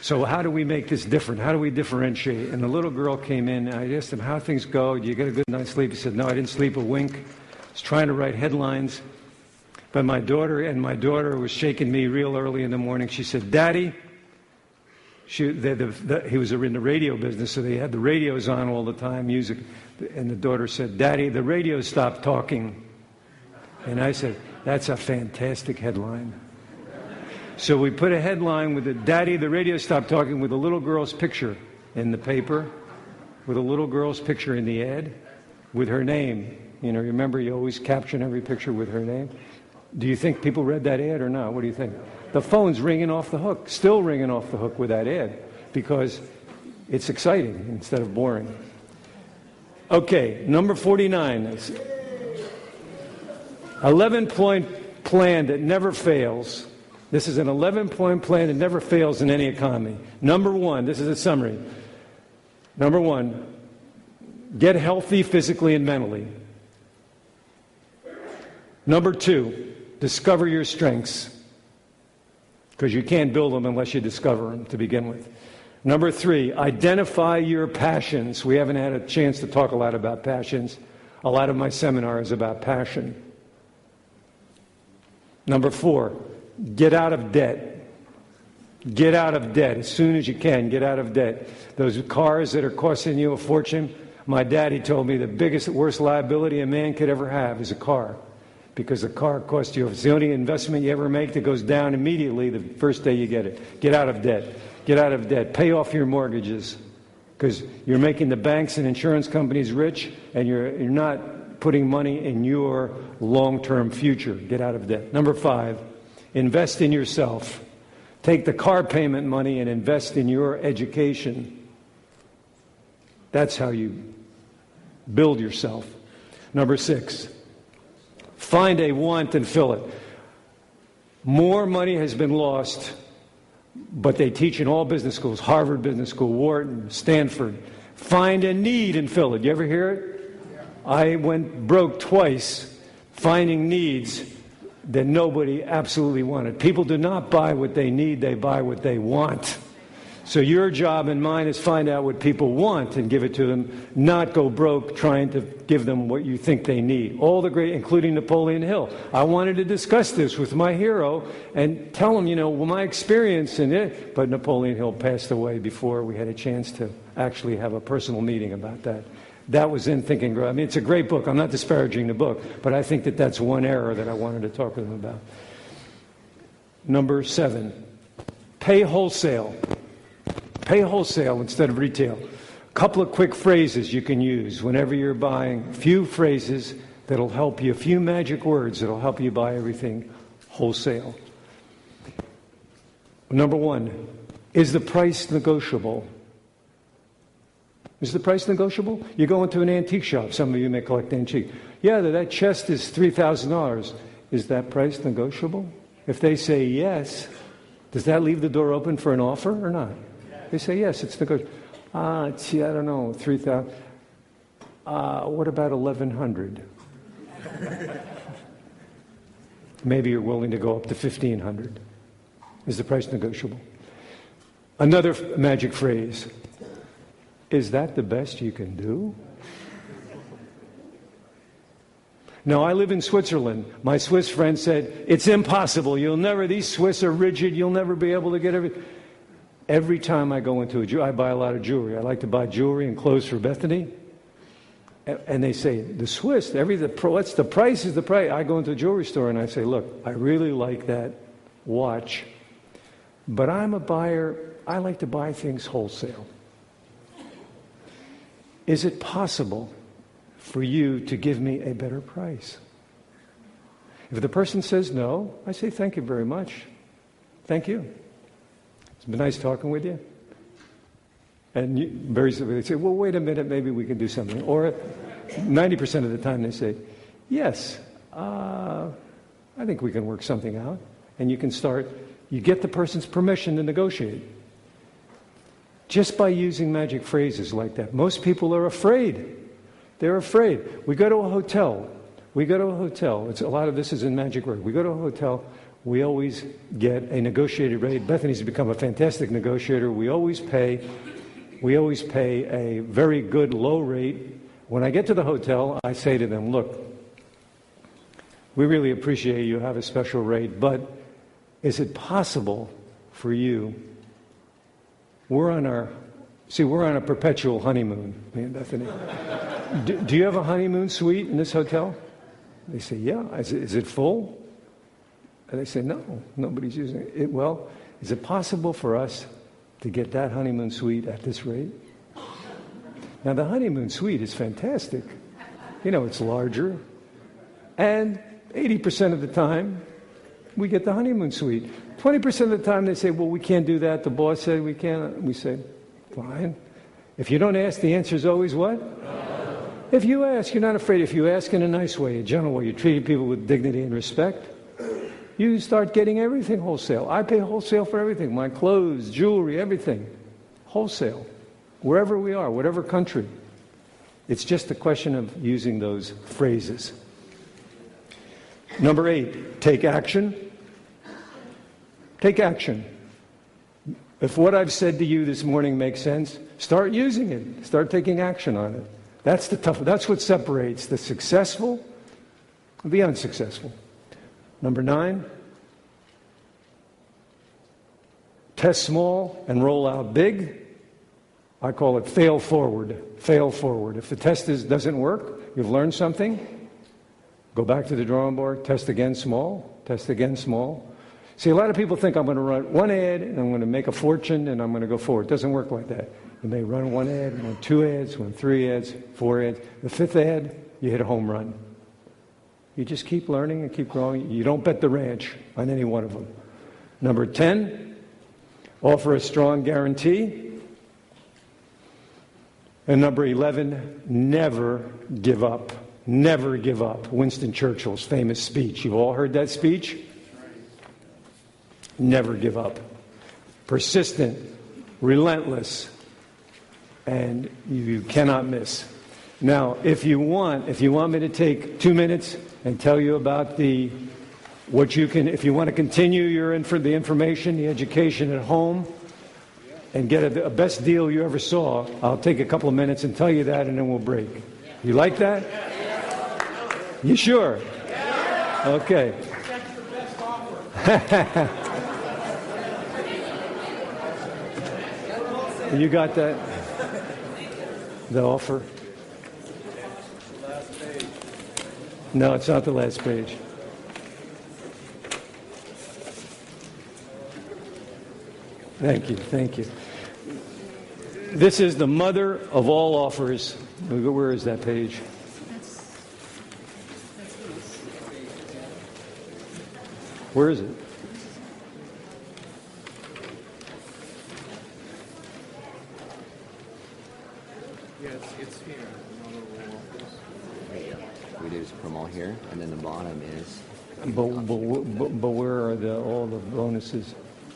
So how do we make this different? How do we differentiate? And the little girl came in, and I asked him, how things go? Do you get a good night's sleep? He said, no, I didn't sleep a wink. I was trying to write headlines. But my daughter was shaking me real early in the morning. She said, Daddy, he was in the radio business, so they had the radios on all the time, music. And the daughter said, Daddy, the radio stopped talking. And I said, that's a fantastic headline. So we put a headline with it, Daddy, the radio stopped talking, with a little girl's picture in the paper, with a little girl's picture in the ad, with her name. You know, remember you always caption every picture with her name? Do you think people read that ad or not? What do you think? The phone's ringing off the hook, still ringing off the hook with that ad, because it's exciting instead of boring. Okay, number 49. 11-point plan that never fails. This is an 11-point plan that never fails in any economy. Number 1, this is a summary. Number 1, get healthy physically and mentally. Number 2, discover your strengths, because you can't build them unless you discover them to begin with. Number 3, identify your passions. We haven't had a chance to talk a lot about passions. A lot of my seminar is about passion. Number 4, get out of debt. Get out of debt as soon as you can. Get out of debt. Those cars that are costing you a fortune, my daddy told me the biggest, worst liability a man could ever have is a car. Because the car costs you, it's the only investment you ever make that goes down immediately the first day you get it. Get out of debt. Get out of debt. Pay off your mortgages, because you're making the banks and insurance companies rich, and you're not putting money in your long-term future. Get out of debt. Number 5, invest in yourself. Take the car payment money and invest in your education. That's how you build yourself. Number 6, find a want and fill it. More money has been lost, but they teach in all business schools, Harvard Business School, Wharton, Stanford. Find a need and fill it. You ever hear it? I went broke twice finding needs that nobody absolutely wanted. People do not buy what they need, they buy what they want. So your job and mine is find out what people want and give it to them, not go broke trying to give them what you think they need. All the great, including Napoleon Hill. I wanted to discuss this with my hero and tell him, my experience in it. But Napoleon Hill passed away before we had a chance to actually have a personal meeting about that. That was in Think and Grow. I mean, it's a great book. I'm not disparaging the book, but I think that that's one error that I wanted to talk to them about. Number 7, pay wholesale. Pay wholesale instead of retail. A couple of quick phrases you can use whenever you're buying. A few phrases that'll help you, a few magic words that'll help you buy everything wholesale. Number 1, is the price negotiable? Is the price negotiable? You go into an antique shop. Some of you may collect antique. Yeah, that chest is $3,000. Is that price negotiable? If they say yes, does that leave the door open for an offer or not? They say, yes, it's negotiable. I don't know, 3,000. What about 1,100? Maybe you're willing to go up to 1,500. Is the price negotiable? Another magic phrase. Is that the best you can do? Now, I live in Switzerland. My Swiss friend said, it's impossible. These Swiss are rigid. You'll never be able to get everything. Every time I go into I buy a lot of jewelry. I like to buy jewelry and clothes for Bethany. And they say, the Swiss, what's the price is the price. I go into a jewelry store and I say, look, I really like that watch, but I'm a buyer. I like to buy things wholesale. Is it possible for you to give me a better price. If the person says no, I say, thank you very much. Thank you. It's been nice talking with you. And very simply, they say, well, wait a minute, maybe we can do something. Or 90% of the time they say, yes, I think we can work something out. And you can start, you get the person's permission to negotiate. Just by using magic phrases like that. Most people are afraid. They're afraid. We go to a hotel. It's, a lot of this is in magic word. We go to a hotel. We always get a negotiated rate. Bethany's become a fantastic negotiator. We always pay a very good low rate. When I get to the hotel, I say to them, look, we really appreciate you have a special rate, but is it possible for you? We're on a perpetual honeymoon, me and Bethany. Do you have a honeymoon suite in this hotel? They say, yeah. Is it full? And they say, no, nobody's using it. Well, is it possible for us to get that honeymoon suite at this rate? Now, the honeymoon suite is fantastic. It's larger. And 80% of the time, we get the honeymoon suite. 20% of the time, they say, well, we can't do that. The boss said we can't. We say, fine. If you don't ask, the answer is always what? No. If you ask, you're not afraid. If you ask in a nice way, a gentle way, you're treating people with dignity and respect, you start getting everything wholesale. I pay wholesale for everything. My clothes, jewelry, everything. Wholesale. Wherever we are, whatever country. It's just a question of using those phrases. Number 8, take action. Take action. If what I've said to you this morning makes sense, start using it. Start taking action on it. That's what separates the successful from the unsuccessful. Number 9, test small and roll out big. I call it fail forward. Fail forward. If the test doesn't work, you've learned something, go back to the drawing board, test again small, test again small. See, a lot of people think I'm going to run one ad and I'm going to make a fortune and I'm going to go forward. It doesn't work like that. You may run one ad, run 2 ads, run 3 ads, 4 ads. The 5th ad, you hit a home run. You just keep learning and keep growing. You don't bet the ranch on any one of them. Number 10, offer a strong guarantee. And number 11, never give up. Never give up. Winston Churchill's famous speech. You've all heard that speech? Never give up. Persistent, relentless, and you cannot miss. Now, if you want me to take 2 minutes and tell you about if you want to continue the information, the education at home, and get a best deal you ever saw, I'll take a couple of minutes and tell you that, and then we'll break. You like that? You sure? Okay. You got that? The offer? No, it's not the last page. Thank you. This is the mother of all offers. Where is that page? Where is it? It's here. We do promo here, and then the bottom is. But where are all the bonuses?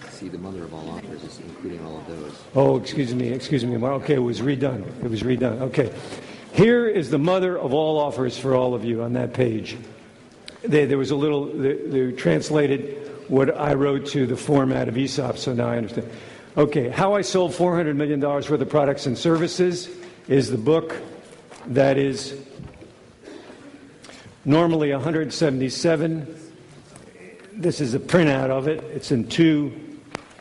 See, the mother of all offers is including all of those. Oh, excuse me. Okay, it was redone. Okay. Here is the mother of all offers for all of you on that page. There was they translated what I wrote to the format of Aesop, so now I understand. Okay, How I Sold $400 Million Worth of Products and Services is the book that is normally $177. This is a printout of it.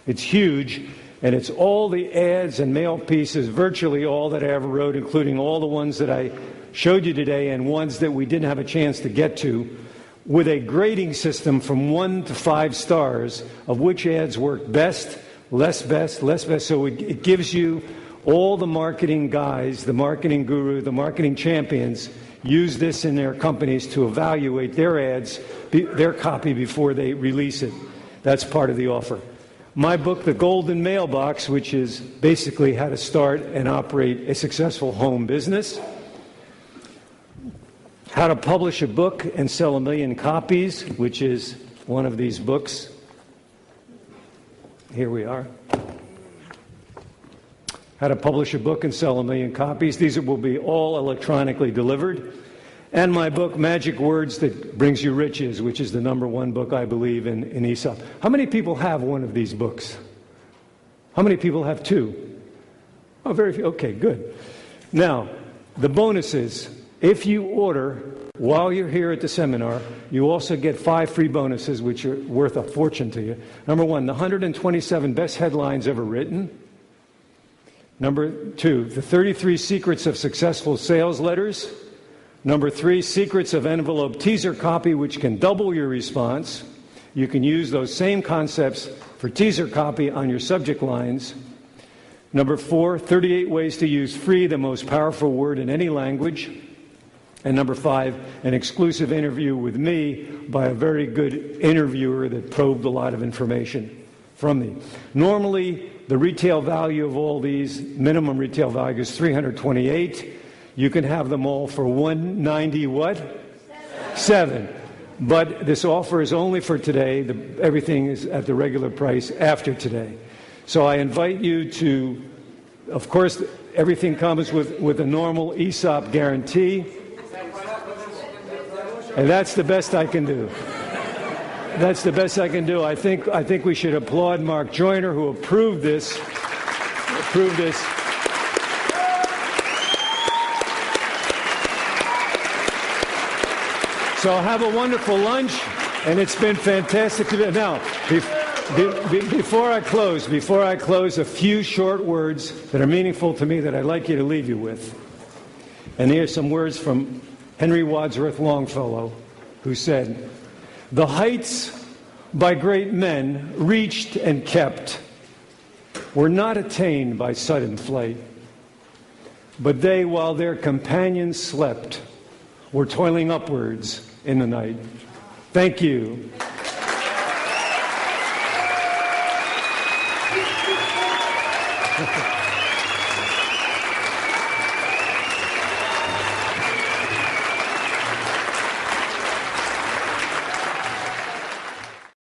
It's huge, and it's all the ads and mail pieces, virtually all that I ever wrote, including all the ones that I showed you today and ones that we didn't have a chance to get to, with a grading system from 1 to 5 stars of which ads work best, less best. So it gives you all the marketing guys, the marketing guru, the marketing champions use this in their companies to evaluate their ads, their copy before they release it. That's part of the offer. My book, The Golden Mailbox, which is basically how to start and operate a successful home business. How to publish a book and sell 1 million copies, which is one of these books. Here we are. How to publish a book and sell 1 million copies. These will be all electronically delivered. And my book, Magic Words That Brings You Riches, which is the #1 book, I believe, in Aesop. How many people have one of these books? How many people have 2? Oh, very few. Okay, good. Now, the bonuses. If you order while you're here at the seminar, you also get 5 free bonuses, which are worth a fortune to you. #1, the 127 best headlines ever written. #2, the 33 secrets of successful sales letters. #3, secrets of envelope teaser copy, which can double your response. You can use those same concepts for teaser copy on your subject lines. #4, 38 ways to use free, the most powerful word in any language. And #5, an exclusive interview with me by a very good interviewer that probed a lot of information from me. Normally, the retail value of all these, minimum retail value, is $328. You can have them all for $190 what? $7. But this offer is only for today. Everything is at the regular price after today. So I invite you to, of course, everything comes with a normal ESOP guarantee. And that's the best I can do. That's the best I can do. I think we should applaud Mark Joyner, who approved this. So have a wonderful lunch, and it's been fantastic to be. Now, before I close, a few short words that are meaningful to me that I'd like you to leave you with. And here's some words from Henry Wadsworth Longfellow, who said, "The heights by great men reached and kept were not attained by sudden flight, but they, while their companions slept, were toiling upwards in the night." Thank you.